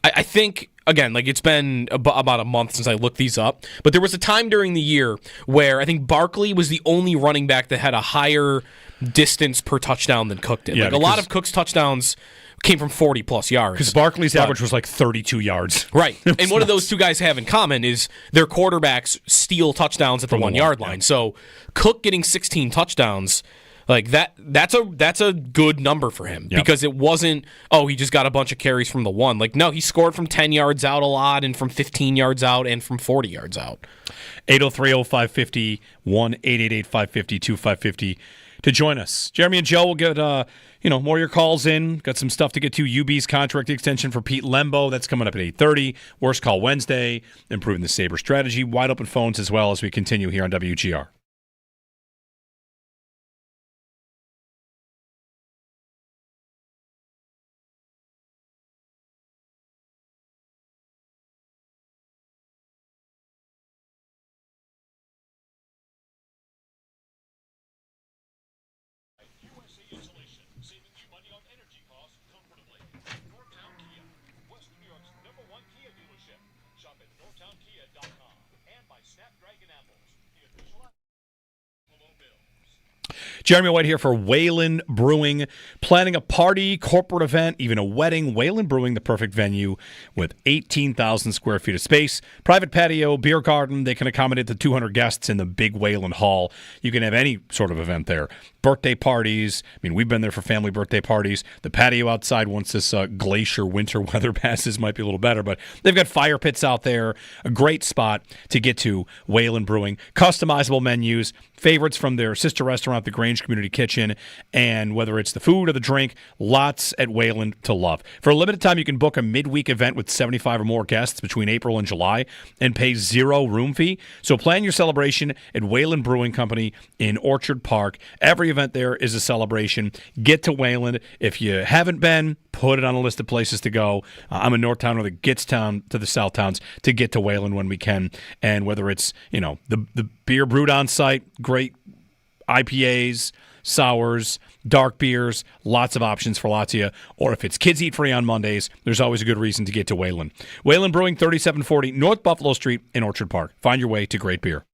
I think. Again, like it's been about a month since I looked these up, but there was a time during the year where I think Barkley was the only running back that had a higher distance per touchdown than Cook did. Yeah, like a lot of Cook's touchdowns came from 40-plus yards. Because Barkley's average was like 32 yards. Right. And what do those two guys have in common is their quarterbacks steal touchdowns at the 1 yard line. So Cook getting 16 touchdowns, like that's a good number for him because it wasn't, he just got a bunch of carries from the one. Like, no, he scored from 10 yards out a lot and from 15 yards out and from 40 yards out. 803-0550, 1-888-550-2550 to join us. Jeremy and Joe will get more of your calls in. Got some stuff to get to. UB's contract extension for Pete Lembo. That's coming up at 8:30. Worst Call Wednesday. Improving the Sabre strategy. Wide open phones as well as we continue here on WGR. Jeremy White here for Whalen Brewing. Planning a party, corporate event, even a wedding. Whalen Brewing, the perfect venue with 18,000 square feet of space. Private patio, beer garden. They can accommodate the 200 guests in the big Whalen Hall. You can have any sort of event there. Birthday parties. I mean, we've been there for family birthday parties. The patio outside, once this glacier winter weather passes, might be a little better. But they've got fire pits out there. A great spot to get to. Whalen Brewing. Customizable menus. Favorites from their sister restaurant, the Grange Community Kitchen, and whether it's the food or the drink, lots at Wayland to love. For a limited time, you can book a midweek event with 75 or more guests between April and July and pay zero room fee. So plan your celebration at Wayland Brewing Company in Orchard Park. Every event there is a celebration. Get to Wayland. If you haven't been, put it on a list of places to go. I'm in Northtown or the Gittstown to the South Towns to get to Wayland when we can. And whether it's, the beer brewed on site, great IPAs, sours, dark beers, lots of options for lots of you. Or if it's kids eat free on Mondays, there's always a good reason to get to Wayland. Wayland Brewing, 3740 North Buffalo Street in Orchard Park. Find your way to great beer.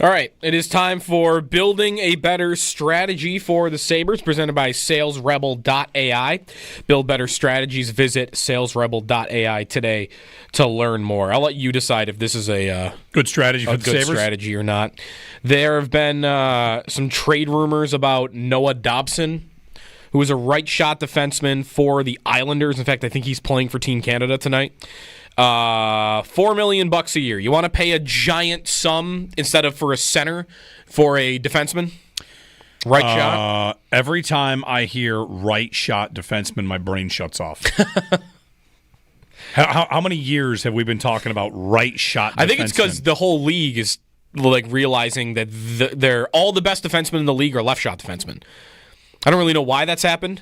All right, it is time for Building a Better Strategy for the Sabres, presented by SalesRebel.ai. Build better strategies. Visit SalesRebel.ai today to learn more. I'll let you decide if this is a good strategy for the Sabres strategy or not. There have been some trade rumors about Noah Dobson, who is a right-shot defenseman for the Islanders. In fact, I think he's playing for Team Canada tonight. $4 million a year. You want to pay a giant sum instead of for a center for a defenseman? Right shot? Every time I hear right shot defenseman, my brain shuts off. How many years have we been talking about right shot defensemen? I think it's because the whole league is realizing that they're all the best defensemen in the league are left shot defensemen. I don't really know why that's happened.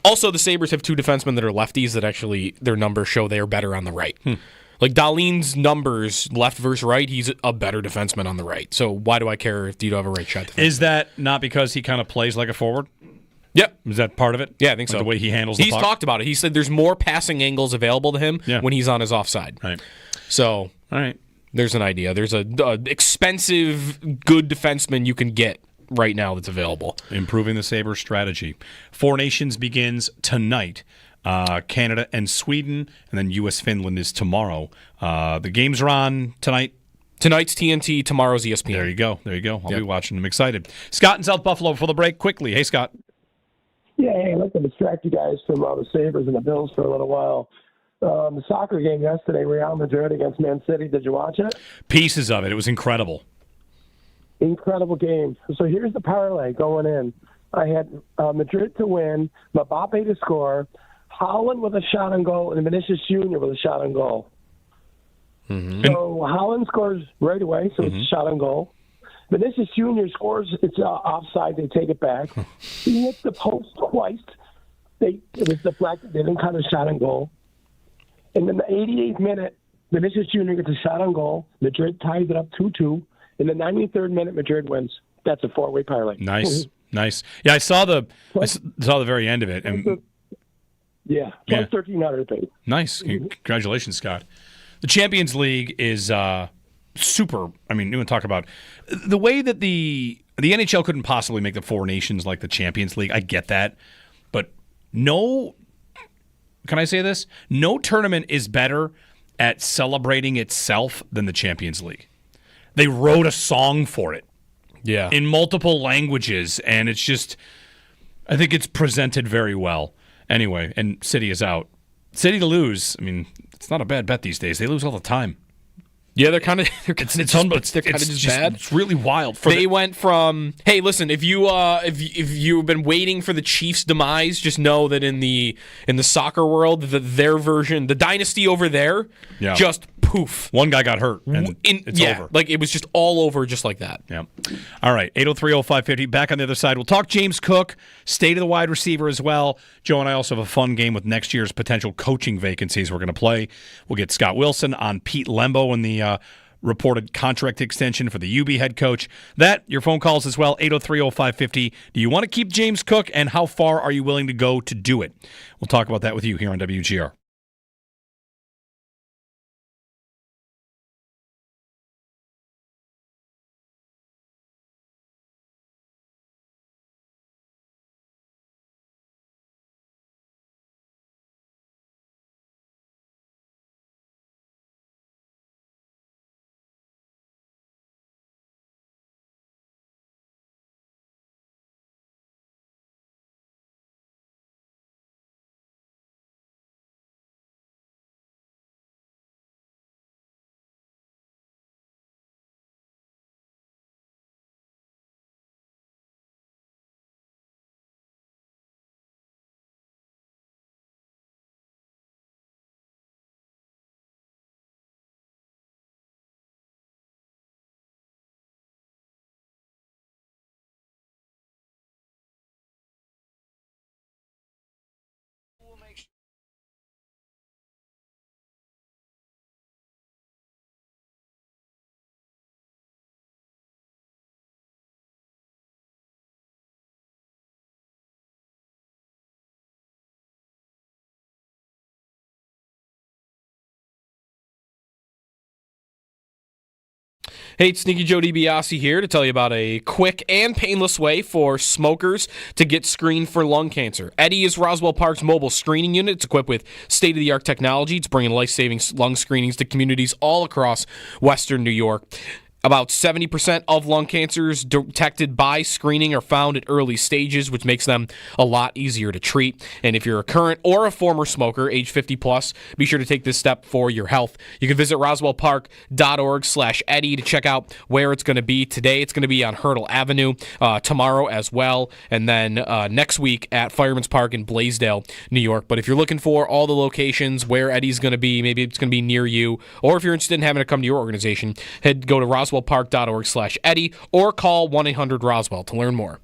Also, the Sabres have two defensemen that are lefties that actually their numbers show they are better on the right. Like Dahlin's numbers, left versus right, he's a better defenseman on the right. So why do I care if you don't have a right shot defenseman? Is that not because he kind of plays like a forward? Yep. Is that part of it? Yeah, I think so. The way he handles the puck? He's talked about it. He said there's more passing angles available to him when he's on his offside. Right. So, all right. There's an idea. There's a expensive, good defenseman you can get right now that's available. Improving the Sabres strategy. Four Nations begins tonight. Canada and Sweden, and then U.S.-Finland is tomorrow. The games are on tonight. Tonight's TNT, tomorrow's ESPN. There you go. I'll be watching. I'm excited. Scott in South Buffalo for the break. Quickly. Hey, Scott. Yeah, hey, I'd like to distract you guys from the Sabres and the Bills for a little while. The soccer game yesterday, Real Madrid against Man City, did you watch it? Pieces of it. It was incredible. Incredible game. So here's the parlay going in. I had Madrid to win, Mbappe to score, Holland with a shot on goal, and Vinicius Jr. with a shot on goal. Mm-hmm. So Holland scores right away, so it's a shot on goal. Vinicius Jr. scores, it's offside, they take it back. He hits the post twice. It was deflected, they didn't count a shot on goal. And in the 88th minute, Vinicius Jr. gets a shot on goal. Madrid ties it up 2-2. In the 93rd minute, Madrid wins. That's a four-way parlay. Nice. Yeah, I saw the very end of it. And plus 1,300 paid. Nice. Congratulations, Scott. The Champions League is super. I mean, you want to talk about the way that the NHL couldn't possibly make the Four Nations like the Champions League. I get that, but can I say this? No tournament is better at celebrating itself than the Champions League. They wrote a song for it. Yeah. In multiple languages, and it's just, I think it's presented very well. Anyway, and City is out. City to lose, I mean, it's not a bad bet these days. They lose all the time. Yeah, they're kind of just bad. It's really wild. They went from, hey, listen, if you've been waiting for the Chiefs' demise, just know that in the soccer world, their version, the dynasty over there, just poof. One guy got hurt, and it's over. Like it was just all over, just like that. Yeah. All right, 803-0550. Back on the other side, we'll talk James Cook, state of the wide receiver as well. Joe and I also have a fun game with next year's potential coaching vacancies we're going to play. We'll get Scott Wilson on Pete Lembo and the reported contract extension for the UB head coach. Your phone calls as well, 803-0550. Do you want to keep James Cook, and how far are you willing to go to do it? We'll talk about that with you here on WGR. Hey, it's Sneaky Joe DiBiase here to tell you about a quick and painless way for smokers to get screened for lung cancer. Eddie is Roswell Park's mobile screening unit. It's equipped with state-of-the-art technology. It's bringing life-saving lung screenings to communities all across Western New York. About 70% of lung cancers detected by screening are found at early stages, which makes them a lot easier to treat. And if you're a current or a former smoker, age 50 plus, be sure to take this step for your health. You can visit roswellpark.org/Eddie to check out where it's going to be. Today, it's going to be on Hurdle Avenue, tomorrow as well, and then next week at Fireman's Park in Blaisdell, New York. But if you're looking for all the locations where Eddie's going to be, maybe it's going to be near you, or if you're interested in having it come to your organization, go to roswellpark.org/Eddie or call 1-800-ROSWELL to learn more.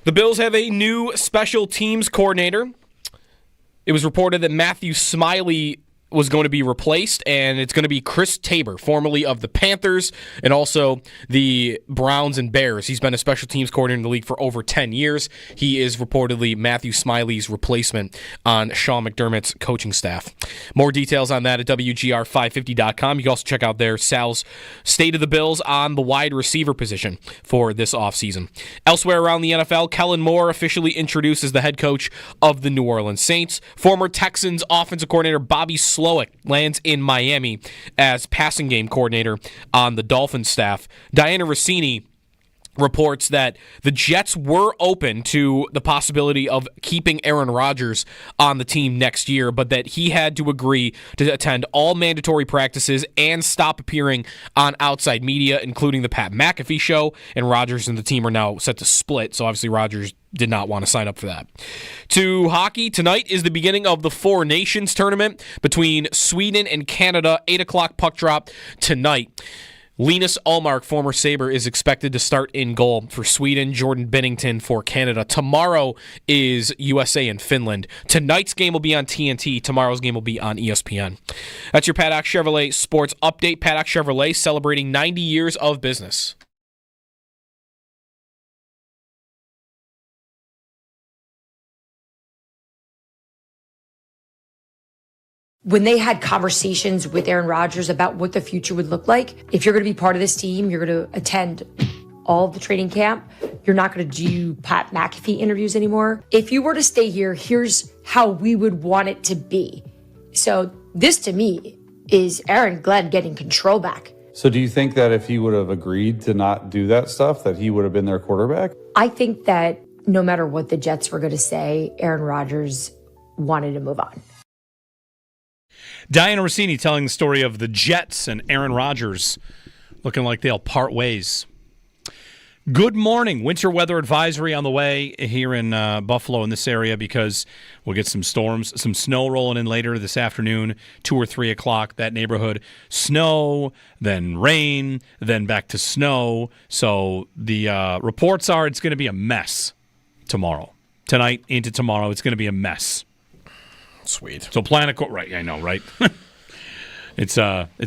The Bills have a new special teams coordinator. It was reported that Matthew Smiley was going to be replaced, and it's going to be Chris Tabor, formerly of the Panthers and also the Browns and Bears. He's been a special teams coordinator in the league for over 10 years. He is reportedly Matthew Smiley's replacement on Sean McDermott's coaching staff. More details on that at WGR550.com. You can also check out there Sal's State of the Bills on the wide receiver position for this offseason. Elsewhere around the NFL, Kellen Moore officially introduced as the head coach of the New Orleans Saints. Former Texans offensive coordinator Bobby Slowick lands in Miami as passing game coordinator on the Dolphins staff. Diana Rossini reports that the Jets were open to the possibility of keeping Aaron Rodgers on the team next year, but that he had to agree to attend all mandatory practices and stop appearing on outside media, including the Pat McAfee show, and Rodgers and the team are now set to split, so obviously Rodgers did not want to sign up for that. To hockey, tonight is the beginning of the Four Nations tournament between Sweden and Canada, 8 o'clock puck drop tonight. Linus Ullmark, former Sabre, is expected to start in goal for Sweden. Jordan Binnington for Canada. Tomorrow is USA and Finland. Tonight's game will be on TNT. Tomorrow's game will be on ESPN. That's your Paddock Chevrolet Sports Update. Paddock Chevrolet celebrating 90 years of business. When they had conversations with Aaron Rodgers about what the future would look like, if you're going to be part of this team, you're going to attend all of the training camp. You're not going to do Pat McAfee interviews anymore. If you were to stay here, here's how we would want it to be. So this, to me, is Aaron Glenn getting control back. So do you think that if he would have agreed to not do that stuff, that he would have been their quarterback? I think that no matter what the Jets were going to say, Aaron Rodgers wanted to move on. Diana Rossini telling the story of the Jets and Aaron Rodgers looking like they'll part ways. Good morning. Winter weather advisory on the way here in Buffalo in this area because we'll get some storms, some snow rolling in later this afternoon, 2 or 3 o'clock, that neighborhood. Snow, then rain, then back to snow. So the reports are it's going to be a mess tomorrow. Tonight into tomorrow, it's going to be a mess. Sweet. So plan a right. I know, right? It's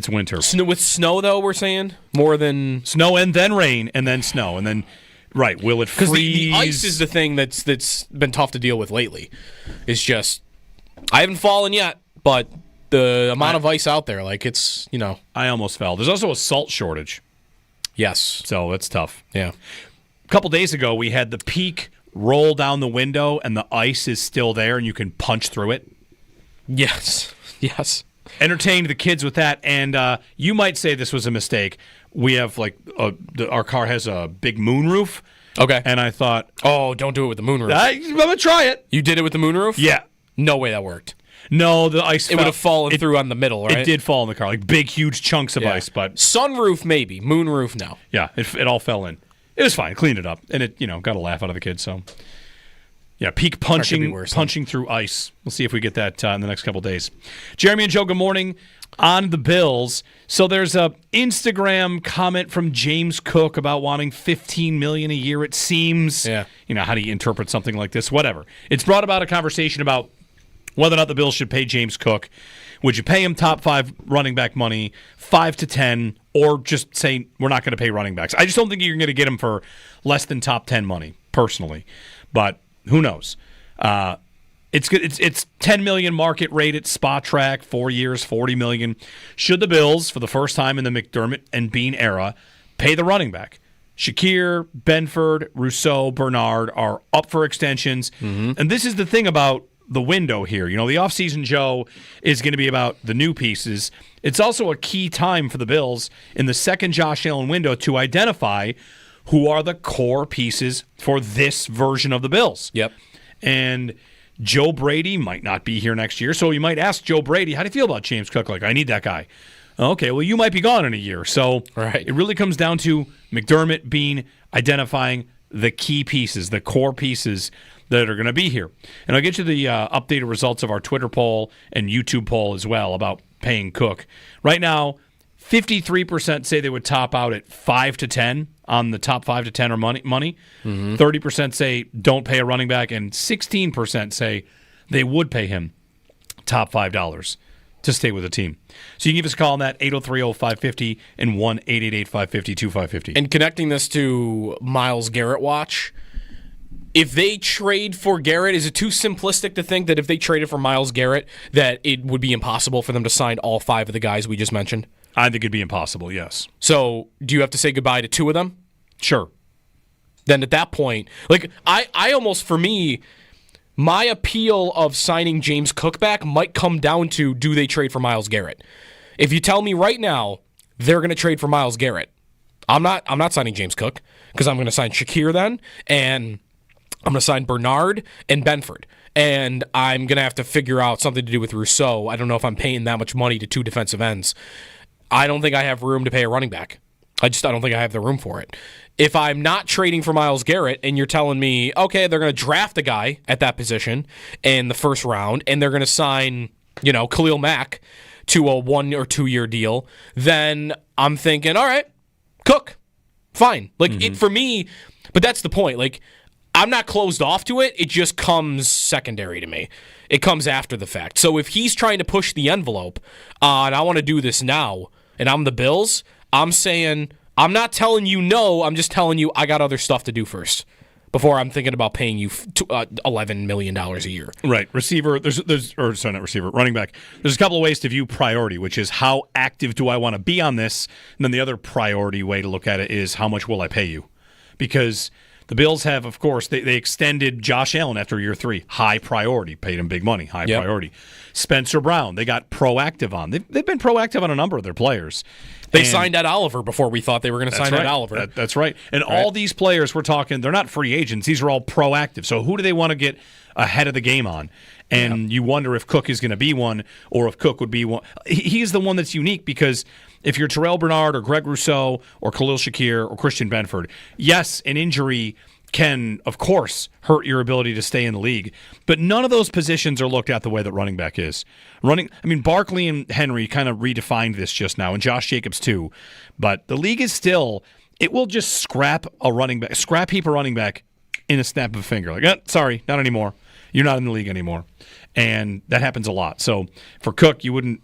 winter. With snow, though, we're saying more than snow and then rain and then snow and then right. Will it freeze? Because the ice is the thing that's been tough to deal with lately. It's just I haven't fallen yet, but the amount of ice out there, like it's I almost fell. There's also a salt shortage. Yes, so it's tough. Yeah. A couple days ago, we had the peak roll down the window, and the ice is still there, and you can punch through it. Yes. Entertained the kids with that, and you might say this was a mistake. We have our car has a big moonroof. Okay. And I thought, oh, don't do it with the moonroof. I'm gonna try it. You did it with the moonroof? Yeah. No way that worked. No, the ice. It would have fallen through on the middle, right? It did fall in the car, like big, huge chunks of ice. But sunroof maybe, moonroof no. Yeah, it all fell in. It was fine. Cleaned it up, and it got a laugh out of the kids. So. Yeah, peak punching through ice. We'll see if we get that in the next couple days. Jeremy and Joe, good morning on the Bills. So there's a Instagram comment from James Cook about wanting $15 million a year, it seems. Yeah. How do you interpret something like this? Whatever. It's brought about a conversation about whether or not the Bills should pay James Cook. Would you pay him top 5 running back money, 5 to 10, or just say we're not going to pay running backs? I just don't think you're going to get him for less than top 10 money, personally. But who knows? It's $10 million market rate at Spot Track, 4 years, $40 million. Should the Bills, for the first time in the McDermott and Bean era, pay the running back? Shakir, Benford, Rousseau, Bernard are up for extensions. Mm-hmm. And this is the thing about the window here. The offseason, Joe, is going to be about the new pieces. It's also a key time for the Bills in the second Josh Allen window to identify who are the core pieces for this version of the Bills. Yep. And Joe Brady might not be here next year, so you might ask Joe Brady, how do you feel about James Cook? I need that guy. Okay, well, you might be gone in a year. So It really comes down to McDermott being identifying the key pieces, the core pieces that are going to be here. And I'll get you the updated results of our Twitter poll and YouTube poll as well about paying Cook. Right now, 53% say they would top out at 5 to 10 on the top 5 to 10 or money. 30% say don't pay a running back, and 16% say they would pay him top $5 to stay with the team. So you can give us a call on that, 803-0550 and 1-888-550-2550. And connecting this to Myles Garrett watch, if they trade for Garrett, is it too simplistic to think that if they traded for Myles Garrett that it would be impossible for them to sign all 5 of the guys we just mentioned? I think it'd be impossible, yes. So do you have to say goodbye to 2 of them? Sure. Then at that point, like I almost, for me, my appeal of signing James Cook back might come down to, do they trade for Myles Garrett? If you tell me right now they're going to trade for Myles Garrett, I'm not signing James Cook, because I'm going to sign Shakir then, and I'm going to sign Bernard and Benford. And I'm going to have to figure out something to do with Rousseau. I don't know if I'm paying that much money to 2 defensive ends. I don't think I have room to pay a running back. I don't think I have the room for it. If I'm not trading for Myles Garrett and you're telling me, okay, they're going to draft a guy at that position in the first round and they're going to sign, Khalil Mack to a 1 or 2 year deal, then I'm thinking, all right, Cook, fine. It for me, but that's the point. Like, I'm not closed off to it. It just comes secondary to me. It comes after the fact. So if he's trying to push the envelope and I want to do this now, and I'm the Bills, I'm saying, I'm not telling you no, I'm just telling you I got other stuff to do first before I'm thinking about paying you $11 million a year. Right. Receiver, not receiver, running back. There's a couple of ways to view priority, which is how active do I want to be on this? And then the other priority way to look at it is how much will I pay you? Because the Bills have, of course, they extended Josh Allen after year 3. High priority. Paid him big money. High priority. Spencer Brown, they got proactive on. They've been proactive on a number of their players. They signed Ed Oliver before we thought they were going to sign Ed Oliver. That's right. And all these players we're talking, they're not free agents. These are all proactive. So who do they want to get ahead of the game on? And you wonder if Cook is going to be one, or if Cook would be one. He's the one that's unique because if you're Terrell Bernard or Greg Rousseau or Khalil Shakir or Christian Benford, yes, an injury can, of course, hurt your ability to stay in the league. But none of those positions are looked at the way that running back is. Barkley and Henry kind of redefined this just now, and Josh Jacobs too. But the league is still, it will just scrap heap a running back in a snap of a finger. Like, sorry, not anymore. You're not in the league anymore. And that happens a lot. So for Cook, you wouldn't,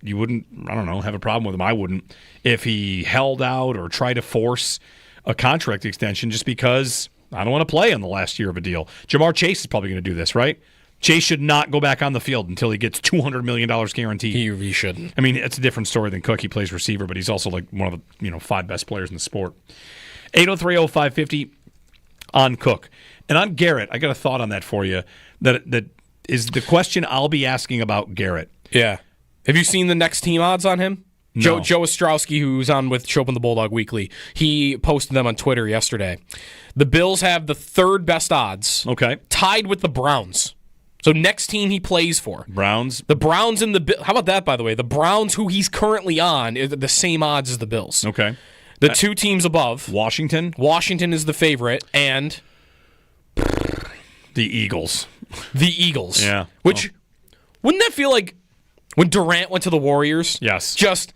I don't know, have a problem with him. I wouldn't. If he held out or tried to force a contract extension just because I don't want to play in the last year of a deal. Jamar Chase is probably going to do this, right? Chase should not go back on the field until he gets $200 million guaranteed. He shouldn't. It's a different story than Cook. He plays receiver, but he's also like one of the 5 best players in the sport. 803-0550 on Cook. And on Garrett, I got a thought on that for you. That is the question I'll be asking about Garrett. Yeah. Have you seen the next team odds on him? No. Joe Ostrowski, who's on with Chopin the Bulldog Weekly, he posted them on Twitter yesterday. The Bills have the 3rd best odds. Okay. Tied with the Browns. So next team he plays for. Browns. The Browns and the how about that, by the way? The Browns, who he's currently on, is the same odds as the Bills. Okay. The 2 teams above. Washington. Washington is the favorite, and the Eagles. The Eagles. Yeah. Which, wouldn't that feel like when Durant went to the Warriors? Yes. Just,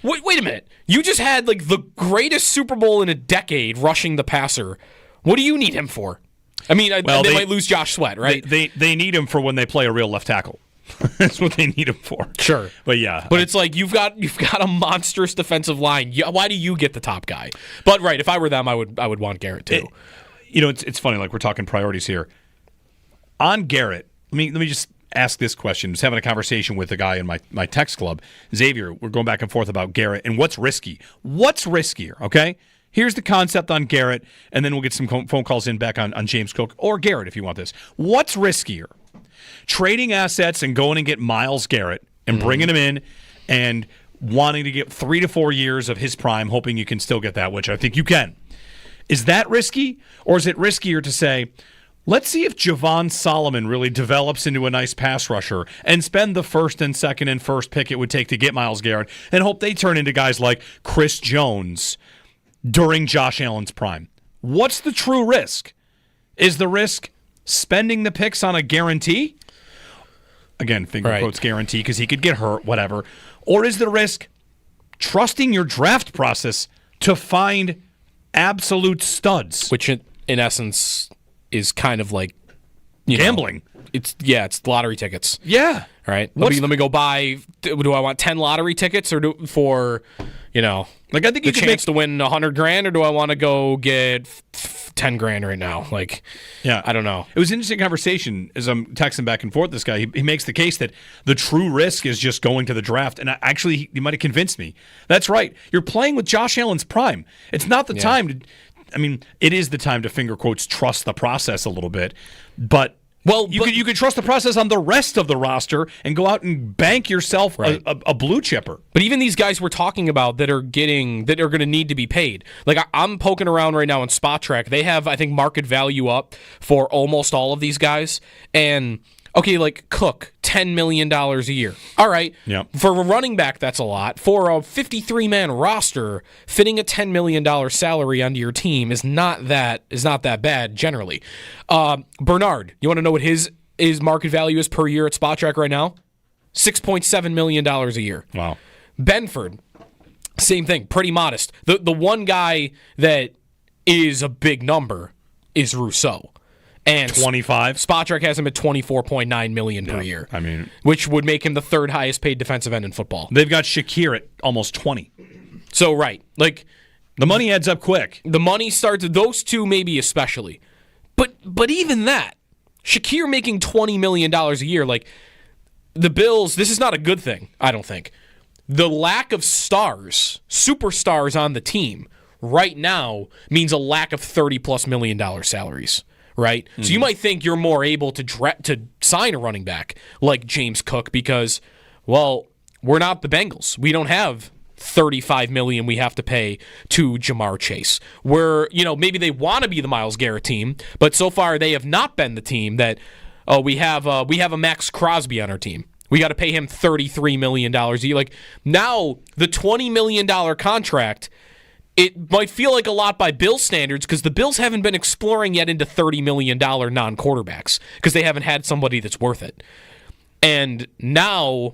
wait a minute. You just had like the greatest Super Bowl in a decade rushing the passer. What do you need him for? They might lose Josh Sweat, right? They need him for when they play a real left tackle. That's what they need him for. Sure. But yeah. But it's like you've got a monstrous defensive line. Why do you get the top guy? But right, if I were them, I would want Garrett too. It's funny, like we're talking priorities here. On Garrett, let me just ask this question. I was having a conversation with a guy in my text club, Xavier. We're going back and forth about Garrett and what's risky. What's riskier, okay? Here's the concept on Garrett, and then we'll get some phone calls in back on James Cook or Garrett if you want this. What's riskier? Trading assets and going and get Myles Garrett and bringing him in and wanting to get 3 to 4 years of his prime, hoping you can still get that, which I think you can. Is that risky? Or is it riskier to say, let's see if Javon Solomon really develops into a nice pass rusher and spend the 1st and 2nd and 1st pick it would take to get Myles Garrett and hope they turn into guys like Chris Jones during Josh Allen's prime? What's the true risk? Is the risk spending the picks on a guarantee? Again, finger quotes guarantee because he could get hurt, whatever. Or is the risk trusting your draft process to find absolute studs. Which, in essence, is kind of like gambling. It's lottery tickets. Yeah. All right. Let me go buy. Do I want 10 lottery tickets for like I think the chance to win $100,000, or do I want to go get $10,000 right now? I don't know. It was an interesting conversation as I'm texting back and forth. This guy, he makes the case that the true risk is just going to the draft, and he might have convinced me. That's right. You're playing with Josh Allen's prime. It's not the time to. I mean, it is the time to finger quotes trust the process a little bit, but. You could trust the process on the rest of the roster and go out and bank yourself a blue chipper. But even these guys we're talking about that are going to need to be paid. Like I'm poking around right now in Spot Track. They have, I think, market value up for almost all of these guys. And okay, like Cook, $10 million a year. All right. Yeah. For a running back, that's a lot. For a 53-man roster, fitting a $10 million salary onto your team is not that bad generally. Bernard, you want to know what his market value is per year at Spot Track right now? $6.7 million a year. Wow. Benford, same thing, pretty modest. The one guy that is a big number is Rousseau. And 25. Spot Track has him at $24.9 million per year. I mean, which would make him the third highest paid defensive end in football. They've got Shakir at almost 20. So right, like the money adds up quick. The money starts. Those two maybe especially, but even that, Shakir making $20 million a year, like the Bills. This is not a good thing. I don't think the lack of superstars on the team right now means a lack of $30+ million salaries. Right? Mm-hmm. So you might think you're more able to sign a running back like James Cook because, well, we're not the Bengals. We don't have $35 million we have to pay to Jamar Chase. We're, maybe they want to be the Myles Garrett team, but so far they have not been the team that, we have a Max Crosby on our team. We got to pay him $33 million a year. Like now the $20 million contract, it might feel like a lot by Bills standards because the Bills haven't been exploring yet into $30 million non-quarterbacks because they haven't had somebody that's worth it. And now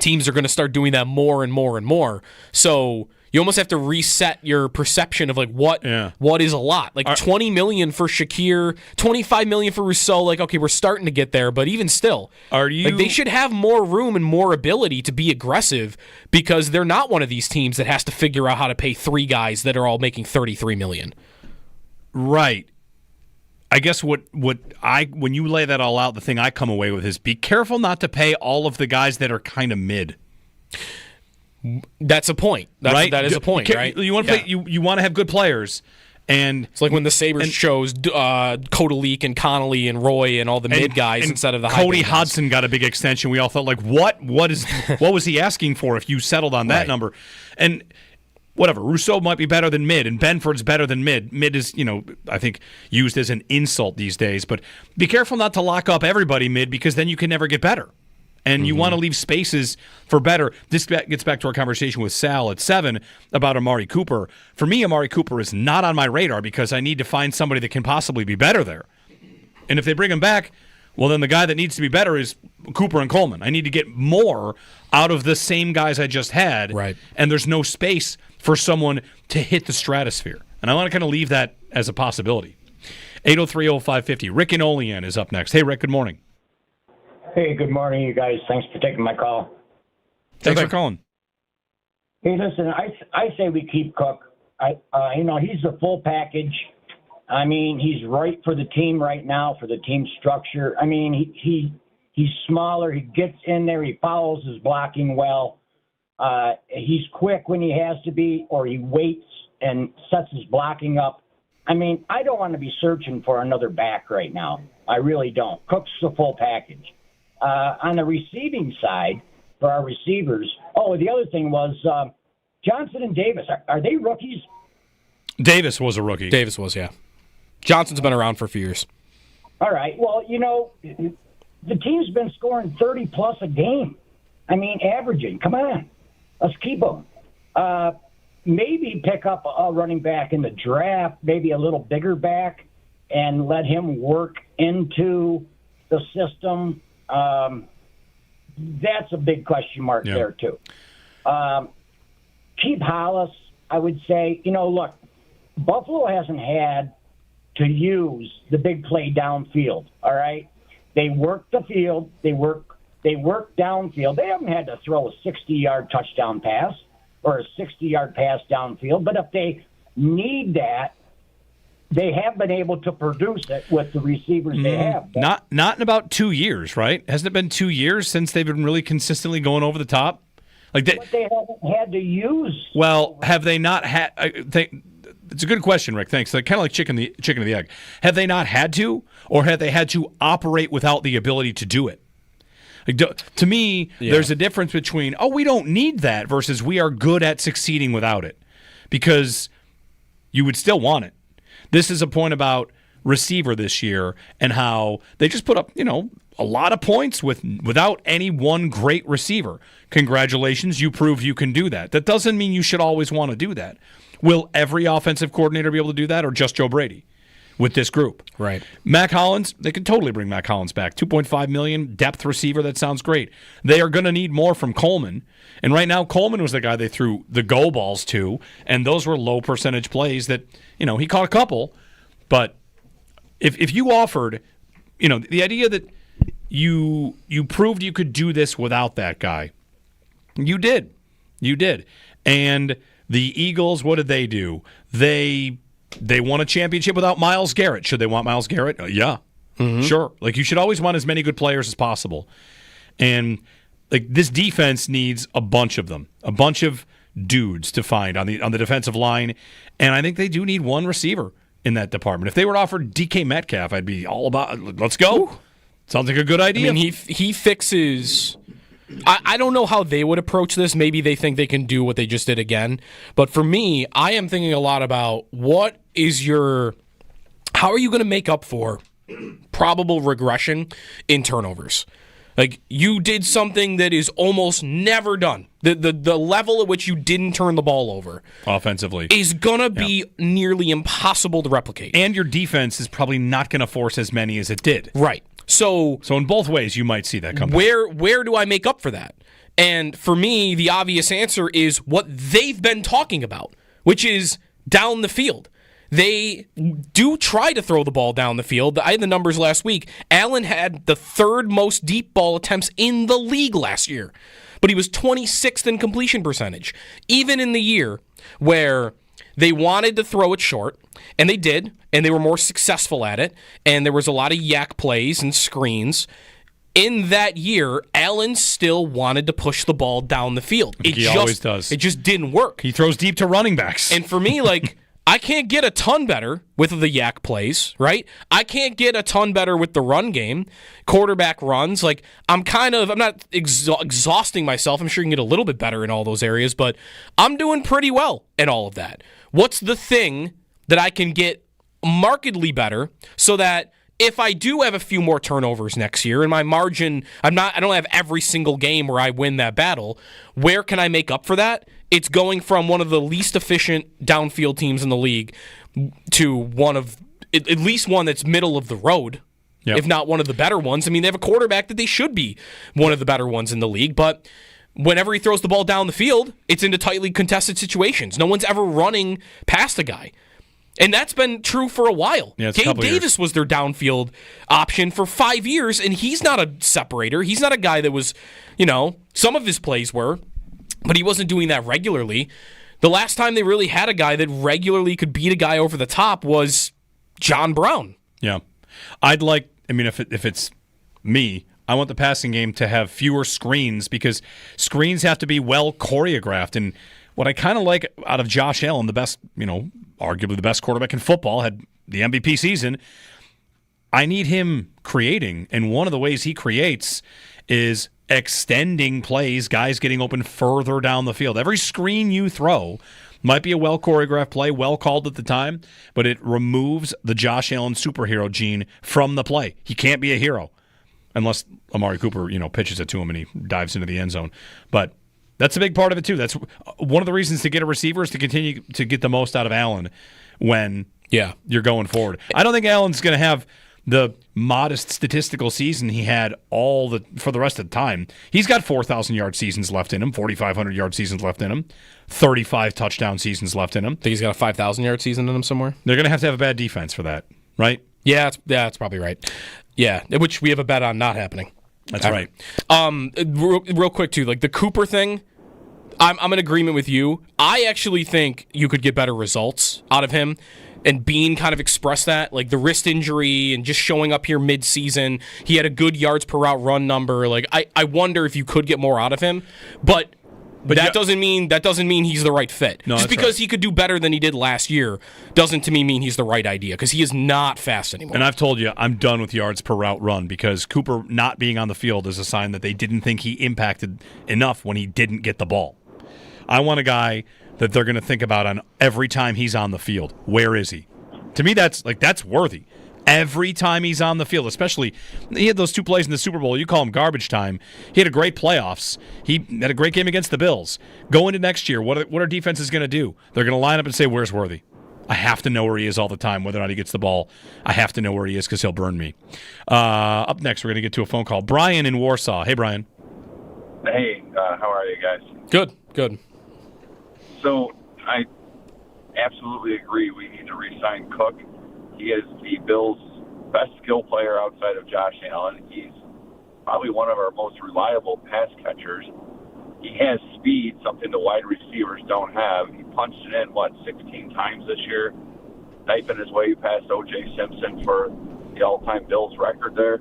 teams are going to start doing that more and more and more. So you almost have to reset your perception of what is a lot. Like $20 million for Shakir, $25 million for Rousseau. Like, okay, we're starting to get there, but even still, they should have more room and more ability to be aggressive because they're not one of these teams that has to figure out how to pay three guys that are all making $33 million. Right. I guess when you lay that all out, the thing I come away with is be careful not to pay all of the guys that are kind of mid. That's a point. Right? That is a point, right? You want to play, you want to have good players, and it's like when the Sabres chose Kodalik and Connolly and Roy and all the mid guys instead of the high Cody Hodson got a big extension. We all thought what was he asking for if you settled on that number? And whatever, Rousseau might be better than mid, and Benford's better than mid. Mid is, I think used as an insult these days. But be careful not to lock up everybody mid because then you can never get better. And you want to leave spaces for better. This gets back to our conversation with Sal at 7 about Amari Cooper. For me, Amari Cooper is not on my radar because I need to find somebody that can possibly be better there. And if they bring him back, well, then the guy that needs to be better is Cooper and Coleman. I need to get more out of the same guys I just had. Right. And there's no space for someone to hit the stratosphere. And I want to kind of leave that as a possibility. 803-0550. Rick and Olean is up next. Hey, Rick, good morning. Hey, good morning, you guys. Thanks for taking my call. Thanks for calling. Hey, listen, I say we keep Cook. He's the full package. I mean, he's right for the team right now, for the team structure. I mean, he's smaller. He gets in there. He follows his blocking well. He's quick when he has to be, or he waits and sets his blocking up. I mean, I don't want to be searching for another back right now. I really don't. Cook's the full package. On the receiving side, for our receivers, the other thing was Johnson and Davis. Are they rookies? Davis was a rookie. Davis was, yeah. Johnson's been around for a few years. All right. Well, the team's been scoring 30-plus a game. I mean, averaging. Come on. Let's keep them. Maybe pick up a running back in the draft, maybe a little bigger back, and let him work into the system. That's a big question mark there, too. keep Hollis, I would say. Look, Buffalo hasn't had to use the big play downfield, all right? They work the field. They work downfield. They haven't had to throw a 60-yard touchdown pass or a 60-yard pass downfield. But if they need that, they have been able to produce it with the receivers they have. Not in about 2 years, right? Hasn't it been 2 years since they've been really consistently going over the top? But they haven't had to use. Well, have they not had? It's a good question, Rick. Thanks. Kind of like chicken or the egg. Have they not had to, or have they had to operate without the ability to do it? To me, there's a difference between, we don't need that versus we are good at succeeding without it, because you would still want it. This is a point about receiver this year and how they just put up, a lot of points without any one great receiver. Congratulations, you prove you can do that. That doesn't mean you should always want to do that. Will every offensive coordinator be able to do that, or just Joe Brady with this group? Right. Mac Hollins, they could totally bring Mac Hollins back. $2.5 million, depth receiver, that sounds great. They are going to need more from Coleman. And right now, Coleman was the guy they threw the go balls to, and those were low percentage plays that, he caught a couple. But if you offered, the idea that you proved you could do this without that guy, you did. And the Eagles, what did they do? They won a championship without Myles Garrett. Should they want Myles Garrett? Yeah. Mm-hmm. Sure. You should always want as many good players as possible. And this defense needs a bunch of them, a bunch of dudes to find on the defensive line. And I think they do need one receiver in that department. If they were offered DK Metcalf, I'd be all about it. Let's go. Ooh. Sounds like a good idea. I mean, he fixes. I don't know how they would approach this. Maybe they think they can do what they just did again. But for me, I am thinking a lot about how are you going to make up for probable regression in turnovers? You did something that is almost never done. The level at which you didn't turn the ball over offensively is going to be nearly impossible to replicate. And your defense is probably not going to force as many as it did. Right. So in both ways, you might see that come back. Where do I make up for that? And for me, the obvious answer is what they've been talking about, which is down the field. They do try to throw the ball down the field. I had the numbers last week. Allen had the third most deep ball attempts in the league last year, but he was 26th in completion percentage. Even in the year where they wanted to throw it short, and they did, and they were more successful at it, and there was a lot of yak plays and screens. In that year, Allen still wanted to push the ball down the field. He always does. It just didn't work. He throws deep to running backs. And for me, I can't get a ton better with the yak plays, right? I can't get a ton better with the run game, quarterback runs. I'm not exhausting myself. I'm sure you can get a little bit better in all those areas, but I'm doing pretty well at all of that. What's the thing that I can get markedly better so that if I do have a few more turnovers next year and my margin, I don't have every single game where I win that battle, where can I make up for that? It's going from one of the least efficient downfield teams in the league to one of at least one that's middle of the road, if not one of the better ones. I mean, they have a quarterback that they should be one of the better ones in the league, but whenever he throws the ball down the field, it's into tightly contested situations. No one's ever running past a guy. And that's been true for a while. Yeah, Gabe Davis was their downfield option for 5 years, and he's not a separator. He's not a guy that was, some of his plays were, but he wasn't doing that regularly. The last time they really had a guy that regularly could beat a guy over the top was John Brown. Yeah. If it's me, I want the passing game to have fewer screens because screens have to be well choreographed. And what I kind of like out of Josh Allen, the best, arguably the best quarterback in football, had the MVP season, I need him creating. And one of the ways he creates is extending plays, guys getting open further down the field. Every screen you throw might be a well-choreographed play, well called at the time, but it removes the Josh Allen superhero gene from the play. He can't be a hero unless Amari Cooper, pitches it to him and he dives into the end zone. But that's a big part of it, too. That's one of the reasons to get a receiver is to continue to get the most out of Allen when you're going forward. I don't think Allen's going to have the modest statistical season he had for the rest of the time. He's got 4,000-yard seasons left in him, 4,500-yard seasons left in him, 35 touchdown seasons left in him. Think he's got a 5,000-yard season in him somewhere? They're going to have a bad defense for that, right? Yeah, that's probably right. Yeah, which we have a bet on not happening. That's right. Real quick, too, like the Cooper thing, I'm in agreement with you. I actually think you could get better results out of him. And Bean kind of expressed that, like the wrist injury and just showing up here mid-season. He had a good yards per route run number. Like I wonder if you could get more out of him, but that doesn't mean he's the right fit. No, just because he could do better than he did last year doesn't to me mean he's the right idea because he is not fast anymore. And I've told you I'm done with yards per route run because Cooper not being on the field is a sign that they didn't think he impacted enough when he didn't get the ball. I want a guy that they're going to think about on every time he's on the field. Where is he? To me, that's worthy. Every time he's on the field, especially he had those 2 plays in the Super Bowl. You call them garbage time. He had a great playoffs. He had a great game against the Bills. Go into next year, what are defenses going to do? They're going to line up and say, "Where's Worthy?" I have to know where he is all the time, whether or not he gets the ball. I have to know where he is because he'll burn me. Up next, we're going to get to a phone call. Brian in Warsaw. Hey, Brian. Hey, how are you guys? Good. So I absolutely agree we need to re-sign Cook. He is the Bills' best skill player outside of Josh Allen. He's probably one of our most reliable pass catchers. He has speed, something the wide receivers don't have. He punched it in, 16 times this year, knifing his way past O.J. Simpson for the all-time Bills record there.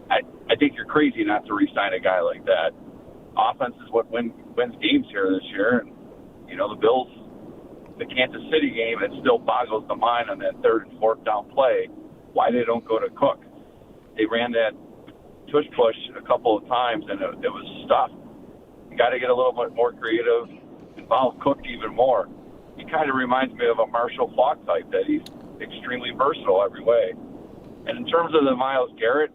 I think you're crazy not to re-sign a guy like that. Offense is what wins games here this year. And, the Bills, the Kansas City game, it still boggles the mind on that 3rd and 4th down play why they don't go to Cook. They ran that tush-push a couple of times, and it was stuffed. You got to get a little bit more creative, involve Cook even more. He kind of reminds me of a Marshall Faulk type, that he's extremely versatile every way. And in terms of the Myles Garrett,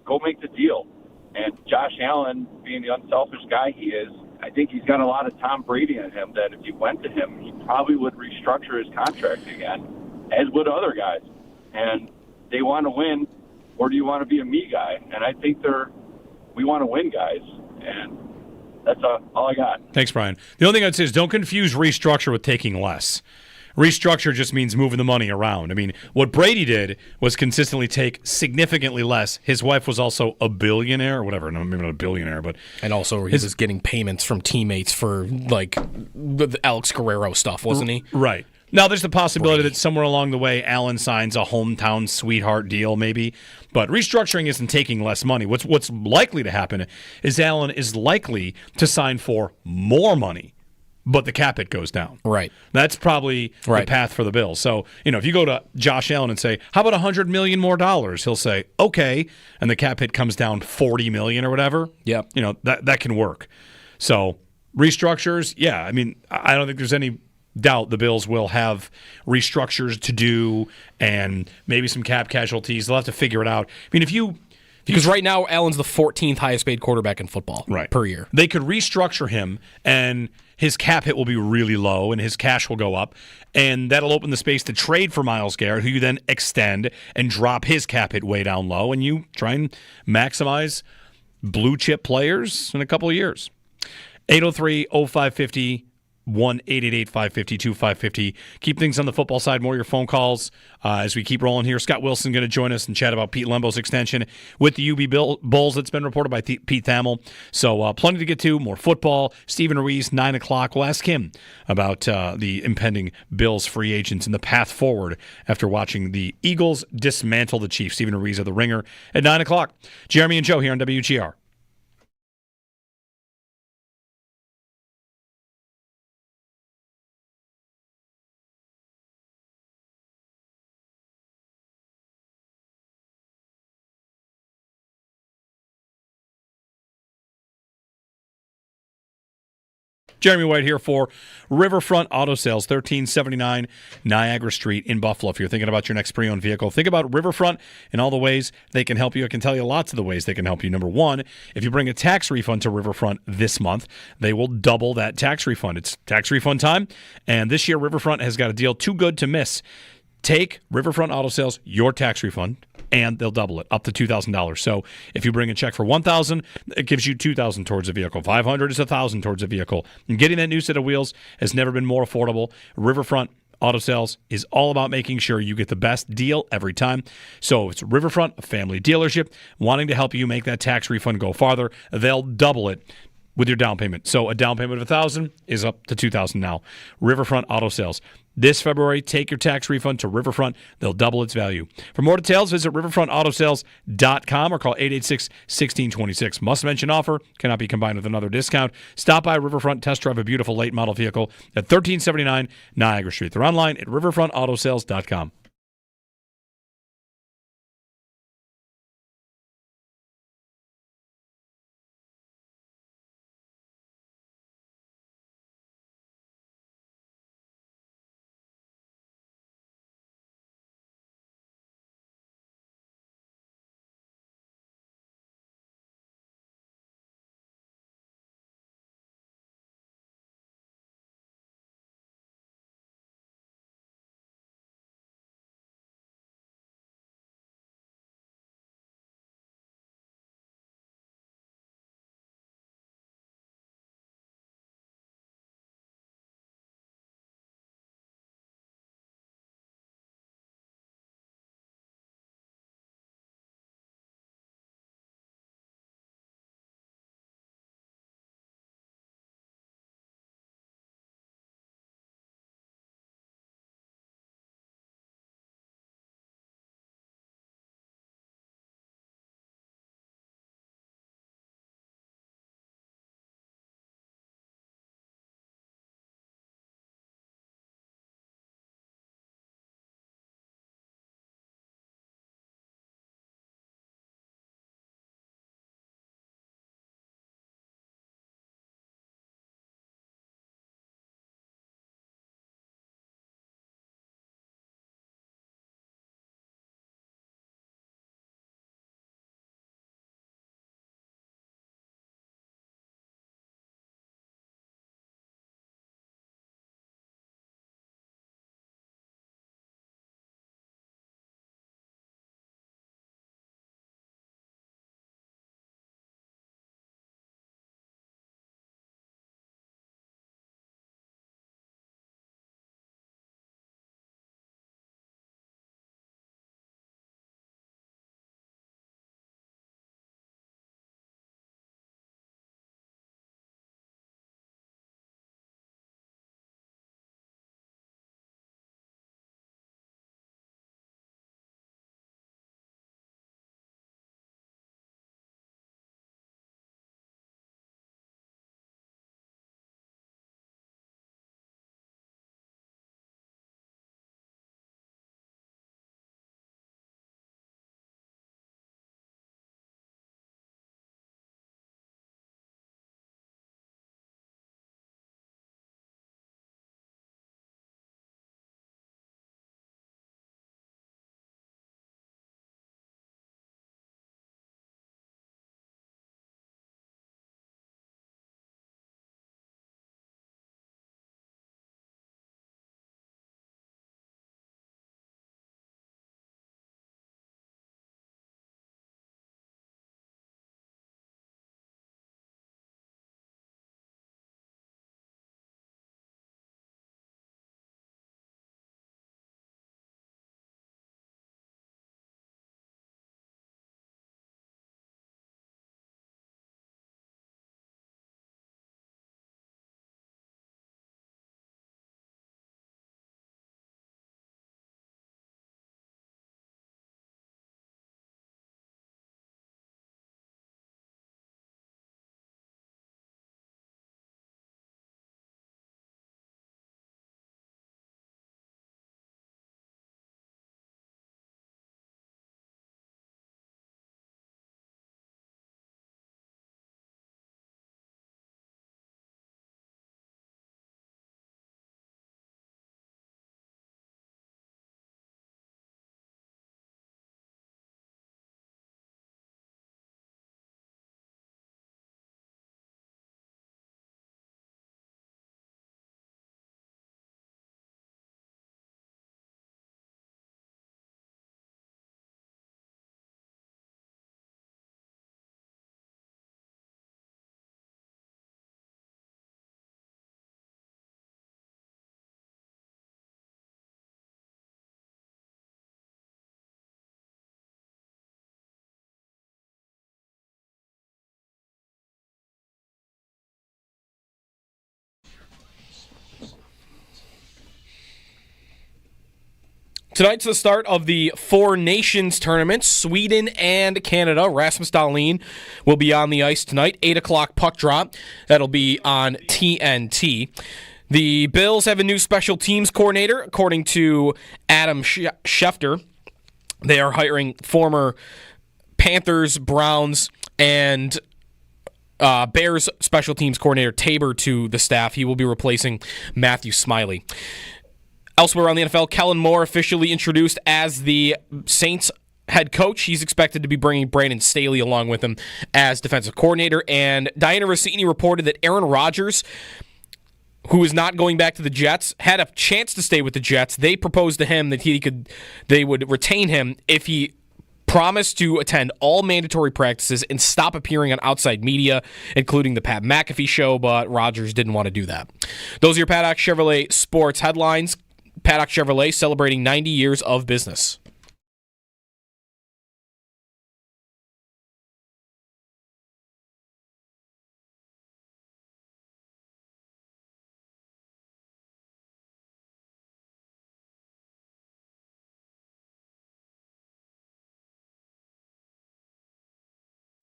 go make the deal. And Josh Allen, being the unselfish guy he is, I think he's got a lot of Tom Brady in him that if you went to him, he probably would restructure his contract again, as would other guys. And they want to win, or do you want to be a me guy? And I think we want to win guys. And that's all I got. Thanks, Brian. The only thing I'd say is don't confuse restructure with taking less. Restructure just means moving the money around. I mean, what Brady did was consistently take significantly less. His wife was also a billionaire or whatever. No, maybe not a billionaire, but... And also he was getting payments from teammates for, the Alex Guerrero stuff, wasn't he? Right. Now, there's the possibility that somewhere along the way, Allen signs a hometown sweetheart deal, maybe. But restructuring isn't taking less money. What's likely to happen is Allen is likely to sign for more money, but the cap hit goes down. Right. That's probably the path for the Bills. So, if you go to Josh Allen and say, how about $100 million more? He'll say, okay, and the cap hit comes down $40 million or whatever. Yeah. That can work. So, restructures, yeah. I mean, I don't think there's any doubt the Bills will have restructures to do and maybe some cap casualties. They'll have to figure it out. I mean, because right now, Allen's the 14th highest paid quarterback in football per year. They could restructure him, and his cap hit will be really low, and his cash will go up, and that'll open the space to trade for Myles Garrett, who you then extend and drop his cap hit way down low, and you try and maximize blue-chip players in a couple of years. 803-0550. 1-888-550-2550. Keep things on the football side. More of your phone calls as we keep rolling here. Scott Wilson going to join us and chat about Pete Lembo's extension with the UB Bulls. That's been reported by Pete Thamel. So plenty to get to. More football. Stephen Ruiz, 9 o'clock. We'll ask him about the impending Bills free agents and the path forward after watching the Eagles dismantle the Chiefs. Stephen Ruiz of The Ringer at 9 o'clock. Jeremy and Joe here on WGR. Jeremy White here for Riverfront Auto Sales, 1379 Niagara Street in Buffalo. If you're thinking about your next pre-owned vehicle, think about Riverfront and all the ways they can help you. I can tell you lots of the ways they can help you. Number one, if you bring a tax refund to Riverfront this month, they will double that tax refund. It's tax refund time, and this year Riverfront has got a deal too good to miss. Take Riverfront Auto Sales, your tax refund, and they'll double it up to $2,000. So if you bring a check for $1,000, it gives you $2,000 towards a vehicle. $500 is $1,000 towards a vehicle. And getting that new set of wheels has never been more affordable. Riverfront Auto Sales is all about making sure you get the best deal every time. So it's Riverfront, a family dealership, wanting to help you make that tax refund go farther. They'll double it with your down payment. So a down payment of $1,000 is up to $2,000 now. Riverfront Auto Sales. This February, take your tax refund to Riverfront. They'll double its value. For more details, visit riverfrontautosales.com or call 886-1626. Must mention offer. Cannot be combined with another discount. Stop by Riverfront. Test drive a beautiful late model vehicle at 1379 Niagara Street. They're online at riverfrontautosales.com. Tonight's the start of the Four Nations tournament. Sweden and Canada. Rasmus Dahlin will be on the ice tonight. 8 o'clock puck drop. That'll be on TNT. The Bills have a new special teams coordinator, according to Adam Schefter. They are hiring former Panthers, Browns, and Bears special teams coordinator Tabor to the staff. He will be replacing Matthew Smiley. Elsewhere on the NFL, Kellen Moore officially introduced as the Saints head coach. He's expected to be bringing Brandon Staley along with him as defensive coordinator. And Diana Rossini reported that Aaron Rodgers, who is not going back to the Jets, had a chance to stay with the Jets. They proposed to him that they would retain him if he promised to attend all mandatory practices and stop appearing on outside media, including the Pat McAfee show, but Rodgers didn't want to do that. Those are your Paddock Chevrolet sports headlines. Paddock Chevrolet celebrating 90 years of business.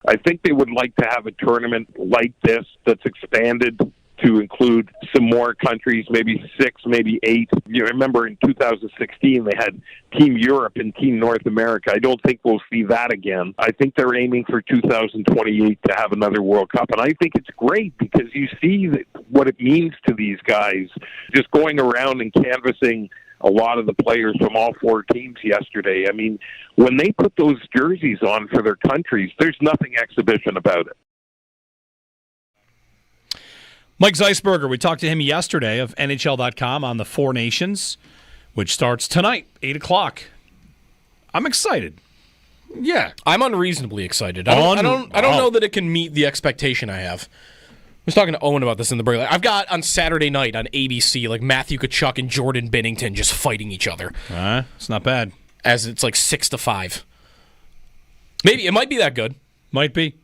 I think they would like to have a tournament like this that's expanded to include some more countries, maybe 6, maybe 8. You remember in 2016 they had Team Europe and Team North America. I don't think we'll see that again. I think they're aiming for 2028 to have another World Cup, and I think it's great because you see what it means to these guys. Just going around and canvassing a lot of the players from all 4 teams yesterday. I mean, when they put those jerseys on for their countries, there's nothing exhibition about it. Mike Zeisberger, we talked to him yesterday of NHL.com on the Four Nations, which starts tonight, 8 o'clock. I'm excited. Yeah, I'm unreasonably excited. I don't know that it can meet the expectation I have. I was talking to Owen about this in the break. I've got on Saturday night on ABC, like Matthew Tkachuk and Jordan Binnington just fighting each other. It's not bad. As it's like 6-5. Maybe it might be that good. Might be.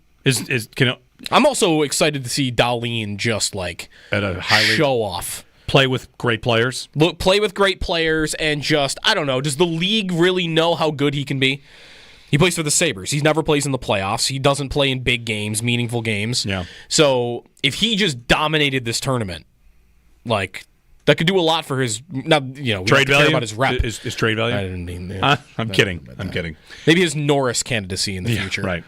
I'm also excited to see Dahlin just like at a show off. Play with great players. Play with great players and just, I don't know, does the league really know how good he can be? He plays for the Sabres. He never plays in the playoffs. He doesn't play in big games, meaningful games. Yeah. So if he just dominated this tournament, like that could do a lot for his trade value. About his rep. Is trade value? I didn't mean I'm kidding. I'm kidding. Maybe his Norris candidacy in the future. Right.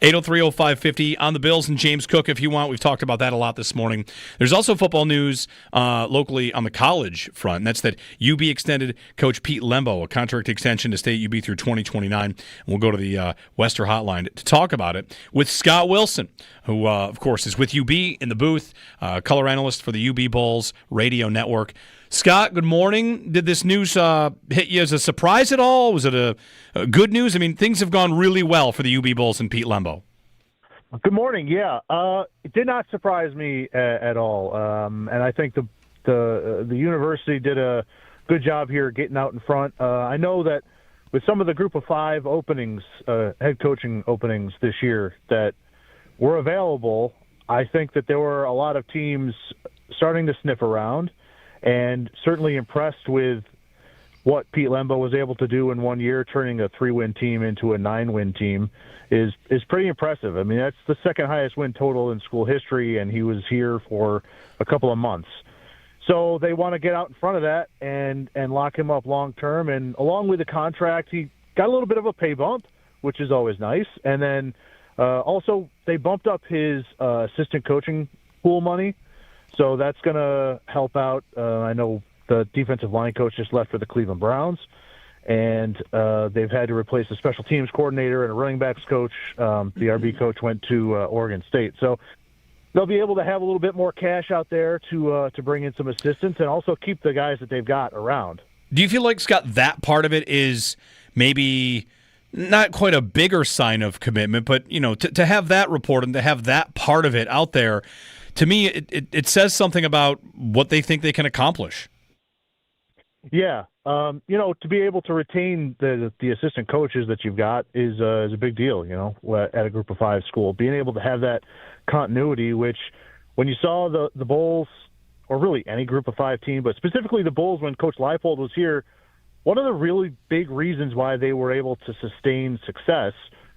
803-0550 on the Bills and James Cook if you want. We've talked about that a lot this morning. There's also football news locally on the college front, and that's that UB extended Coach Pete Lembo a contract extension to stay at UB through 2029. And we'll go to the Wester Hotline to talk about it with Scott Wilson, who, of course, is with UB in the booth, color analyst for the UB Bulls radio network. Scott, good morning. Did this news hit you as a surprise at all? Was it a good news? I mean, things have gone really well for the UB Bulls and Pete Lembo. Good morning. Yeah, it did not surprise me at all, and I think the university did a good job here getting out in front. I know that with some of the Group of 5 openings, head coaching openings this year that were available, I think that there were a lot of teams starting to sniff around. And certainly impressed with what Pete Lembo was able to do in 1 year, turning a 3-win team into a 9-win team is pretty impressive. I mean, that's the second highest win total in school history, and he was here for a couple of months. So they want to get out in front of that and lock him up long term. And along with the contract, he got a little bit of a pay bump, which is always nice. And then also they bumped up his assistant coaching pool money. So that's going to help out. I know the defensive line coach just left for the Cleveland Browns, and they've had to replace the special teams coordinator and a running backs coach. The RB coach went to Oregon State. So they'll be able to have a little bit more cash out there to bring in some assistance and also keep the guys that they've got around. Do you feel like, Scott, that part of it is maybe not quite a bigger sign of commitment, but to have that report and to have that part of it out there, to me, it says something about what they think they can accomplish. Yeah. To be able to retain the assistant coaches that you've got is a big deal, at a Group of 5 school. Being able to have that continuity, which when you saw the Bulls, or really any Group of 5 team, but specifically the Bulls when Coach Leipold was here, one of the really big reasons why they were able to sustain success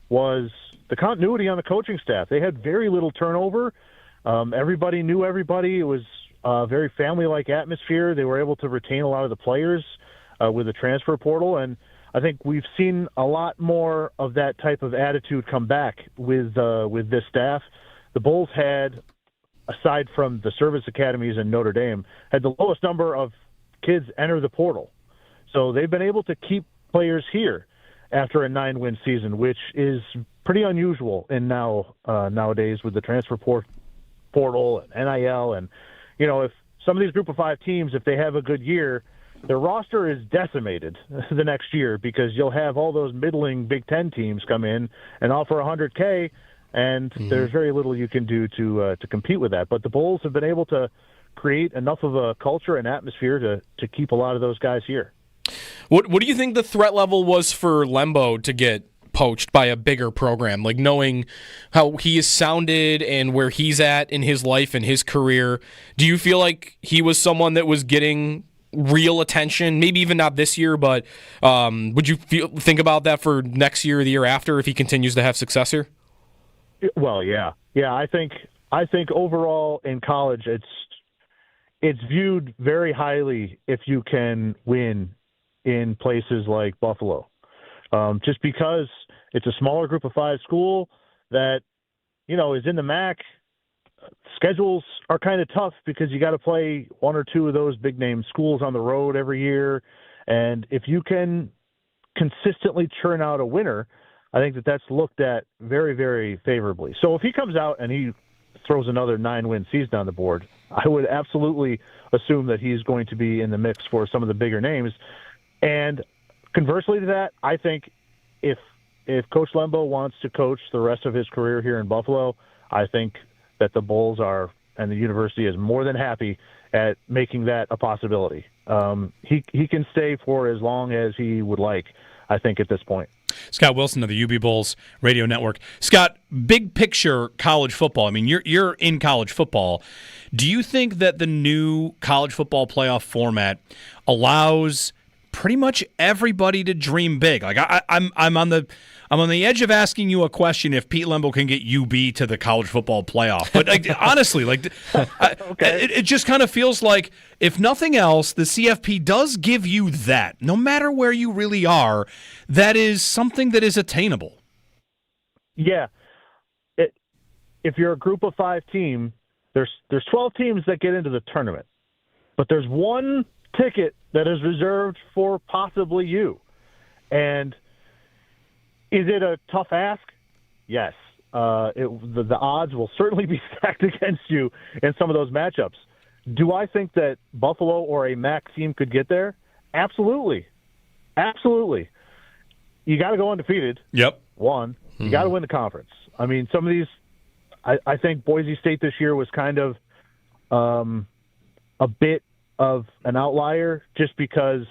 was the continuity on the coaching staff. They had very little turnover. Everybody knew everybody. It was a very family-like atmosphere. They were able to retain a lot of the players with the transfer portal, and I think we've seen a lot more of that type of attitude come back with this staff. The Bulls had, aside from the service academies in Notre Dame, had the lowest number of kids enter the portal. So they've been able to keep players here after a 9-win season, which is pretty unusual in nowadays with the transfer portal and NIL. And, if some of these Group of 5 teams, if they have a good year, their roster is decimated the next year because you'll have all those middling Big Ten teams come in and offer $100K, and there's very little you can do to compete with that. But the Bulls have been able to create enough of a culture and atmosphere to keep a lot of those guys here. What do you think the threat level was for Lembo to get poached by a bigger program? Like, knowing how he has sounded and where he's at in his life and his career, do you feel like he was someone that was getting real attention? Maybe even not this year, but would you think about that for next year or the year after if he continues to have success here? Well, yeah. I think overall in college it's viewed very highly if you can win in places like Buffalo. Just because it's a smaller Group of 5 school that, is in the MAC. Schedules are kind of tough because you got to play one or two of those big-name schools on the road every year. And if you can consistently churn out a winner, I think that's looked at very, very favorably. So if he comes out and he throws another 9-win season on the board, I would absolutely assume that he's going to be in the mix for some of the bigger names. And conversely to that, I think if Coach Lembo wants to coach the rest of his career here in Buffalo, I think that the Bulls are, and the university is more than happy at making that a possibility. He can stay for as long as he would like, I think, at this point. Scott Wilson of the UB Bulls Radio Network. Scott, big picture college football. I mean, you're in college football. Do you think that the new college football playoff format allows pretty much everybody to dream big? Like I'm on the edge of asking you a question if Pete Lembo can get UB to the college football playoff. But honestly, it just kind of feels like, if nothing else, the CFP does give you that. No matter where you really are, that is something that is attainable. Yeah. If you're a Group of 5 team, there's 12 teams that get into the tournament. But there's one ticket that is reserved for possibly you. And is it a tough ask? Yes. The odds will certainly be stacked against you in some of those matchups. Do I think that Buffalo or a MAC team could get there? Absolutely. Absolutely. You got to go undefeated. Yep. One. You got to win the conference. I mean, some of these, I think Boise State this year was kind of a bit of an outlier just because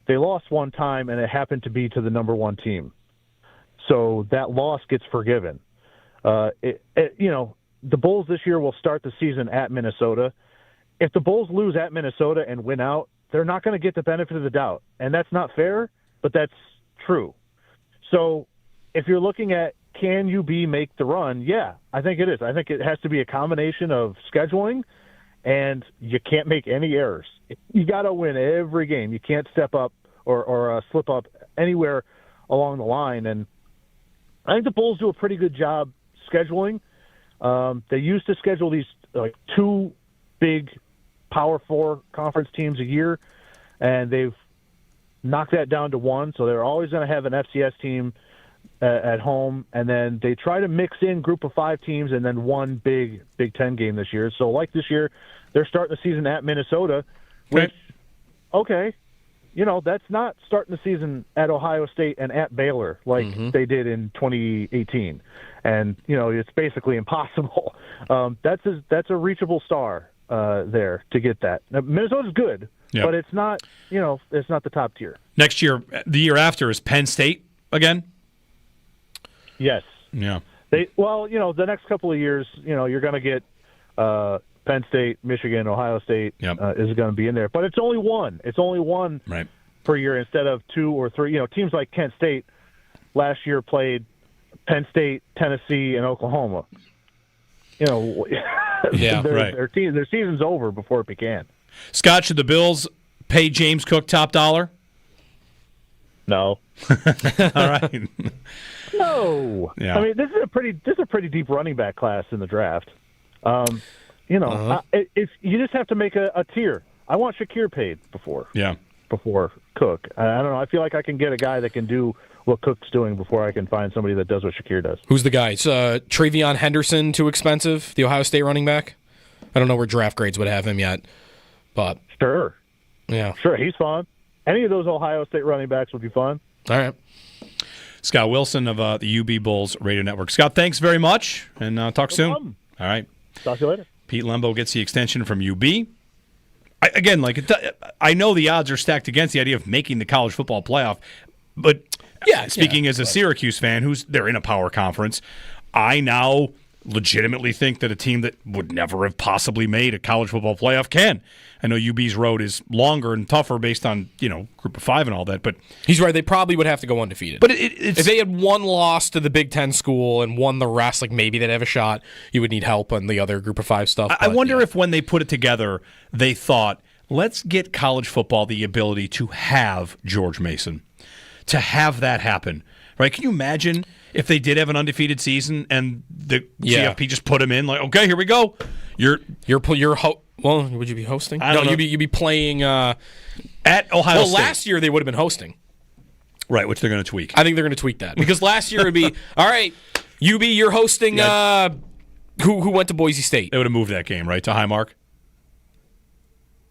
they lost one time and it happened to be to the number 1 team. So that loss gets forgiven. The Bulls this year will start the season at Minnesota. If the Bulls lose at Minnesota and win out, they're not going to get the benefit of the doubt. And that's not fair, but that's true. So if you're looking at, can UB make the run? Yeah, I think it is. I think it has to be a combination of scheduling, and you can't make any errors. You got to win every game. You can't step up or slip up anywhere along the line. And I think the Bulls do a pretty good job scheduling. They used to schedule these 2 big Power 4 conference teams a year, and they've knocked that down to 1. So they're always going to have an FCS team at home, and then they try to mix in Group of 5 teams and then one big Big Ten game this year. So like this year, they're starting the season at Minnesota, which, that's not starting the season at Ohio State and at Baylor like they did in 2018. And, it's basically impossible. That's a reachable star there to get that. Now, Minnesota's good, but it's not, it's not the top tier. Next year, the year after, is Penn State again? Yes. Yeah. The next couple of years, you're going to get Penn State, Michigan, Ohio State is going to be in there. But it's only one. It's only one per year instead of 2 or 3. You know, teams like Kent State last year played Penn State, Tennessee, and Oklahoma. You know, their season's over before it began. Scott, should the Bills pay James Cook top dollar? No. All right. No. Yeah. I mean, this is a pretty deep running back class in the draft. You know, if you just have to make a tier. I want Shakir paid before Cook. I don't know. I feel like I can get a guy that can do what Cook's doing before I can find somebody that does what Shakir does. Who's the guy? Travion Henderson, too expensive, the Ohio State running back? I don't know where draft grades would have him yet, but... Sure. Yeah. Sure, he's fun. Any of those Ohio State running backs would be fun. All right. Scott Wilson of the UB Bulls Radio Network. Scott, thanks very much, and talk soon. Problem. All right. Talk to you later. Pete Lembo gets the extension from UB. I know the odds are stacked against the idea of making the college football playoff, but speaking as a Syracuse fan, they're in a power conference, I now legitimately think that a team that would never have possibly made a college football playoff can. I know UB's road is longer and tougher based on, Group of 5 and all that, but he's right. They probably would have to go undefeated. But it's, if they had one loss to the Big Ten school and won the rest, like maybe they'd have a shot. You would need help on the other Group of 5 stuff. I wonder if when they put it together, they thought, let's get college football the ability to have George Mason, to have that happen. Right? Can you imagine if they did have an undefeated season and the CFP just put him in, like, okay, here we go. Well, would you be hosting? I don't know. You'd be playing at Ohio State. Well, last year they would have been hosting. Right, which they're going to tweak. I think they're going to tweak that. Because last year it would be, all right, UB, you're hosting who went to Boise State. They would have moved that game, right, to Highmark?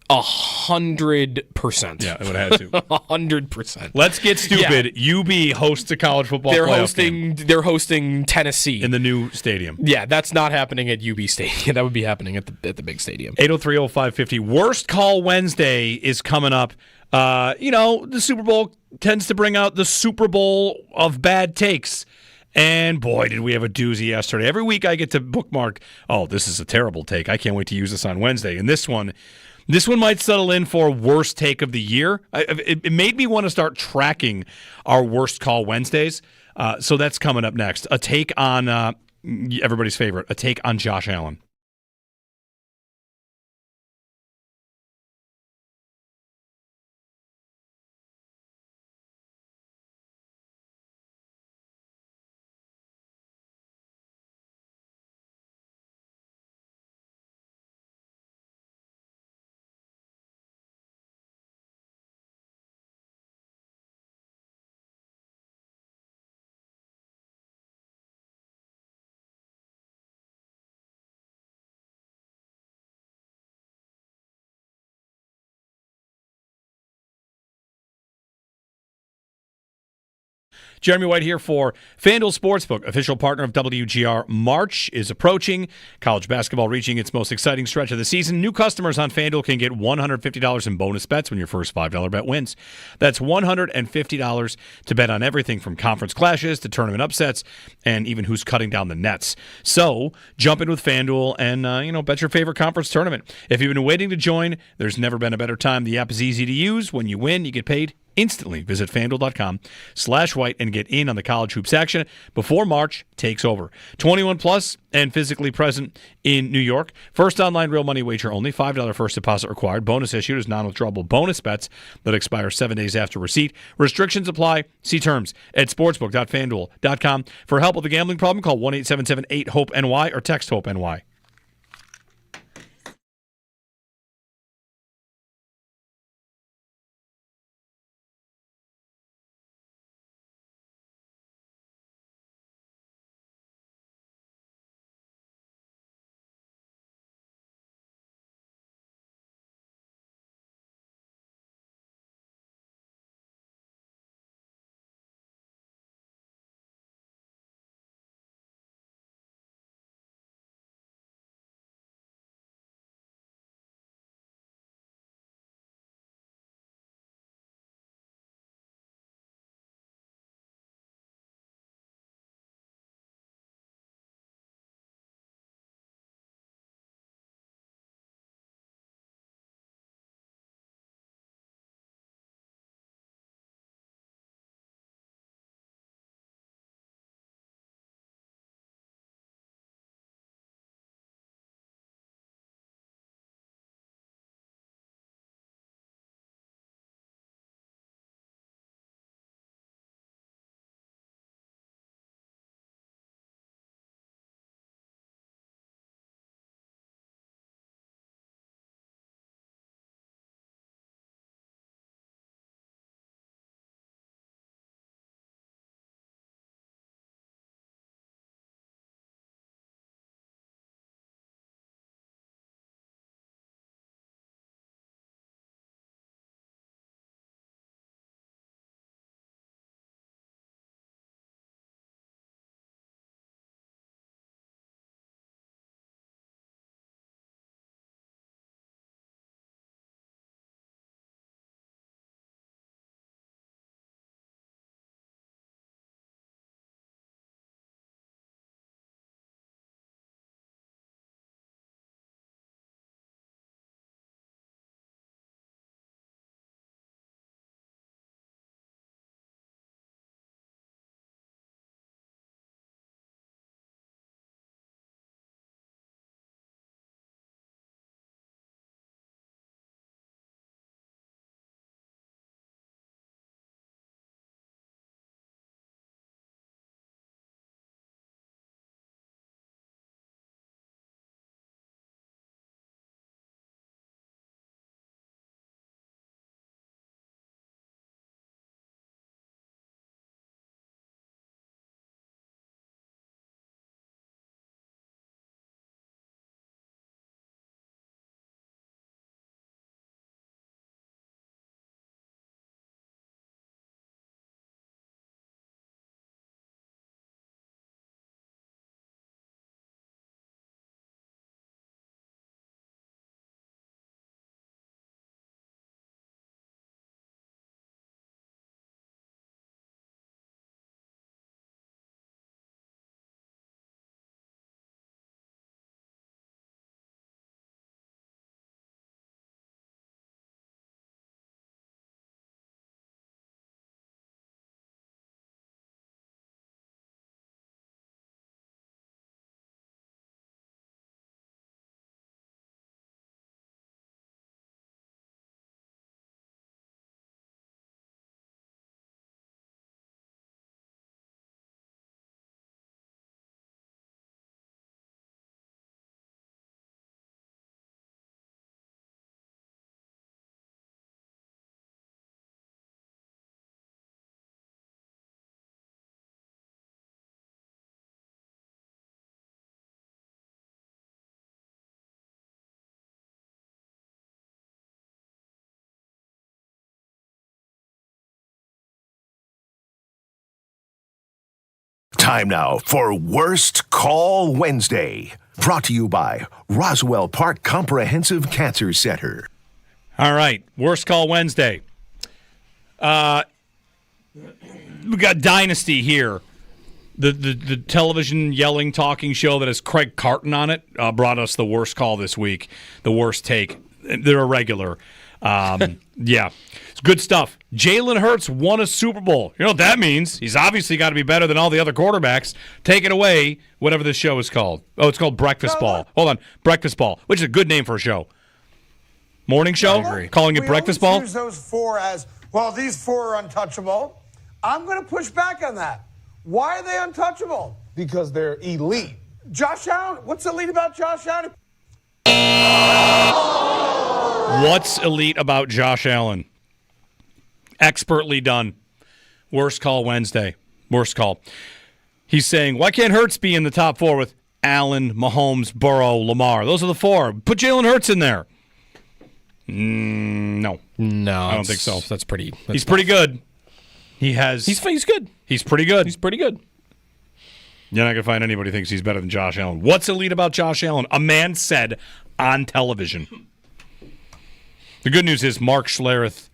100%. Yeah, they would have had to. 100%. Let's get stupid. Yeah. UB hosts a college football playoff game. They're hosting Tennessee. In the new stadium. Yeah, that's not happening at UB Stadium. That would be happening at the big stadium. 803-0550. Worst Call Wednesday is coming up. The Super Bowl tends to bring out the Super Bowl of bad takes. And boy, did we have a doozy yesterday. Every week I get to bookmark, this is a terrible take. I can't wait to use this on Wednesday. And this one might settle in for worst take of the year. It made me want to start tracking our Worst Call Wednesdays. So that's coming up next. A take on everybody's favorite, a take on Josh Allen. Jeremy White here for FanDuel Sportsbook, official partner of WGR. March is approaching. College basketball reaching its most exciting stretch of the season. New customers on FanDuel can get $150 in bonus bets when your first $5 bet wins. That's $150 to bet on everything from conference clashes to tournament upsets and even who's cutting down the nets. So jump in with FanDuel and bet your favorite conference tournament. If you've been waiting to join, there's never been a better time. The app is easy to use. When you win, you get paid instantly. Visit FanDuel.com/white and get in on the college hoops action before March takes over. 21 plus and physically present in New York. First online real money wager only. $5 first deposit required. Bonus issued as non-withdrawable bonus bets that expire 7 days after receipt. Restrictions apply. See terms at sportsbook.fanduel.com. For help with a gambling problem, call 1-877-8-HOPE-NY or text HOPE-NY. Time now for Worst Call Wednesday. Brought to you by Roswell Park Comprehensive Cancer Center. All right, Worst Call Wednesday. We got Dynasty here. The television yelling talking show that has Craig Carton on it brought us the worst call this week, the worst take. They're a regular. Yeah, it's good stuff. Jalen Hurts won a Super Bowl. You know what that means? He's obviously got to be better than all the other quarterbacks. Take it away, whatever this show is called. Oh, it's called Breakfast Ball. Hold on, Breakfast Ball, which is a good name for a show. Morning show? Calling it Breakfast Ball? Use those four as, well, these four are untouchable. I'm going to push back on that. Why are they untouchable? Because they're elite. Josh Allen, what's elite about Josh Allen? What's elite about Josh Allen? Expertly done. Worst call Wednesday. Worst call. He's saying, why can't Hurts be in the top four with Allen, Mahomes, Burrow, Lamar? Those are the four. Put Jalen Hurts in there. No. I don't think so. He's pretty good. He's good. He's pretty good. He's pretty good. You're not going to find anybody who thinks he's better than Josh Allen. What's elite about Josh Allen? A man said on television. The good news is Mark Schlereth,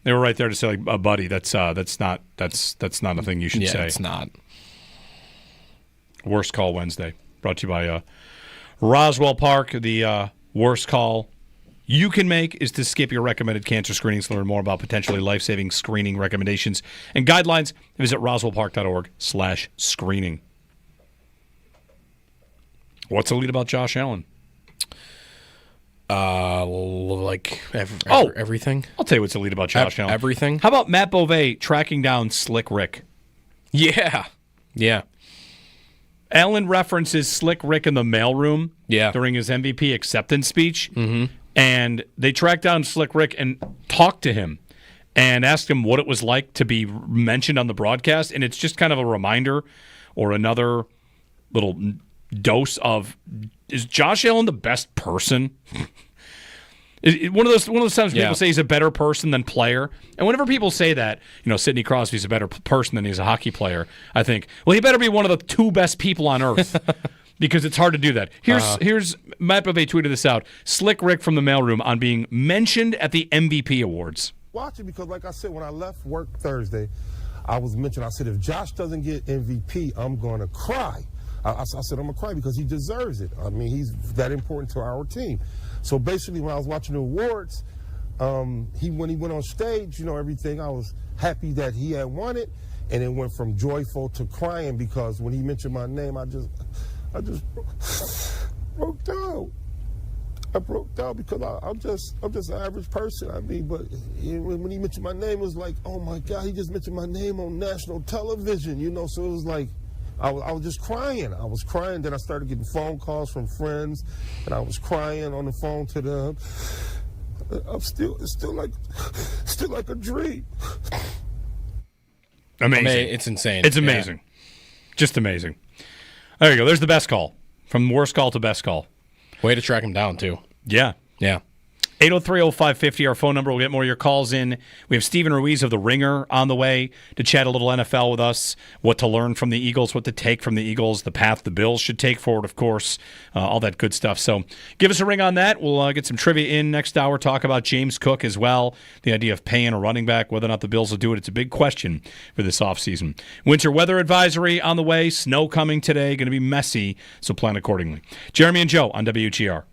they were right there to say, like, buddy, that's not a thing you should say. Yeah, it's not. Worst Call Wednesday, brought to you by Roswell Park. The worst call you can make is to skip your recommended cancer screenings. To learn more about potentially life-saving screening recommendations and guidelines, visit roswellpark.org/screening. What's elite about Josh Allen? Everything. I'll tell you what's elite about Josh Allen. Everything. How about Matt Beauvais tracking down Slick Rick? Yeah. Allen references Slick Rick in the mailroom during his MVP acceptance speech. Mm-hmm. And they tracked down Slick Rick and talked to him and asked him what it was like to be mentioned on the broadcast. And it's just kind of a reminder or another little dose of, is Josh Allen the best person? One of those times people say he's a better person than player. And whenever people say that, Sidney Crosby's a better person than he's a hockey player, I think, well, he better be one of the two best people on earth. Because it's hard to do that. Here's Matt Beauvais tweeted this out. Slick Rick from the mailroom on being mentioned at the MVP Awards. Watching because, like I said, when I left work Thursday, I was mentioned. I said, if Josh doesn't get MVP, I'm going to cry. I said, I'm going to cry because he deserves it. I mean, he's that important to our team. So basically, when I was watching the awards, when he went on stage, everything, I was happy that he had won it. And it went from joyful to crying because when he mentioned my name, I just broke down. I broke down because I'm just an average person. I mean, but when he mentioned my name, it was like, oh my God, he just mentioned my name on national television, So it was like, I was just crying. I was crying. Then I started getting phone calls from friends, and I was crying on the phone to them. It's still like a dream. Amazing. It's insane. It's amazing. Just amazing. There you go. There's the best call. From worst call to best call. Way to track him down, too. Yeah. 803-0550, our phone number. We'll get more of your calls in. We have Steven Ruiz of The Ringer on the way to chat a little NFL with us, what to learn from the Eagles, what to take from the Eagles, the path the Bills should take forward, of course, all that good stuff. So give us a ring on that. We'll get some trivia in next hour, talk about James Cook as well, the idea of paying a running back, whether or not the Bills will do it. It's a big question for this offseason. Winter weather advisory on the way, snow coming today, going to be messy, so plan accordingly. Jeremy and Joe on WGR.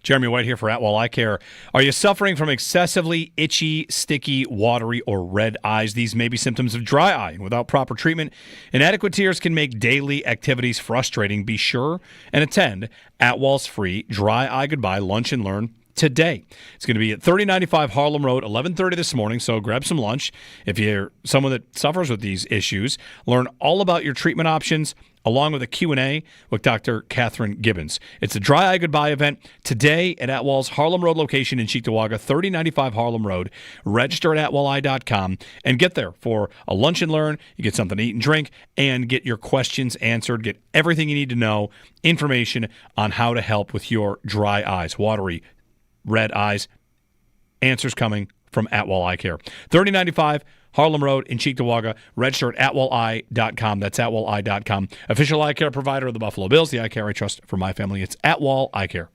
Jeremy White here for Atwell Eye Care. Are you suffering from excessively itchy, sticky, watery, or red eyes? These may be symptoms of dry eye. Without proper treatment, inadequate tears can make daily activities frustrating. Be sure and attend Atwell's free Dry Eye Goodbye Lunch and Learn today. It's going to be at 3095 Harlem Road, 11:30 this morning, so grab some lunch. If you're someone that suffers with these issues, learn all about your treatment options, along with a Q&A with Dr. Catherine Gibbons. It's a Dry Eye Goodbye event today at Atwell's Harlem Road location in Cheektowaga, 3095 Harlem Road. Register at atwelleye.com and get there for a lunch and learn. You get something to eat and drink and get your questions answered. Get everything you need to know, information on how to help with your dry eyes, watery, red eyes. Answers coming from Atwell Eye Care. 3095 Harlem Road in Cheektowaga. Register at atwelleye.com. That's atwelleye.com. Official eye care provider of the Buffalo Bills. The eye care I trust for my family. It's Atwell Eye Care.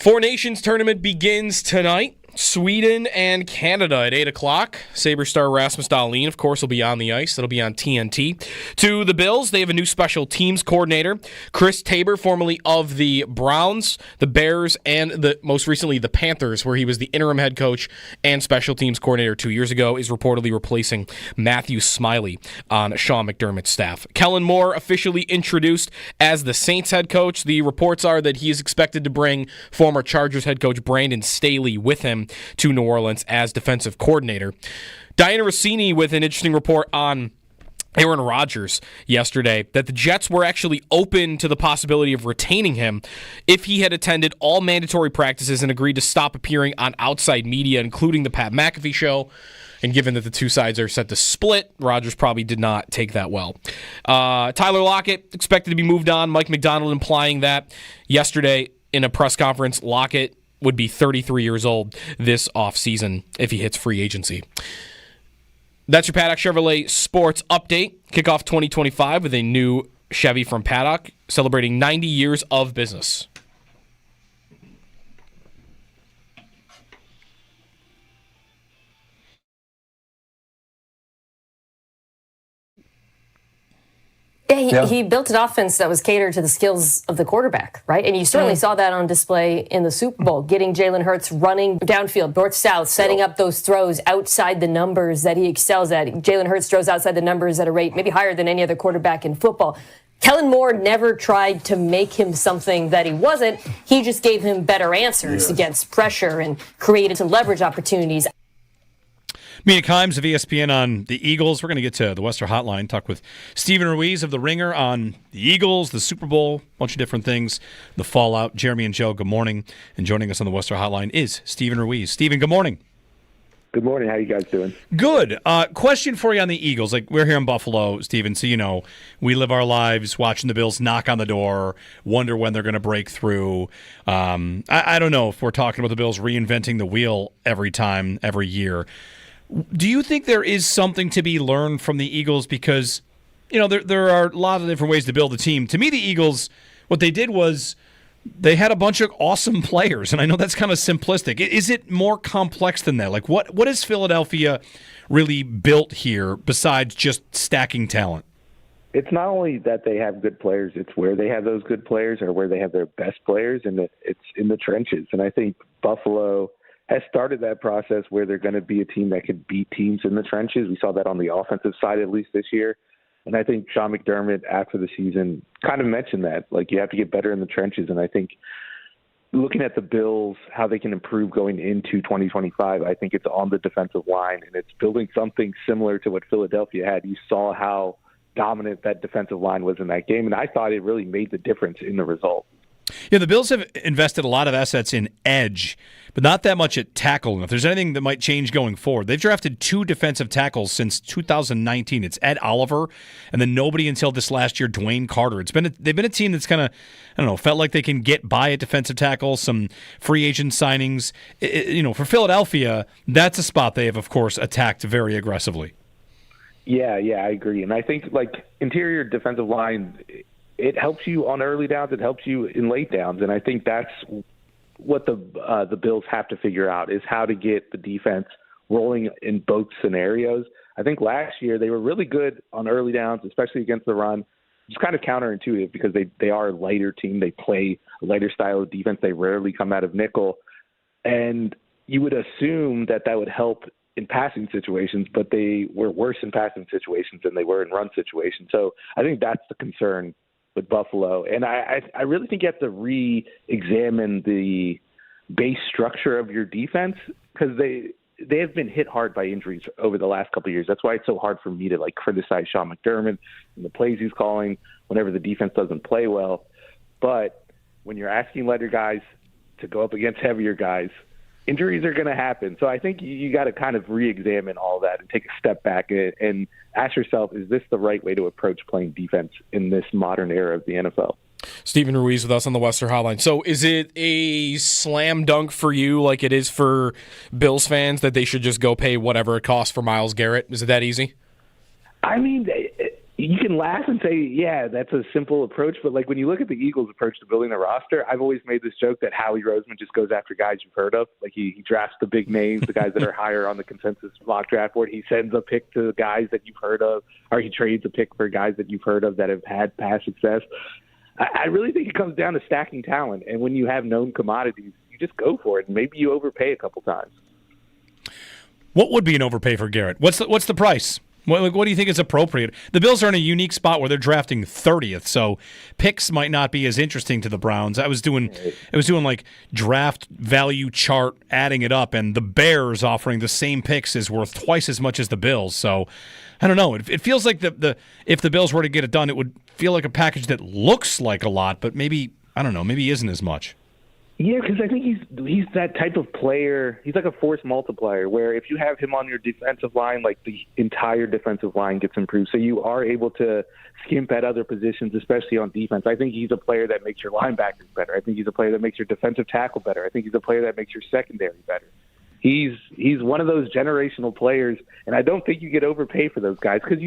Four Nations tournament begins tonight. Sweden and Canada at 8 o'clock. Sabre star Rasmus Dahlin, of course, will be on the ice. That'll be on TNT. To the Bills, they have a new special teams coordinator. Chris Tabor, formerly of the Browns, the Bears, and most recently the Panthers, where he was the interim head coach and special teams coordinator 2 years ago, is reportedly replacing Matthew Smiley on Sean McDermott's staff. Kellen Moore officially introduced as the Saints head coach. The reports are that he is expected to bring former Chargers head coach Brandon Staley with him to New Orleans as defensive coordinator. Diana Rossini with an interesting report on Aaron Rodgers yesterday that the Jets were actually open to the possibility of retaining him if he had attended all mandatory practices and agreed to stop appearing on outside media, including the Pat McAfee show. And given that the two sides are set to split, Rodgers probably did not take that well. Tyler Lockett expected to be moved on. Mike McDonald implying that yesterday in a press conference. Lockett would be 33 years old this offseason if he hits free agency. That's your Paddock Chevrolet Sports Update. Kick off 2025 with a new Chevy from Paddock, celebrating 90 years of business. Yeah, he built an offense that was catered to the skills of the quarterback, right? And you certainly saw that on display in the Super Bowl, getting Jalen Hurts running downfield, north-south, setting up those throws outside the numbers that he excels at. Jalen Hurts throws outside the numbers at a rate maybe higher than any other quarterback in football. Kellen Moore never tried to make him something that he wasn't. He just gave him better answers against pressure and created some leverage opportunities. Mina Kimes of ESPN on the Eagles. We're going to get to the Western Hotline, talk with Stephen Ruiz of The Ringer on the Eagles, the Super Bowl, a bunch of different things, the fallout. Jeremy and Joe, good morning. And joining us on the Western Hotline is Stephen Ruiz. Stephen, good morning. Good morning. How you guys doing? Good. Question for you on the Eagles. Like, we're here in Buffalo, Stephen, so you know we live our lives watching the Bills knock on the door, wonder when they're going to break through. I don't know if we're talking about the Bills reinventing the wheel every time, every year. Do you think there is something to be learned from the Eagles? Because, you know, there are a lot of different ways to build a team. To me, the Eagles, what they did was they had a bunch of awesome players, and I know that's kind of simplistic. Is it more complex than that? Like, what is Philadelphia really built here besides just stacking talent? It's not only that they have good players, it's where they have those good players or where they have their best players, and it's in the trenches. And I think Buffalo has started that process where they're going to be a team that could beat teams in the trenches. We saw that on the offensive side at least this year. And I think Sean McDermott, after the season, kind of mentioned that. Like, you have to get better in the trenches. And I think looking at the Bills, how they can improve going into 2025, I think it's on the defensive line, and it's building something similar to what Philadelphia had. You saw how dominant that defensive line was in that game, and I thought it really made the difference in the result. Yeah, the Bills have invested a lot of assets in edge, but not that much at tackle. And if there's anything that might change going forward, they've drafted 2 defensive tackles since 2019. It's Ed Oliver, and then nobody until this last year, Dwayne Carter. They've been a team that's kind of, I don't know, felt like they can get by at defensive tackle, some free agent signings. For Philadelphia, that's a spot they have, of course, attacked very aggressively. Yeah, I agree. And I think, like, interior defensive line, it helps you on early downs. It helps you in late downs. And I think that's what the Bills have to figure out, is how to get the defense rolling in both scenarios. I think last year they were really good on early downs, especially against the run. It's kind of counterintuitive because they are a lighter team. They play a lighter style of defense. They rarely come out of nickel. And you would assume that would help in passing situations, but they were worse in passing situations than they were in run situations. So I think that's the concern with Buffalo. And I really think you have to re-examine the base structure of your defense, because they have been hit hard by injuries over the last couple of years. That's why it's so hard for me to criticize Sean McDermott and the plays he's calling whenever the defense doesn't play well. But when you're asking lighter guys to go up against heavier guys, injuries are going to happen. So I think you got to kind of re-examine all that and take a step back and ask yourself, is this the right way to approach playing defense in this modern era of the NFL? Stephen Ruiz with us on the Western Hotline. So is it a slam dunk for you, like it is for Bills fans, that they should just go pay whatever it costs for Myles Garrett? Is it that easy? I mean, you can laugh and say, yeah, that's a simple approach. But, like, when you look at the Eagles' approach to building a roster, I've always made this joke that Howie Roseman just goes after guys you've heard of. Like, he drafts the big names, the guys that are higher on the consensus mock draft board. He sends a pick to guys that you've heard of, or he trades a pick for guys that you've heard of that have had past success. I really think it comes down to stacking talent. And when you have known commodities, you just go for it. And maybe you overpay a couple times. What would be an overpay for Garrett? What's the price? What do you think is appropriate? The Bills are in a unique spot where they're drafting 30th, so picks might not be as interesting to the Browns. I was doing like draft value chart, adding it up, and the Bears offering the same picks is worth twice as much as the Bills. So I don't know. It feels like if the Bills were to get it done, it would feel like a package that looks like a lot, but maybe isn't as much. Yeah, because I think he's that type of player. He's like a force multiplier where if you have him on your defensive line, like the entire defensive line gets improved. So you are able to skimp at other positions, especially on defense. I think he's a player that makes your linebackers better. I think he's a player that makes your defensive tackle better. I think he's a player that makes your secondary better. He's one of those generational players, and I don't think you get overpaid for those guys because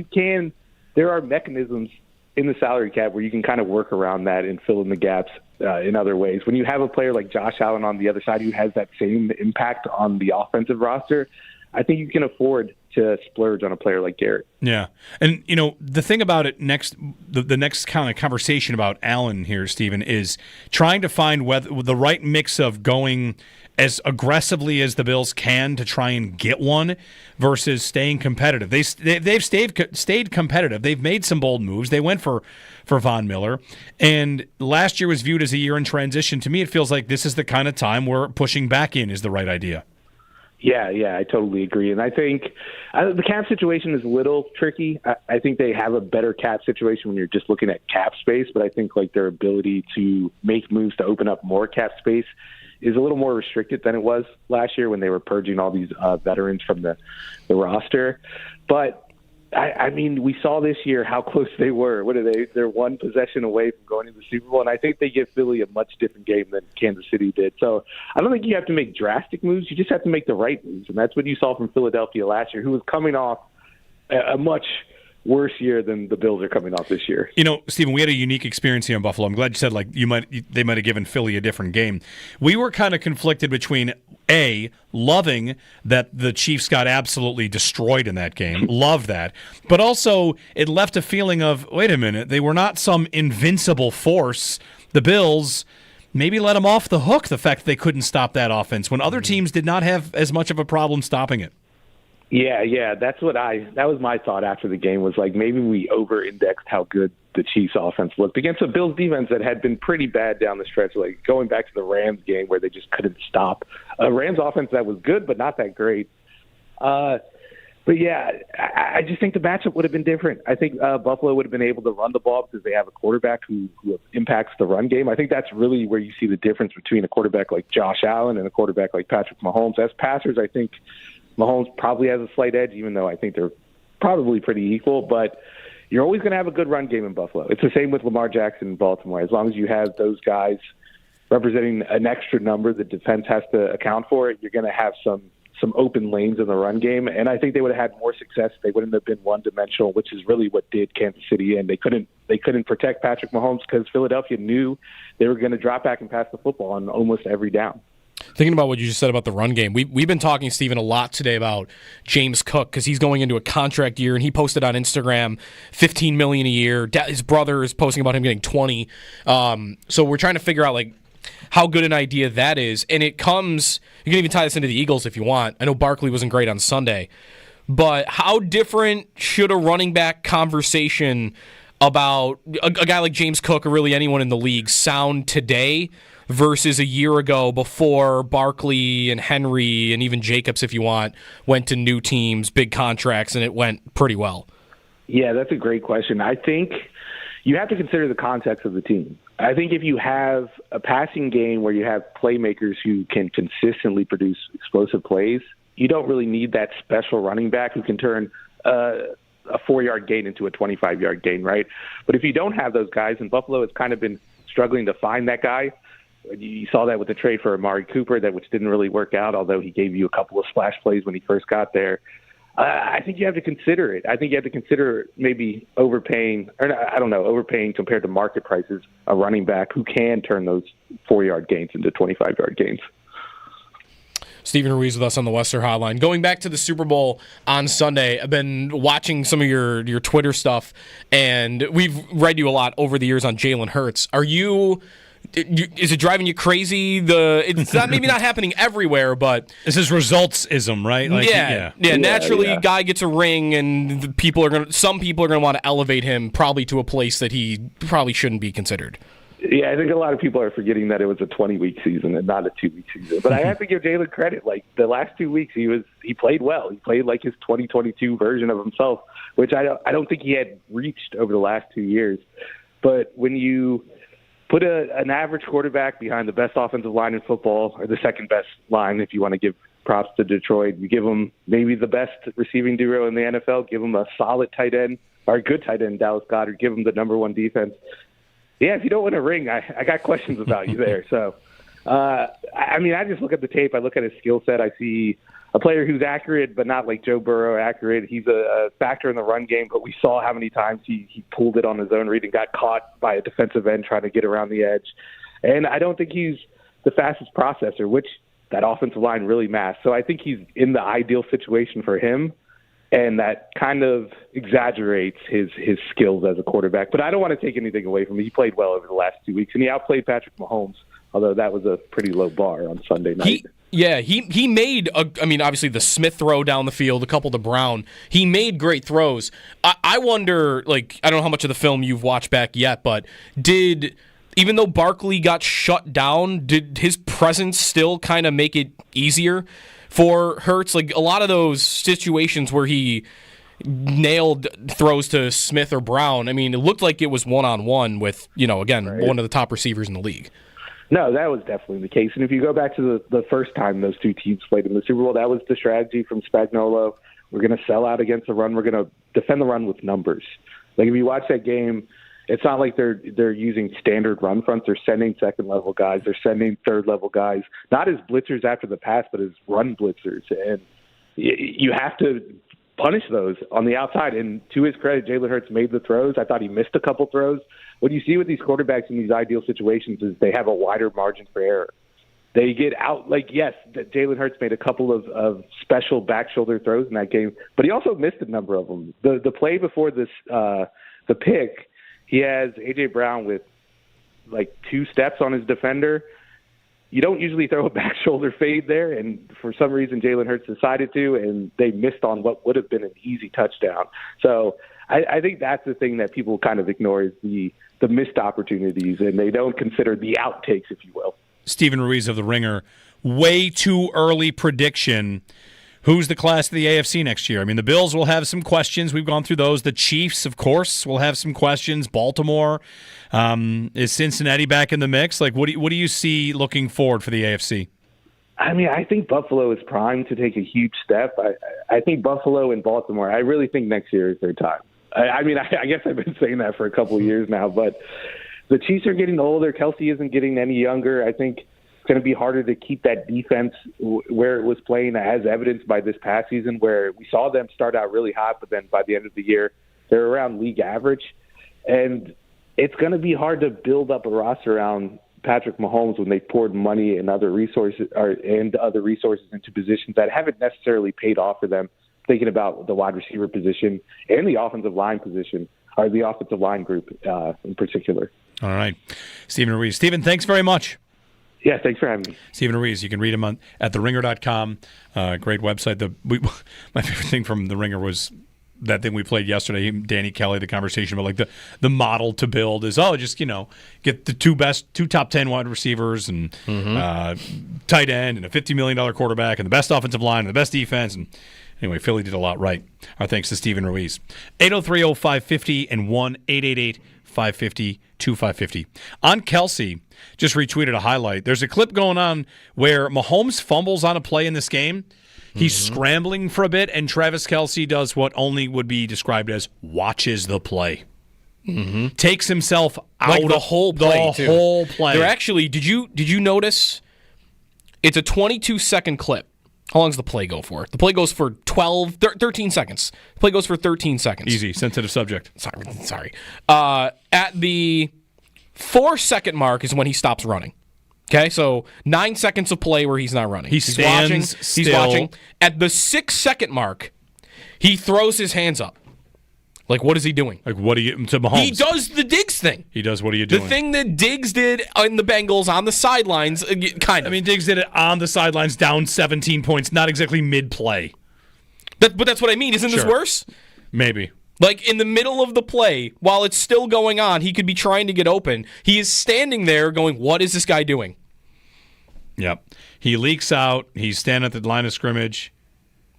there are mechanisms in the salary cap where you can kind of work around that and fill in the gaps in other ways. When you have a player like Josh Allen on the other side who has that same impact on the offensive roster, I think you can afford to splurge on a player like Garrett. Yeah. And, the thing about it the next kind of conversation about Allen here, Stephen, is trying to find the right mix of going as aggressively as the Bills can to try and get one versus staying competitive. They've stayed competitive. They've made some bold moves. They went for Von Miller, and last year was viewed as a year in transition. To me, it feels like this is the kind of time where pushing back in is the right idea. Yeah, I totally agree. And I think the cap situation is a little tricky. I think they have a better cap situation when you're just looking at cap space, but I think like their ability to make moves to open up more cap space is a little more restricted than it was last year when they were purging all these veterans from the roster. But I mean, we saw this year how close they were. What are they? They're one possession away from going to the Super Bowl, and I think they give Philly a much different game than Kansas City did. So I don't think you have to make drastic moves. You just have to make the right moves, and that's what you saw from Philadelphia last year, who was coming off a much worse year than the Bills are coming off this year. Stephen, we had a unique experience here in Buffalo. I'm glad you said they might have given Philly a different game. We were kind of conflicted between loving that the Chiefs got absolutely destroyed in that game, love that, but also it left a feeling of, wait a minute, they were not some invincible force. The Bills maybe let them off the hook, the fact that they couldn't stop that offense when other teams did not have as much of a problem stopping it. Yeah, that was my thought after the game, was like maybe we over-indexed how good the Chiefs offense looked against a Bills defense that had been pretty bad down the stretch, like going back to the Rams game where they just couldn't stop a Rams offense that was good but not that great. But yeah, I just think the matchup would have been different. I think Buffalo would have been able to run the ball because they have a quarterback who impacts the run game. I think that's really where you see the difference between a quarterback like Josh Allen and a quarterback like Patrick Mahomes. As passers, I think Mahomes probably has a slight edge, even though I think they're probably pretty equal. But you're always going to have a good run game in Buffalo. It's the same with Lamar Jackson in Baltimore. As long as you have those guys representing an extra number the defense has to account for, you're going to have some open lanes in the run game. And I think they would have had more success if they wouldn't have been one-dimensional, which is really what did Kansas City in. They couldn't protect Patrick Mahomes because Philadelphia knew they were going to drop back and pass the football on almost every down. Thinking about what you just said about the run game, we've been talking, Stephen, a lot today about James Cook because he's going into a contract year, and he posted on Instagram $15 million a year. His brother is posting about him getting $20. So we're trying to figure out how good an idea that is, and it comes. You can even tie this into the Eagles if you want. I know Barkley wasn't great on Sunday, but how different should a running back conversation about a guy like James Cook or really anyone in the league sound today versus a year ago before Barkley and Henry and even Jacobs, if you want, went to new teams, big contracts, and it went pretty well? Yeah, that's a great question. I think you have to consider the context of the team. I think if you have a passing game where you have playmakers who can consistently produce explosive plays, you don't really need that special running back who can turn a 4-yard gain into a 25-yard gain, right? But if you don't have those guys, and Buffalo has kind of been struggling to find that guy. You saw that with the trade for Amari Cooper, which didn't really work out, although he gave you a couple of splash plays when he first got there. I think you have to consider it. I think you have to consider maybe overpaying compared to market prices, a running back who can turn those 4-yard gains into 25-yard gains. Stephen Ruiz with us on the Western Hotline. Going back to the Super Bowl on Sunday, I've been watching some of your Twitter stuff, and we've read you a lot over the years on Jalen Hurts. Is it driving you crazy? It's not maybe not happening everywhere, but this is resultsism, right? Naturally, guy gets a ring, and some people are gonna want to elevate him probably to a place that he probably shouldn't be considered. Yeah, I think a lot of people are forgetting that it was a 20-week season and not a 2-week season. But I have to give Jalen credit. Like the last 2 weeks, he played well. He played like his 2022 version of himself, which I don't think he had reached over the last 2 years. But when you put an average quarterback behind the best offensive line in football, or the second best line, if you want to give props to Detroit, you give them maybe the best receiving duo in the NFL, give them a solid tight end or a good tight end, Dallas Goedert, give them the number one defense. Yeah, if you don't win a ring, I got questions about you there. So, I just look at the tape. I look at his skill set. I see a player who's accurate, but not like Joe Burrow accurate. He's a factor in the run game, but we saw how many times he pulled it on his own read and got caught by a defensive end trying to get around the edge. And I don't think he's the fastest processor, which that offensive line really matters. So I think he's in the ideal situation for him. And that kind of exaggerates his skills as a quarterback. But I don't want to take anything away from him. He played well over the last 2 weeks, and he outplayed Patrick Mahomes, although that was a pretty low bar on Sunday night. He made, obviously the Smith throw down the field, a couple to Brown. He made great throws. I wonder, I don't know how much of the film you've watched back yet, but even though Barkley got shut down, did his presence still kind of make it easier for Hurts? Like a lot of those situations where he nailed throws to Smith or Brown, it looked like it was one-on-one with, one of the top receivers in the league. No, that was definitely the case. And if you go back to the first time those two teams played in the Super Bowl, that was the strategy from Spagnuolo. We're going to sell out against the run. We're going to defend the run with numbers. Like if you watch that game, it's not like they're using standard run fronts. They're sending second-level guys. They're sending third-level guys, not as blitzers after the pass, but as run blitzers. And you have to punish those on the outside. And to his credit, Jalen Hurts made the throws. I thought he missed a couple throws. What you see with these quarterbacks in these ideal situations is they have a wider margin for error. They get out, Jalen Hurts made a couple of special back shoulder throws in that game, but he also missed a number of them. The play before this, the pick, he has A.J. Brown with 2 steps on his defender. You don't usually throw a back shoulder fade there, and for some reason Jalen Hurts decided to, and they missed on what would have been an easy touchdown. So I think that's the thing that people kind of ignore is the missed opportunities, and they don't consider the outtakes, if you will. Stephen Ruiz of The Ringer, way too early prediction. Who's the class of the AFC next year? The Bills will have some questions. We've gone through those. The Chiefs, of course, will have some questions. Baltimore. Is Cincinnati back in the mix? What do you see looking forward for the AFC? I think Buffalo is primed to take a huge step. I think Buffalo and Baltimore, I really think next year is their time. I guess I've been saying that for a couple of years now, but the Chiefs are getting older. Kelsey isn't getting any younger. I think it's going to be harder to keep that defense where it was playing, as evidenced by this past season, where we saw them start out really hot, but then by the end of the year, they're around league average. And it's going to be hard to build up a roster around Patrick Mahomes when they poured money and other resources into positions that haven't necessarily paid off for them. Thinking about the wide receiver position and the offensive line position, or the offensive line group in particular. All right. Stephen Ruiz. Stephen, thanks very much. Yeah, thanks for having me. Stephen Ruiz, you can read him at theringer.com. Great website. My favorite thing from The Ringer was that thing we played yesterday, Danny Kelly, the conversation about the model to build is, just, get the two top 10 wide receivers and tight end and a $50 million quarterback and the best offensive line and the best defense. And anyway, Philly did a lot right. Our thanks to Stephen Ruiz. 803-0550 and 1-888-550-2550. On Kelsey, just retweeted a highlight. There's a clip going on where Mahomes fumbles on a play in this game. He's scrambling for a bit, and Travis Kelce does what only would be described as watches the play. Takes himself out the whole play. Whole play. They're actually, did you notice? It's a 22-second clip. How long does the play go for? The play goes for 13 seconds. The play goes for 13 seconds. Easy, sensitive subject. Sorry. At the 4-second mark is when he stops running. Okay, so 9 seconds of play where he's not running. He's watching. He's watching. At the 6-second mark, he throws his hands up. Like, what is he doing? Like, what are you to Mahomes? He does the Diggs thing. He does. What are you doing? The thing that Diggs did in the Bengals on the sidelines, kind of. I mean, Diggs did it on the sidelines, down 17 points, not exactly mid-play. But that's what I mean. Isn't this worse? Maybe. Like, in the middle of the play, while it's still going on, he could be trying to get open. He is standing there going, what is this guy doing? Yep. He leaks out. He's standing at the line of scrimmage.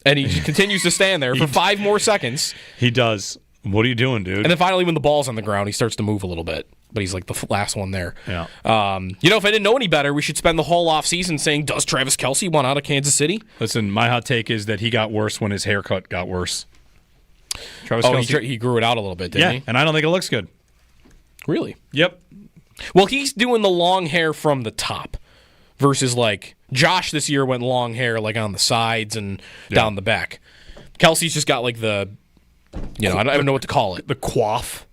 And he just continues to stand there for 5 more seconds. He does. What are you doing, dude? And then finally, when the ball's on the ground, he starts to move a little bit. But he's like the last one there. Yeah. If I didn't know any better, we should spend the whole offseason saying, does Travis Kelce want out of Kansas City? Listen, my hot take is that he got worse when his haircut got worse. Travis Kelce, he grew it out a little bit, didn't he? And I don't think it looks good. Really? Yep. Well, he's doing the long hair from the top versus like Josh this year went long hair like on the sides and down the back. Kelsey's just got like the, I don't even know what to call it. The coif.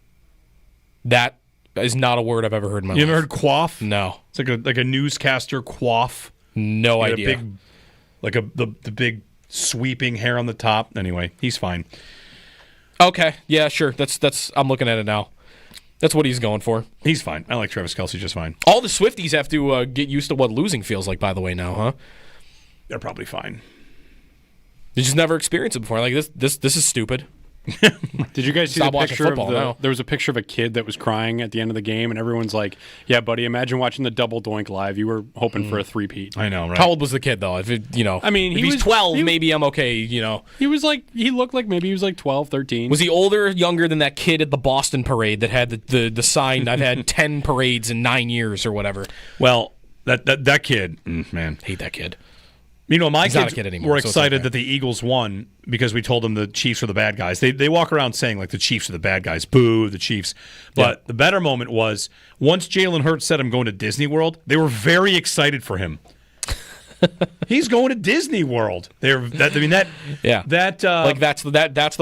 That is not a word I've ever heard in my life. You ever heard coif? No. It's like a newscaster coif. No idea. The big sweeping hair on the top. Anyway, he's fine. Okay, yeah, sure. That's I'm looking at it now. That's what he's going for. He's fine. I like Travis Kelce just fine. All the Swifties have to get used to what losing feels like, by the way, now, huh? They're probably fine. They just never experienced it before. Like, this is stupid. Did you guys see Stop the watching picture football of now. There was a picture of a kid that was crying at the end of the game, and everyone's like, "Yeah, buddy, imagine watching the double doink live. You were hoping for a three-peat." I know, right? How old was the kid though? If he's 12, maybe I'm okay. He looked like maybe he was like 12, 13. Was he older, or younger than that kid at the Boston parade that had the sign? I've had 10 parades in 9 years or whatever. Well, that kid, man, hate that kid. My He's not kids a kid anymore, were so it's excited okay. that the Eagles won because we told them the Chiefs are the bad guys. They walk around saying, like, the Chiefs are the bad guys. Boo, the Chiefs. But the better moment was once Jalen Hurts said, I'm going to Disney World, they were very excited for him. He's going to Disney World. That's the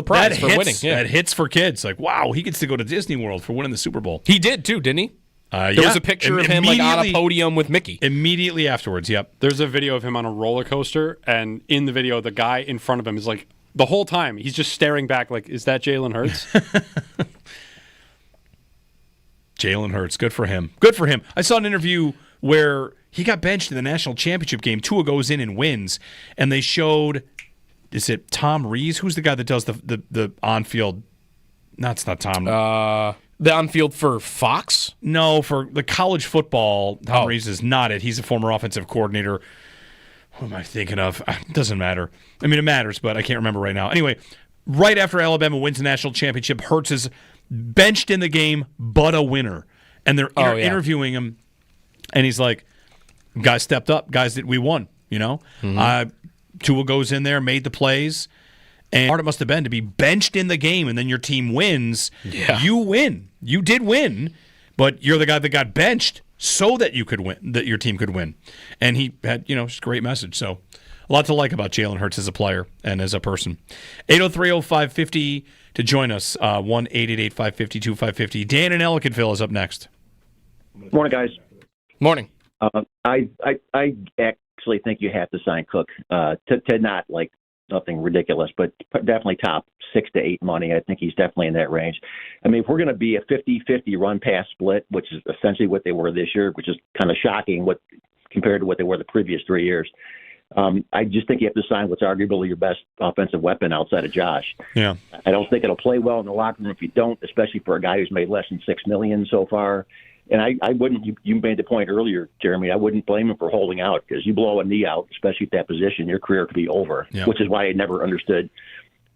prize for winning. Yeah. That hits for kids. Like, wow, he gets to go to Disney World for winning the Super Bowl. He did, too, didn't he? There was a picture of him like on a podium with Mickey. Immediately afterwards, yep. There's a video of him on a roller coaster, and in the video, the guy in front of him is like, the whole time, he's just staring back like, is that Jalen Hurts? Jalen Hurts, good for him. Good for him. I saw an interview where he got benched in the national championship game. Tua goes in and wins, and they showed, is it Tom Rees? Who's the guy that does the on-field? No, it's not Tom. The on-field for Fox? No, for the college football, Tom Rees is not it. He's a former offensive coordinator. Who am I thinking of? It doesn't matter. I mean, it matters, but I can't remember right now. Anyway, right after Alabama wins the national championship, Hurts is benched in the game, but a winner. And they're interviewing him, and he's like, guys stepped up. Guys, we won, Tua goes in there, made the plays. And hard it must have been to be benched in the game, and then your team wins. Yeah. You win. You did win, but you're the guy that got benched so that you could win, that your team could win. And he had, just a great message. So a lot to like about Jalen Hurts as a player and as a person. 803-0550 to join us. 1-888-550-2550. Dan in Ellicottville is up next. Morning, guys. Morning. I actually think you have to sign Cook to not like nothing ridiculous, but definitely top 6 to 8 money. I think he's definitely in that range. I mean, if we're going to be a 50-50 run-pass split, which is essentially what they were this year, which is kind of shocking compared to what they were the previous 3 years, I just think you have to sign what's arguably your best offensive weapon outside of Josh. Yeah, I don't think it'll play well in the locker room if you don't, especially for a guy who's made less than $6 million so far. And I wouldn't, you made the point earlier, Jeremy, I wouldn't blame him for holding out because you blow a knee out, especially at that position, your career could be over, which is why I never understood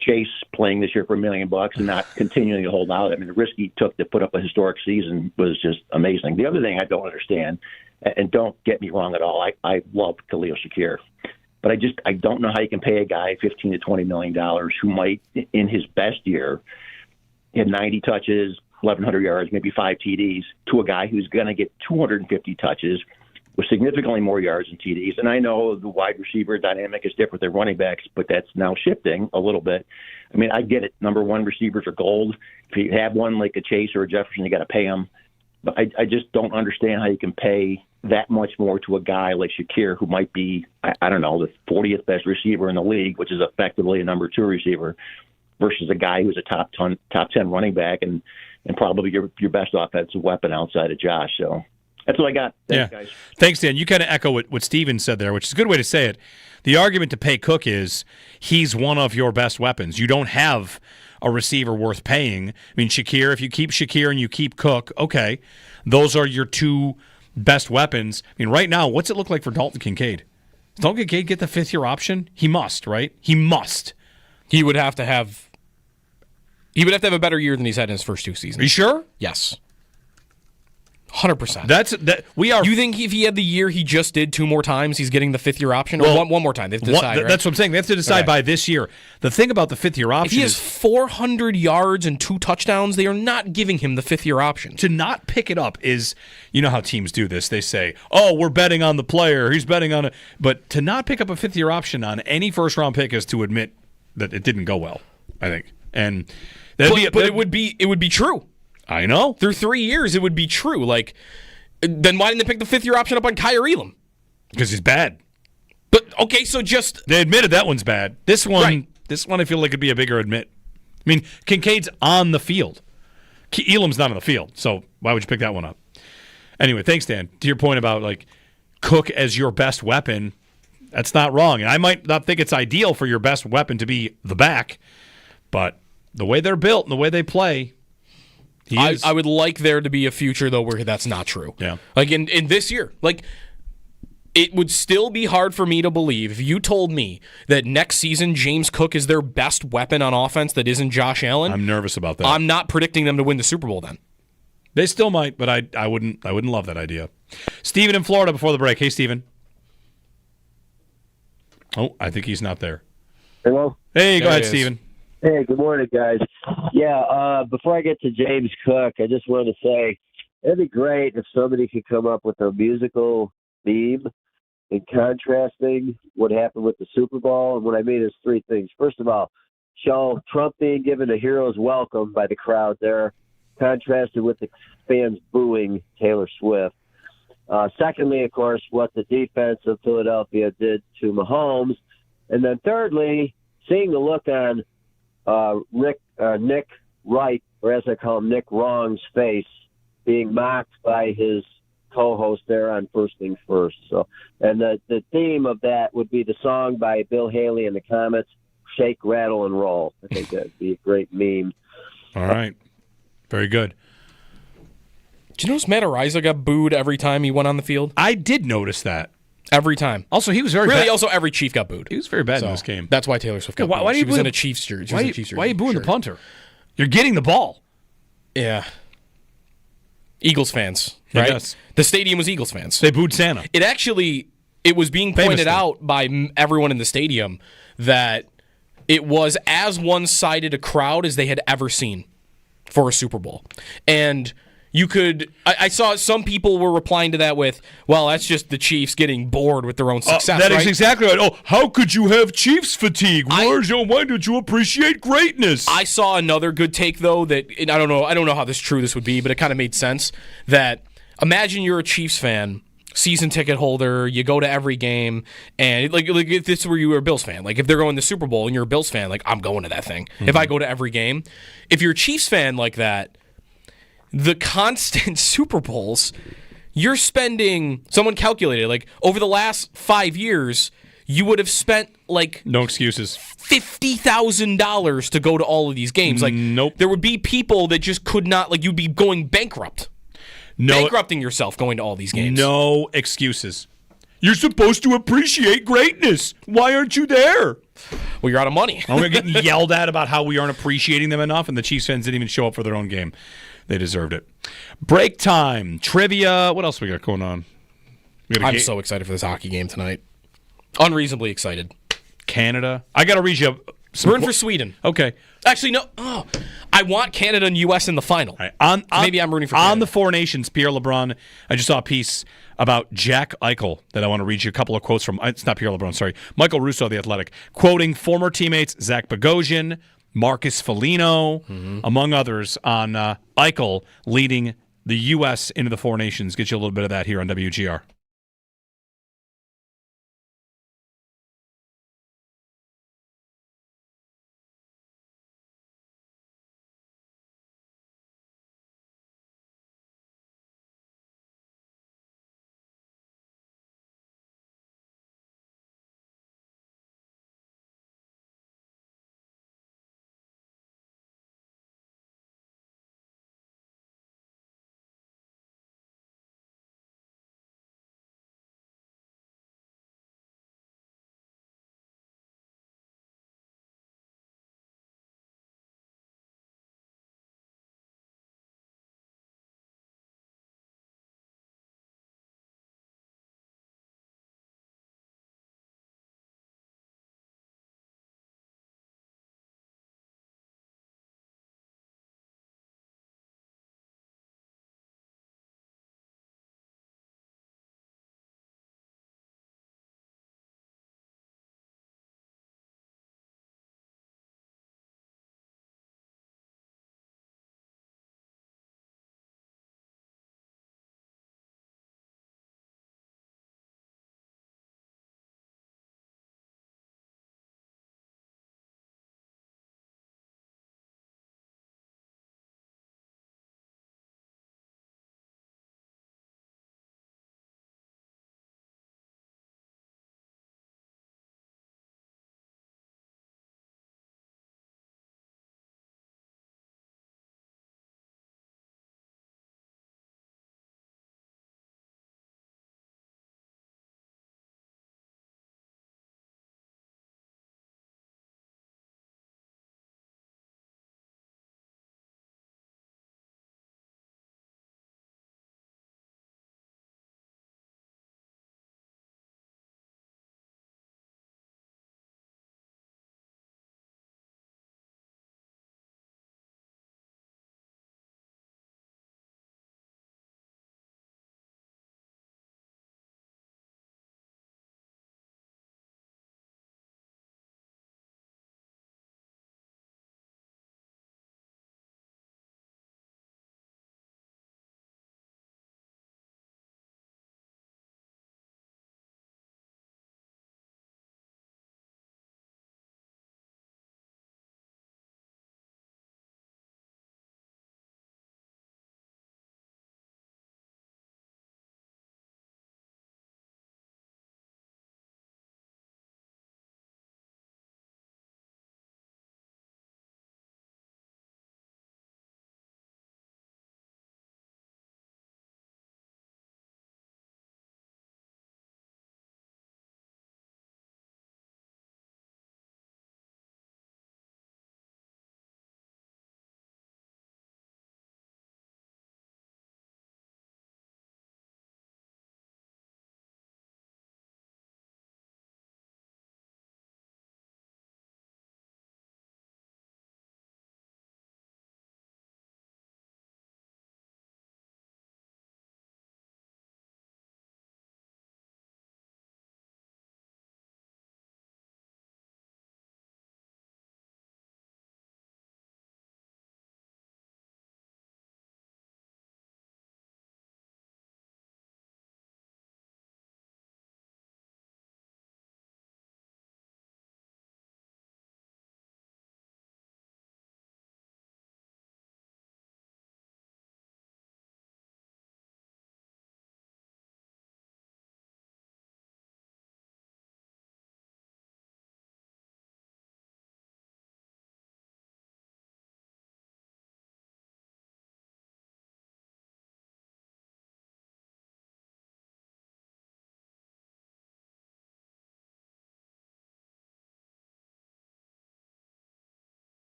Chase playing this year for $1 million and not continuing to hold out. I mean, the risk he took to put up a historic season was just amazing. The other thing I don't understand, and don't get me wrong at all, I love Khalil Shakir, but I don't know how you can pay a guy $15 to $20 million who might, in his best year, hit 90 touches, 1,100 yards, maybe 5 TDs, to a guy who's going to get 250 touches, with significantly more yards and TDs. And I know the wide receiver dynamic is different than running backs, but that's now shifting a little bit. I mean, I get it. Number one receivers are gold. If you have one like a Chase or a Jefferson, you got to pay them. But I just don't understand how you can pay that much more to a guy like Shakir, who might be, I don't know, the 40th best receiver in the league, which is effectively a number 2 receiver, versus a guy who's a top 10 running back and probably your best offensive weapon outside of Josh. So that's what I got. Thanks, guys. Thanks, Dan. You kind of echo what Steven said there, which is a good way to say it. The argument to pay Cook is he's one of your best weapons. You don't have a receiver worth paying. I mean, Shakir, if you keep Shakir and you keep Cook, okay, those are your 2 best weapons. I mean, right now, what's it look like for Dalton Kincaid? Does Dalton Kincaid get the 5th-year option? He must, right? He must. He would have to have a better year than he's had in his first 2 seasons. Are you sure? Yes. 100%. You think if he had the year he just did 2 more times, he's getting the 5th-year option? Or one more time? They have to decide, right? That's what I'm saying. They have to decide by this year. The thing about the 5th-year option if he has 400 yards and 2 touchdowns, they are not giving him the 5th-year option. To not pick it up is, you know how teams do this. They say, oh, we're betting on the player. He's betting on it. But to not pick up a 5th-year option on any first-round pick is to admit that it didn't go well, I think. And it would be true. I know. Through 3 years, it would be true. Like, then why didn't they pick the 5th-year option up on Kyer Elam? Because he's bad. But okay, so just they admitted that one's bad. This one, I feel like could be a bigger admit. I mean, Kincaid's on the field. Elam's not on the field, so why would you pick that one up? Anyway, thanks, Dan. To your point about like Cook as your best weapon, that's not wrong. And I might not think it's ideal for your best weapon to be the back, but the way they're built and the way they play. I would like there to be a future, though, where that's not true. Yeah. Like in this year. Like, it would still be hard for me to believe if you told me that next season James Cook is their best weapon on offense that isn't Josh Allen. I'm nervous about that. I'm not predicting them to win the Super Bowl then. They still might, but I wouldn't love that idea. Steven in Florida before the break. Hey, Steven. Oh, I think he's not there. Hello? Hey, go ahead, Steven. Hey, good morning, guys. Yeah, before I get to James Cook, I just wanted to say it'd be great if somebody could come up with a musical theme in contrasting what happened with the Super Bowl. And what I mean is 3 things. First of all, show Trump being given a hero's welcome by the crowd there, contrasted with the fans booing Taylor Swift. Secondly, of course, what the defense of Philadelphia did to Mahomes. And then thirdly, seeing the look on Nick Wright, or as I call him, Nick Wrong's face, being mocked by his co-host there on First Things First. So, and the theme of that would be the song by Bill Haley and the Comets, Shake, Rattle, and Roll. I think that'd be a great meme. All right. Very good. Did you notice Matt Ariza got booed every time he went on the field? I did notice that. Every time. Also, he was very really. bad. Also, every Chief got booed. He was very bad in this game. That's why Taylor Swift got booed. Why she was in a Chiefs jersey. Why are you booing the punter? You're getting the ball. Yeah. Eagles fans, right? Yes. The stadium was Eagles fans. They booed Santa. It was being pointed out by everyone in the stadium that it was as one-sided a crowd as they had ever seen for a Super Bowl. And I saw some people were replying to that with, well, that's just the Chiefs getting bored with their own success. That is exactly right. Oh, how could you have Chiefs fatigue? Why don't you appreciate greatness? I saw another good take, though, that I don't know how true this would be, but it kind of made sense. That imagine you're a Chiefs fan, season ticket holder, you go to every game, and like if this were you were a Bills fan, like if they're going to the Super Bowl and you're a Bills fan, like I'm going to that thing. Mm-hmm. If I go to every game, if you're a Chiefs fan like that, the constant Super Bowls, you're spending, someone calculated, like over the last 5 years, you would have spent like no excuses $50,000 to go to all of these games. Like nope. There would be people that just could not, like you'd be going bankrupt. Bankrupting yourself going to all these games. No excuses. You're supposed to appreciate greatness. Why aren't you there? Well, you're out of money. We're getting yelled at about how we aren't appreciating them enough, and the Chiefs fans didn't even show up for their own game. They deserved it. Break time. Trivia. What else we got going on? I'm so excited for this hockey game tonight. Unreasonably excited. Canada. I got to read you Rooting for Sweden. Okay. Actually, no. Oh, I want Canada and U.S. in the final. Maybe I'm rooting for Canada. On the Four Nations, Pierre LeBrun, I just saw a piece about Jack Eichel that I want to read you a couple of quotes from. It's not Pierre LeBrun, sorry. Michael Russo, The Athletic, quoting former teammates Zach Bogosian, Marcus Foligno, among others, on Eichel leading the U.S. into the Four Nations. Get you a little bit of that here on WGR.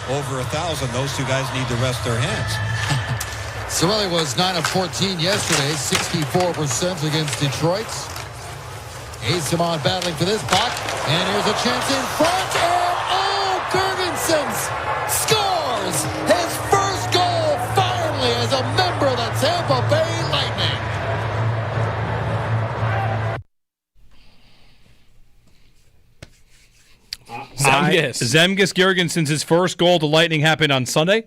over 1,000. Those two guys need to rest their hands. Cirelli was 9 of 14 yesterday, 64% against Detroit. Asimon battling for this puck, and here's a chance in front, and Girgensons scores his first goal finally as a member of the Tampa Bay Lightning. Zemgus Girgensons' his first goal to Lightning happened on Sunday.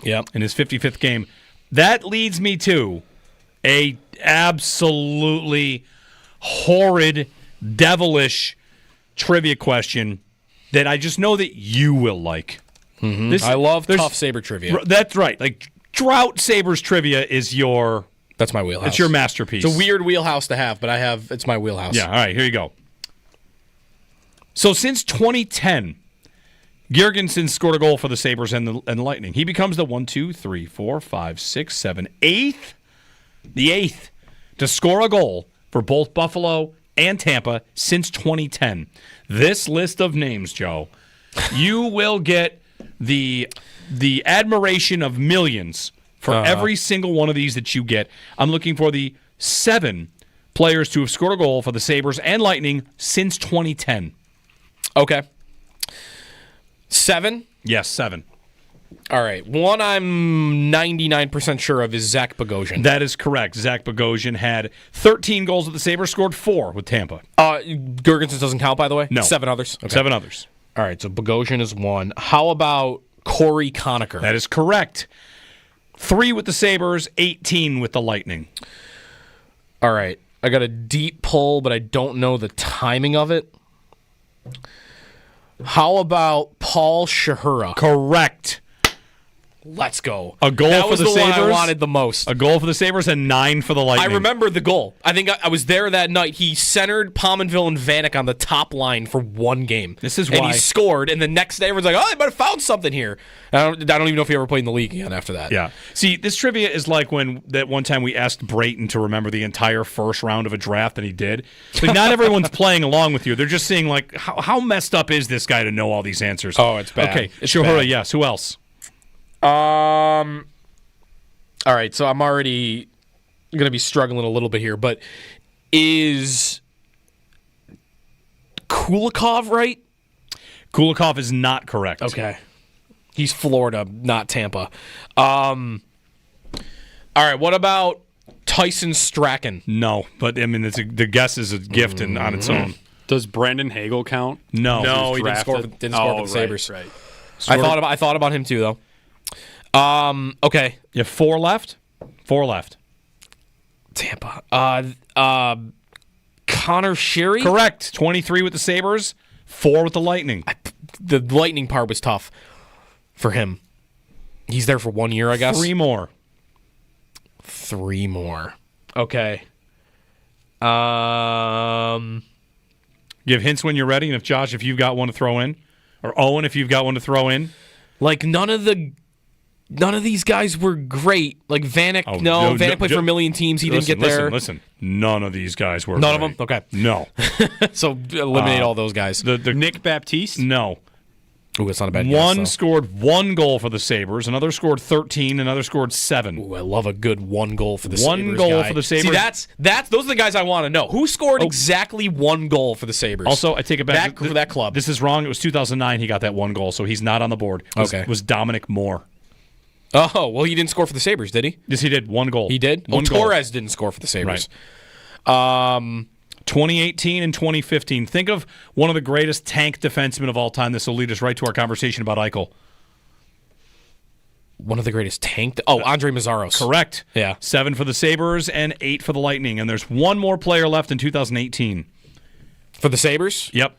Yep. In his 55th game. That leads me to a absolutely horrid, devilish trivia question that I just know that you will like. Mm-hmm. I love tough Sabre trivia. That's right. Like Drought Sabres trivia is your... That's my wheelhouse. It's your masterpiece. It's a weird wheelhouse to have, but it's my wheelhouse. Yeah, all right, here you go. So since 2010, Girgensons scored a goal for the Sabres and the Lightning. He becomes the 8th to score a goal for both Buffalo and Tampa since 2010. This list of names, Joe, you will get the admiration of millions for every single one of these that you get. I'm looking for the 7 players to have scored a goal for the Sabres and Lightning since 2010. Okay. 7? Yes, 7. All right. One I'm 99% sure of is Zach Bogosian. That is correct. Zach Bogosian had 13 goals with the Sabres, scored 4 with Tampa. Girgensons doesn't count, by the way? No. 7 others? Okay. 7 others. All right, so Bogosian is 1. How about Corey Conacher? That is correct. 3 with the Sabres, 18 with the Lightning. All right. I got a deep pull, but I don't know the timing of it. How about Paul Shahura? Correct. Let's go. A goal that for was the Sabres. One I wanted the most. A goal for the Sabres and 9 for the Lightning. I remember the goal. I think I was there that night. He centered Pominville and Vanek on the top line for one game. This is and why he scored. And the next day, everyone's like, "Oh, I might have found something here." I don't even know if he ever played in the league again after that. Yeah. See, this trivia is like when that one time we asked Brayton to remember the entire first round of a draft, and he did. Like, not everyone's playing along with you. They're just saying, like, how messed up is this guy to know all these answers? Oh, it's bad. Okay, it's Shahura, bad. yes. Who else? All right, so I'm already going to be struggling a little bit here, but is Kulikov right? Kulikov is not correct. Okay. He's Florida, not Tampa. All right, what about Tyson Strachan? No, but I mean, the guess is a gift on its own. Does Brandon Hagel count? No, he didn't score for the Sabres. Right. I thought about him too, though. Okay. You have 4 left? 4 left. Tampa. Connor Sherry? Correct. 23 with the Sabres, 4 with the Lightning. The Lightning part was tough for him. He's there for 1 year, I guess. 3 more. 3 more. Okay. Give hints when you're ready, and if you've got one to throw in. Or Owen, if you've got one to throw in. Like, none of these guys were great. Like Vanek, Vanek played for a million teams. He didn't get there. Listen. None of these guys were None great. of them? Okay. No. So eliminate all those guys. The Nick Baptiste? No. Ooh, that's not a bad One guess, scored 1 goal for the Sabres. Another scored 13. Another scored 7. Ooh, I love a good 1 goal for the Sabres. 1 goal for the Sabres. See, those are the guys I want to know. Who scored exactly 1 goal for the Sabres? Also, I take it back. For that club. This is wrong. It was 2009 he got that 1 goal, so he's not on the board. It was Dominic Moore. Oh, well, he didn't score for the Sabres, did he? Yes, he did. 1 goal. He did? Torres didn't score for the Sabres. Right. 2018 and 2015. Think of one of the greatest tank defensemen of all time. This will lead us right to our conversation about Eichel. One of the greatest tank... Andre Mazzaros. Correct. Yeah. 7 for the Sabres and 8 for the Lightning. And there's 1 more player left in 2018. For the Sabres? Yep.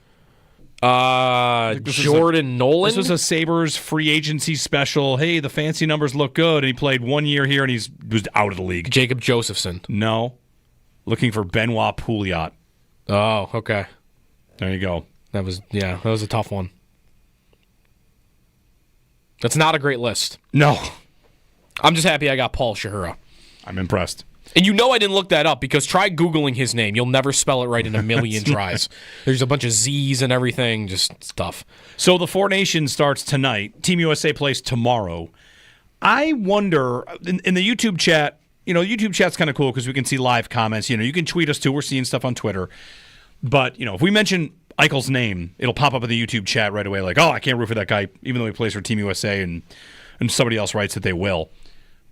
Jordan Nolan? This was a Sabres free agency special. Hey, the fancy numbers look good. And he played 1 year here, and he was out of the league. Jacob Josephson. No. Looking for Benoit Pouliot. Oh, okay. There you go. That was a tough one. That's not a great list. No. I'm just happy I got Paul Shahura. I'm impressed. And you know I didn't look that up because try Googling his name. You'll never spell it right in a million tries. There's a bunch of Z's and everything, just stuff. So the Four Nations starts tonight. Team USA plays tomorrow. I wonder, in the YouTube chat, YouTube chat's kind of cool because we can see live comments. You can tweet us too. We're seeing stuff on Twitter. But, if we mention Eichel's name, it'll pop up in the YouTube chat right away like, oh, I can't root for that guy, even though he plays for Team USA, and somebody else writes that they will.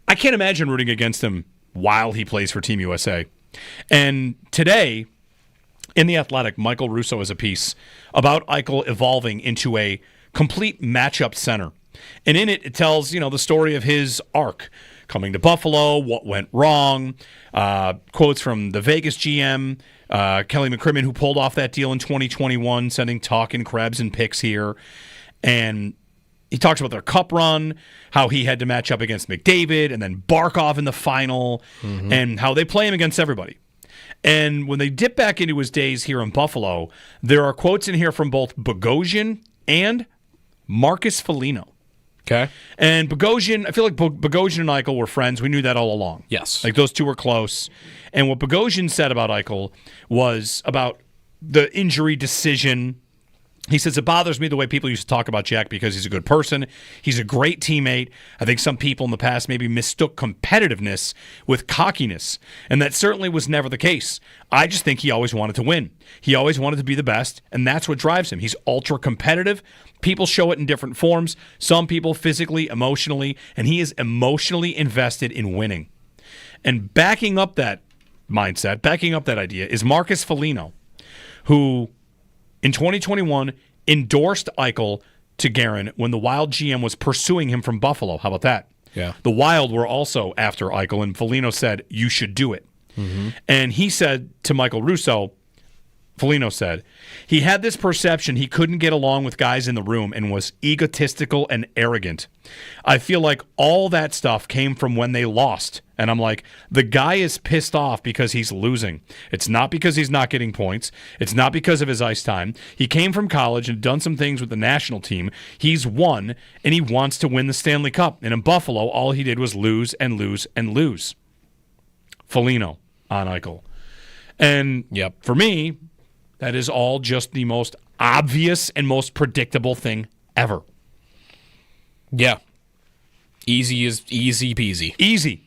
I can't imagine rooting against him while he plays for Team USA. And today, in The Athletic, Michael Russo has a piece about Eichel evolving into a complete matchup center. And in it, it tells, the story of his arc, coming to Buffalo, what went wrong, quotes from the Vegas GM, Kelly McCrimmon, who pulled off that deal in 2021, sending talk and Krebs and picks here. And he talks about their cup run, how he had to match up against McDavid and then Barkov in the final, and how they play him against everybody. And when they dip back into his days here in Buffalo, there are quotes in here from both Bogosian and Marcus Foligno. Okay. And Bogosian, I feel like Bogosian and Eichel were friends. We knew that all along. Yes. Like those two were close. And what Bogosian said about Eichel was about the injury decision. He says, it bothers me the way people used to talk about Jack because he's a good person. He's a great teammate. I think some people in the past maybe mistook competitiveness with cockiness, and that certainly was never the case. I just think he always wanted to win. He always wanted to be the best, and that's what drives him. He's ultra competitive. People show it in different forms. Some people physically, emotionally, and he is emotionally invested in winning. And backing up that mindset, backing up that idea, is Marcus Foligno, who in 2021 endorsed Eichel to Guerin when the Wild GM was pursuing him from Buffalo. How about that? Yeah. The Wild were also after Eichel, and Foligno said, you should do it. And he said to Michael Russo, Foligno said, he had this perception he couldn't get along with guys in the room and was egotistical and arrogant. I feel like all that stuff came from when they lost. And I'm like, the guy is pissed off because he's losing. It's not because he's not getting points. It's not because of his ice time. He came from college and done some things with the national team. He's won, and he wants to win the Stanley Cup. And in Buffalo, all he did was lose and lose and lose. Foligno on Eichel. And for me, that is all just the most obvious and most predictable thing ever. Yeah. Easy peasy. Easy.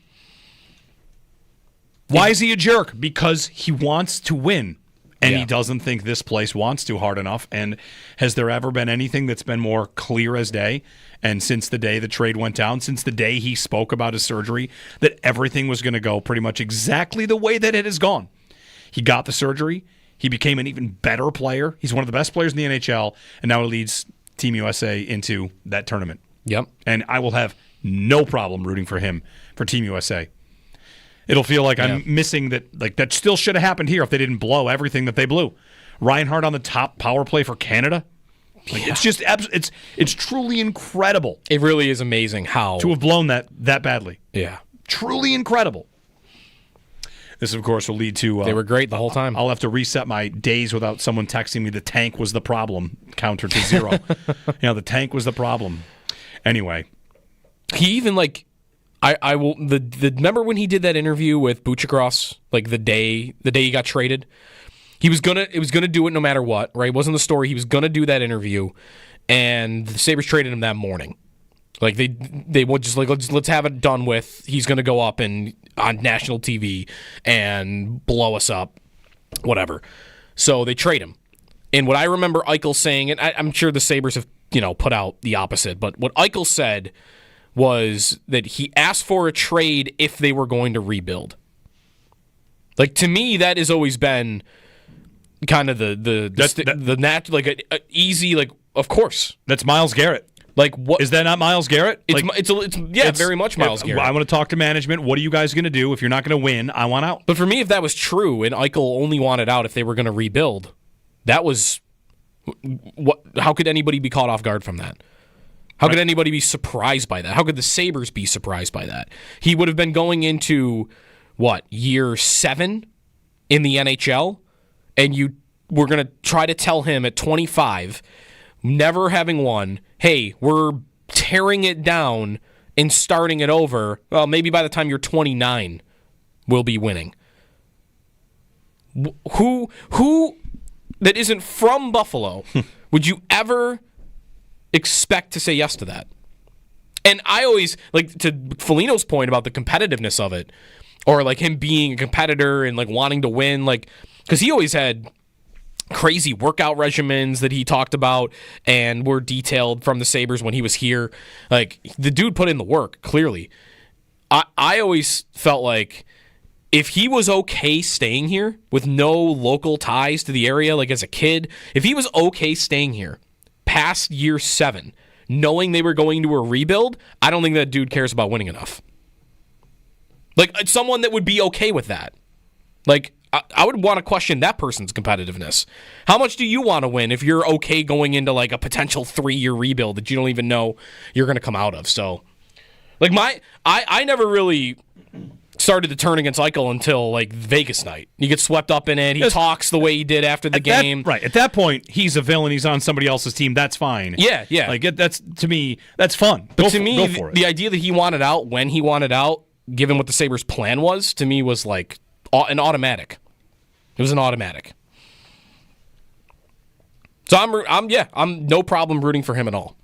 Why is he a jerk? Because he wants to win, and he doesn't think this place wants to hard enough. And has there ever been anything that's been more clear as day? And since the day the trade went down, since the day he spoke about his surgery, that everything was going to go pretty much exactly the way that it has gone. He got the surgery. He became an even better player. He's one of the best players in the NHL, and now he leads Team USA into that tournament. Yep. And I will have no problem rooting for him for Team USA. It'll feel like I'm missing that. Like that still should have happened here if they didn't blow everything that they blew. Reinhardt on the top power play for Canada. Like it's just it's truly incredible. It really is amazing how to have blown that badly. Yeah, truly incredible. This, of course, will lead to... they were great the whole time. I'll have to reset my days without someone texting me the tank was the problem counter to 0. The tank was the problem. Anyway. He even, I will... remember when he did that interview with Buchacross, the day he got traded? It was gonna do it no matter what, right? It wasn't the story. He was gonna do that interview, and the Sabres traded him that morning. They would just let's have it done with. He's going to go up on national TV and blow us up, whatever. So they trade him. And what I remember Eichel saying, and I'm sure the Sabres have put out the opposite, but what Eichel said was that he asked for a trade if they were going to rebuild. To me, that has always been kind of the easy of course. That's Myles Garrett. What is that not Myles Garrett? It's very much Myles Garrett. I want to talk to management. What are you guys going to do if you're not going to win? I want out. But for me, if that was true and Eichel only wanted out if they were going to rebuild, that was what? How could anybody be caught off guard from that? How could anybody be surprised by that? How could the Sabres be surprised by that? He would have been going into year 7 in the NHL, and you were going to try to tell him at 25, never having won, hey, we're tearing it down and starting it over. Well, maybe by the time you're 29, will be winning. Who that isn't from Buffalo would you ever expect to say yes to that? And I always, like, to Foligno's point about the competitiveness of it, or like him being a competitor and like wanting to win, like, because he always had crazy workout regimens that he talked about and were detailed from the Sabres when he was here. Like, the dude put in the work, clearly. I always felt like if he was okay staying here with no local ties to the area, like as a kid, if he was okay staying here past year 7, knowing they were going to a rebuild, I don't think that dude cares about winning enough. Like, someone that would be okay with that. Like, I would want to question that person's competitiveness. How much do you want to win if you're okay going into like a potential 3-year rebuild that you don't even know you're going to come out of? So, like, I never really started the turn against Eichel until like Vegas night. You get swept up in it. He talks the way he did after the game. Right. At that point, he's a villain. He's on somebody else's team. That's fine. Yeah. Like, that's, to me, that's fun. But to me, the idea that he wanted out when he wanted out, given what the Sabres' plan was, to me was like an automatic. It was an automatic. So I'm no problem rooting for him at all.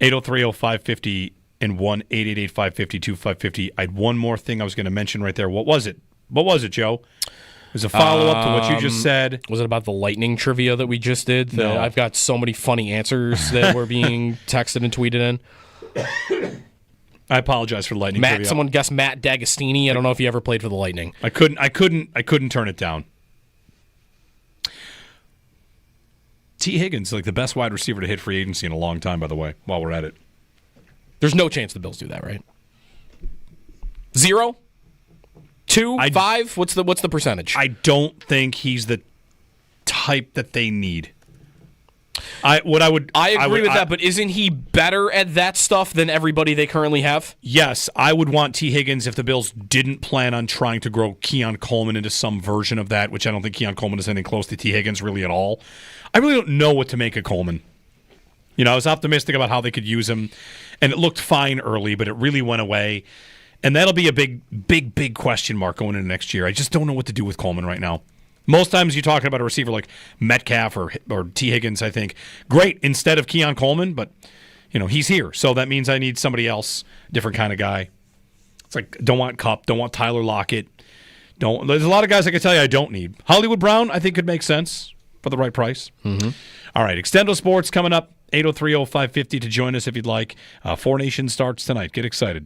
803-0550 and 1-888-550-2550. I had one more thing I was going to mention right there. What was it? Joe? It was a follow-up to what you just said. Was it about the Lightning trivia that we just did? No. I've got so many funny answers that were being texted and tweeted in. I apologize for the Lightning trivia. Someone guessed Matt D'Agostini. I don't know if he ever played for the Lightning. I couldn't turn it down. T. Higgins, like the best wide receiver to hit free agency in a long time, by the way, while we're at it. There's no chance the Bills do that, right? 0? 2? 5? What's the percentage? I don't think he's the type that they need. I agree with that, but isn't he better at that stuff than everybody they currently have? Yes, I would want T. Higgins if the Bills didn't plan on trying to grow Keon Coleman into some version of that, which I don't think Keon Coleman is anything close to T. Higgins really at all. I really don't know what to make of Coleman. You know, I was optimistic about how they could use him, and it looked fine early, but it really went away. And that'll be a big question mark going into next year. I just don't know what to do with Coleman right now. Most times you're talking about a receiver like Metcalf or T. Higgins, I think. Great instead of Keon Coleman, but you know, he's here. So that means I need somebody else, different kind of guy. It's like, don't want Kupp, don't want Tyler Lockett. There's a lot of guys I can tell you I don't need. Hollywood Brown, I think, could make sense for the right price. Mm-hmm. All right, Extendo Sports coming up, 803-0550 to join us if you'd like. Four Nations starts tonight. Get excited.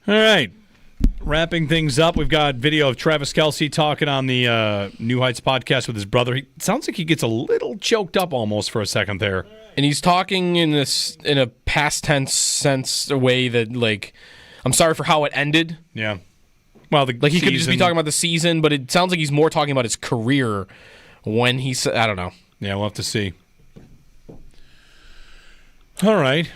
All right. Wrapping things up, we've got video of Travis Kelce talking on the New Heights podcast with his brother. It sounds like he gets a little choked up almost for a second there. And he's talking in a past tense sense, a way that, like, I'm sorry for how it ended. Yeah. Well, he could just be talking about the season, but it sounds like he's more talking about his career when he's, I don't know. Yeah, we'll have to see. All right.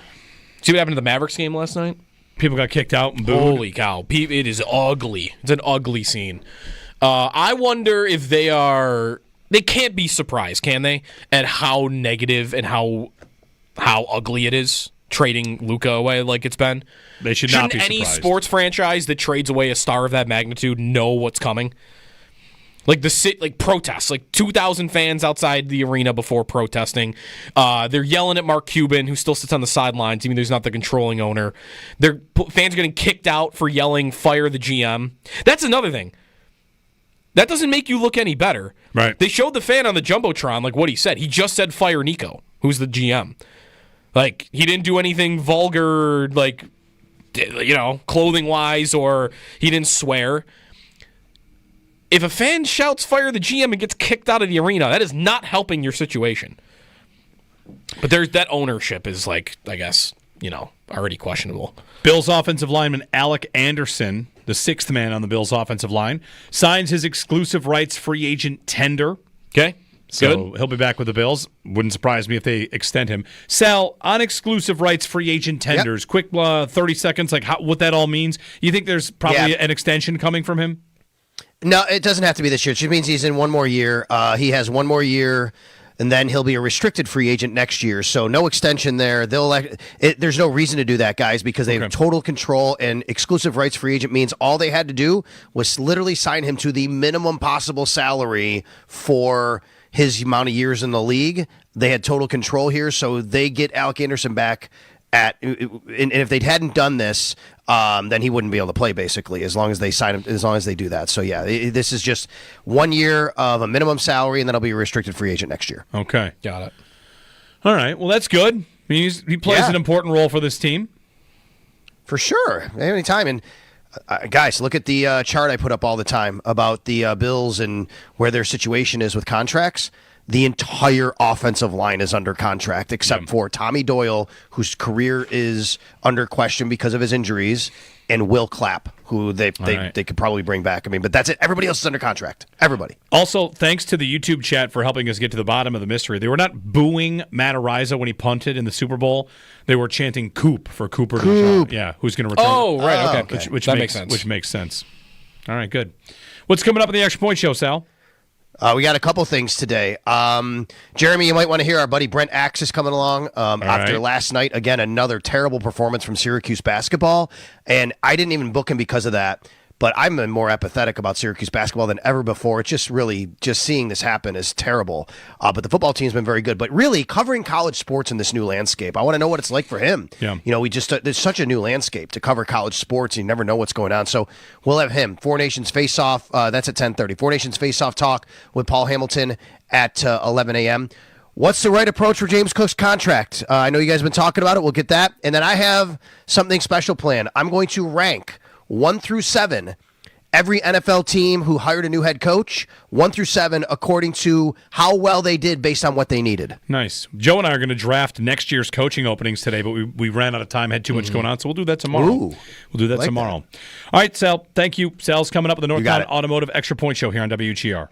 See what happened to the Mavericks game last night? People got kicked out and booed. Holy cow. It is ugly. It's an ugly scene. I wonder if they can't be surprised, can they, at how negative and how ugly it is trading Luka away like it's been? They should not be surprised. Shouldn't any sports franchise that trades away a star of that magnitude know what's coming? Like protests, like 2,000 fans outside the arena before protesting. They're yelling at Mark Cuban, who still sits on the sidelines, even though he's not the controlling owner. Fans are getting kicked out for yelling, "Fire the GM." That's another thing. That doesn't make you look any better. Right. They showed the fan on the Jumbotron, like what he said. He just said, "Fire Nico," who's the GM. Like, he didn't do anything vulgar, like, clothing-wise, or he didn't swear. If a fan shouts "Fire the GM" and gets kicked out of the arena, that is not helping your situation. But that ownership is, like, I guess, already questionable. Bills offensive lineman Alec Anderson, the sixth man on the Bills offensive line, signs his exclusive rights free agent tender. Okay. So he'll be back with the Bills. Wouldn't surprise me if they extend him. Sal, on exclusive rights free agent tenders, quick 30 seconds, like what that all means. You think there's probably an extension coming from him? No, it doesn't have to be this year. It just means he's in one more year. He has one more year, and then he'll be a restricted free agent next year. So no extension there. There's no reason to do that, guys, because they have total control, and exclusive rights free agent means all they had to do was literally sign him to the minimum possible salary for his amount of years in the league. They had total control here, so they get Alec Anderson back and if they hadn't done this, then he wouldn't be able to play, basically, as long as they sign him, as long as they do that. So yeah, this is just 1 year of a minimum salary, and then he'll be a restricted free agent next year. Okay, got it. All right, well, that's good. I mean, he plays an important role for this team, for sure. Anytime. And guys, look at the chart I put up all the time about the Bills and where their situation is with contracts. The entire offensive line is under contract except for Tommy Doyle, whose career is under question because of his injuries, and Will Clapp, who they could probably bring back. I mean, but that's it. Everybody else is under contract. Everybody. Also, thanks to the YouTube chat for helping us get to the bottom of the mystery. They were not booing Matt Ariza when he punted in the Super Bowl. They were chanting "Coop" for Cooper. Who's going to return? Oh, right. Okay. Which that makes sense. Which makes sense. All right, good. What's coming up in the Extra Point Show, Sal? We got a couple things today. Jeremy, you might want to hear our buddy Brent Axe is coming along after last night. Again, another terrible performance from Syracuse basketball. And I didn't even book him because of that. But I'm more apathetic about Syracuse basketball than ever before. It's just really, seeing this happen is terrible. But the football team's been very good. But really, covering college sports in this new landscape, I want to know what it's like for him. Yeah. There's such a new landscape to cover college sports. You never know what's going on. So we'll have him. Four Nations Face Off, that's at 10:30. Four Nations Face Off talk with Paul Hamilton at 11 a.m. What's the right approach for James Cook's contract? I know you guys have been talking about it. We'll get that. And then I have something special planned. I'm going to rank 1 through 7, every NFL team who hired a new head coach, 1 through 7, according to how well they did based on what they needed. Nice. Joe and I are going to draft next year's coaching openings today, but we ran out of time, had too much going on, so we'll do that tomorrow. Ooh, we'll do that tomorrow. All right, Sal, thank you. Sal's coming up with the North Carolina Automotive Extra Point Show here on WGR.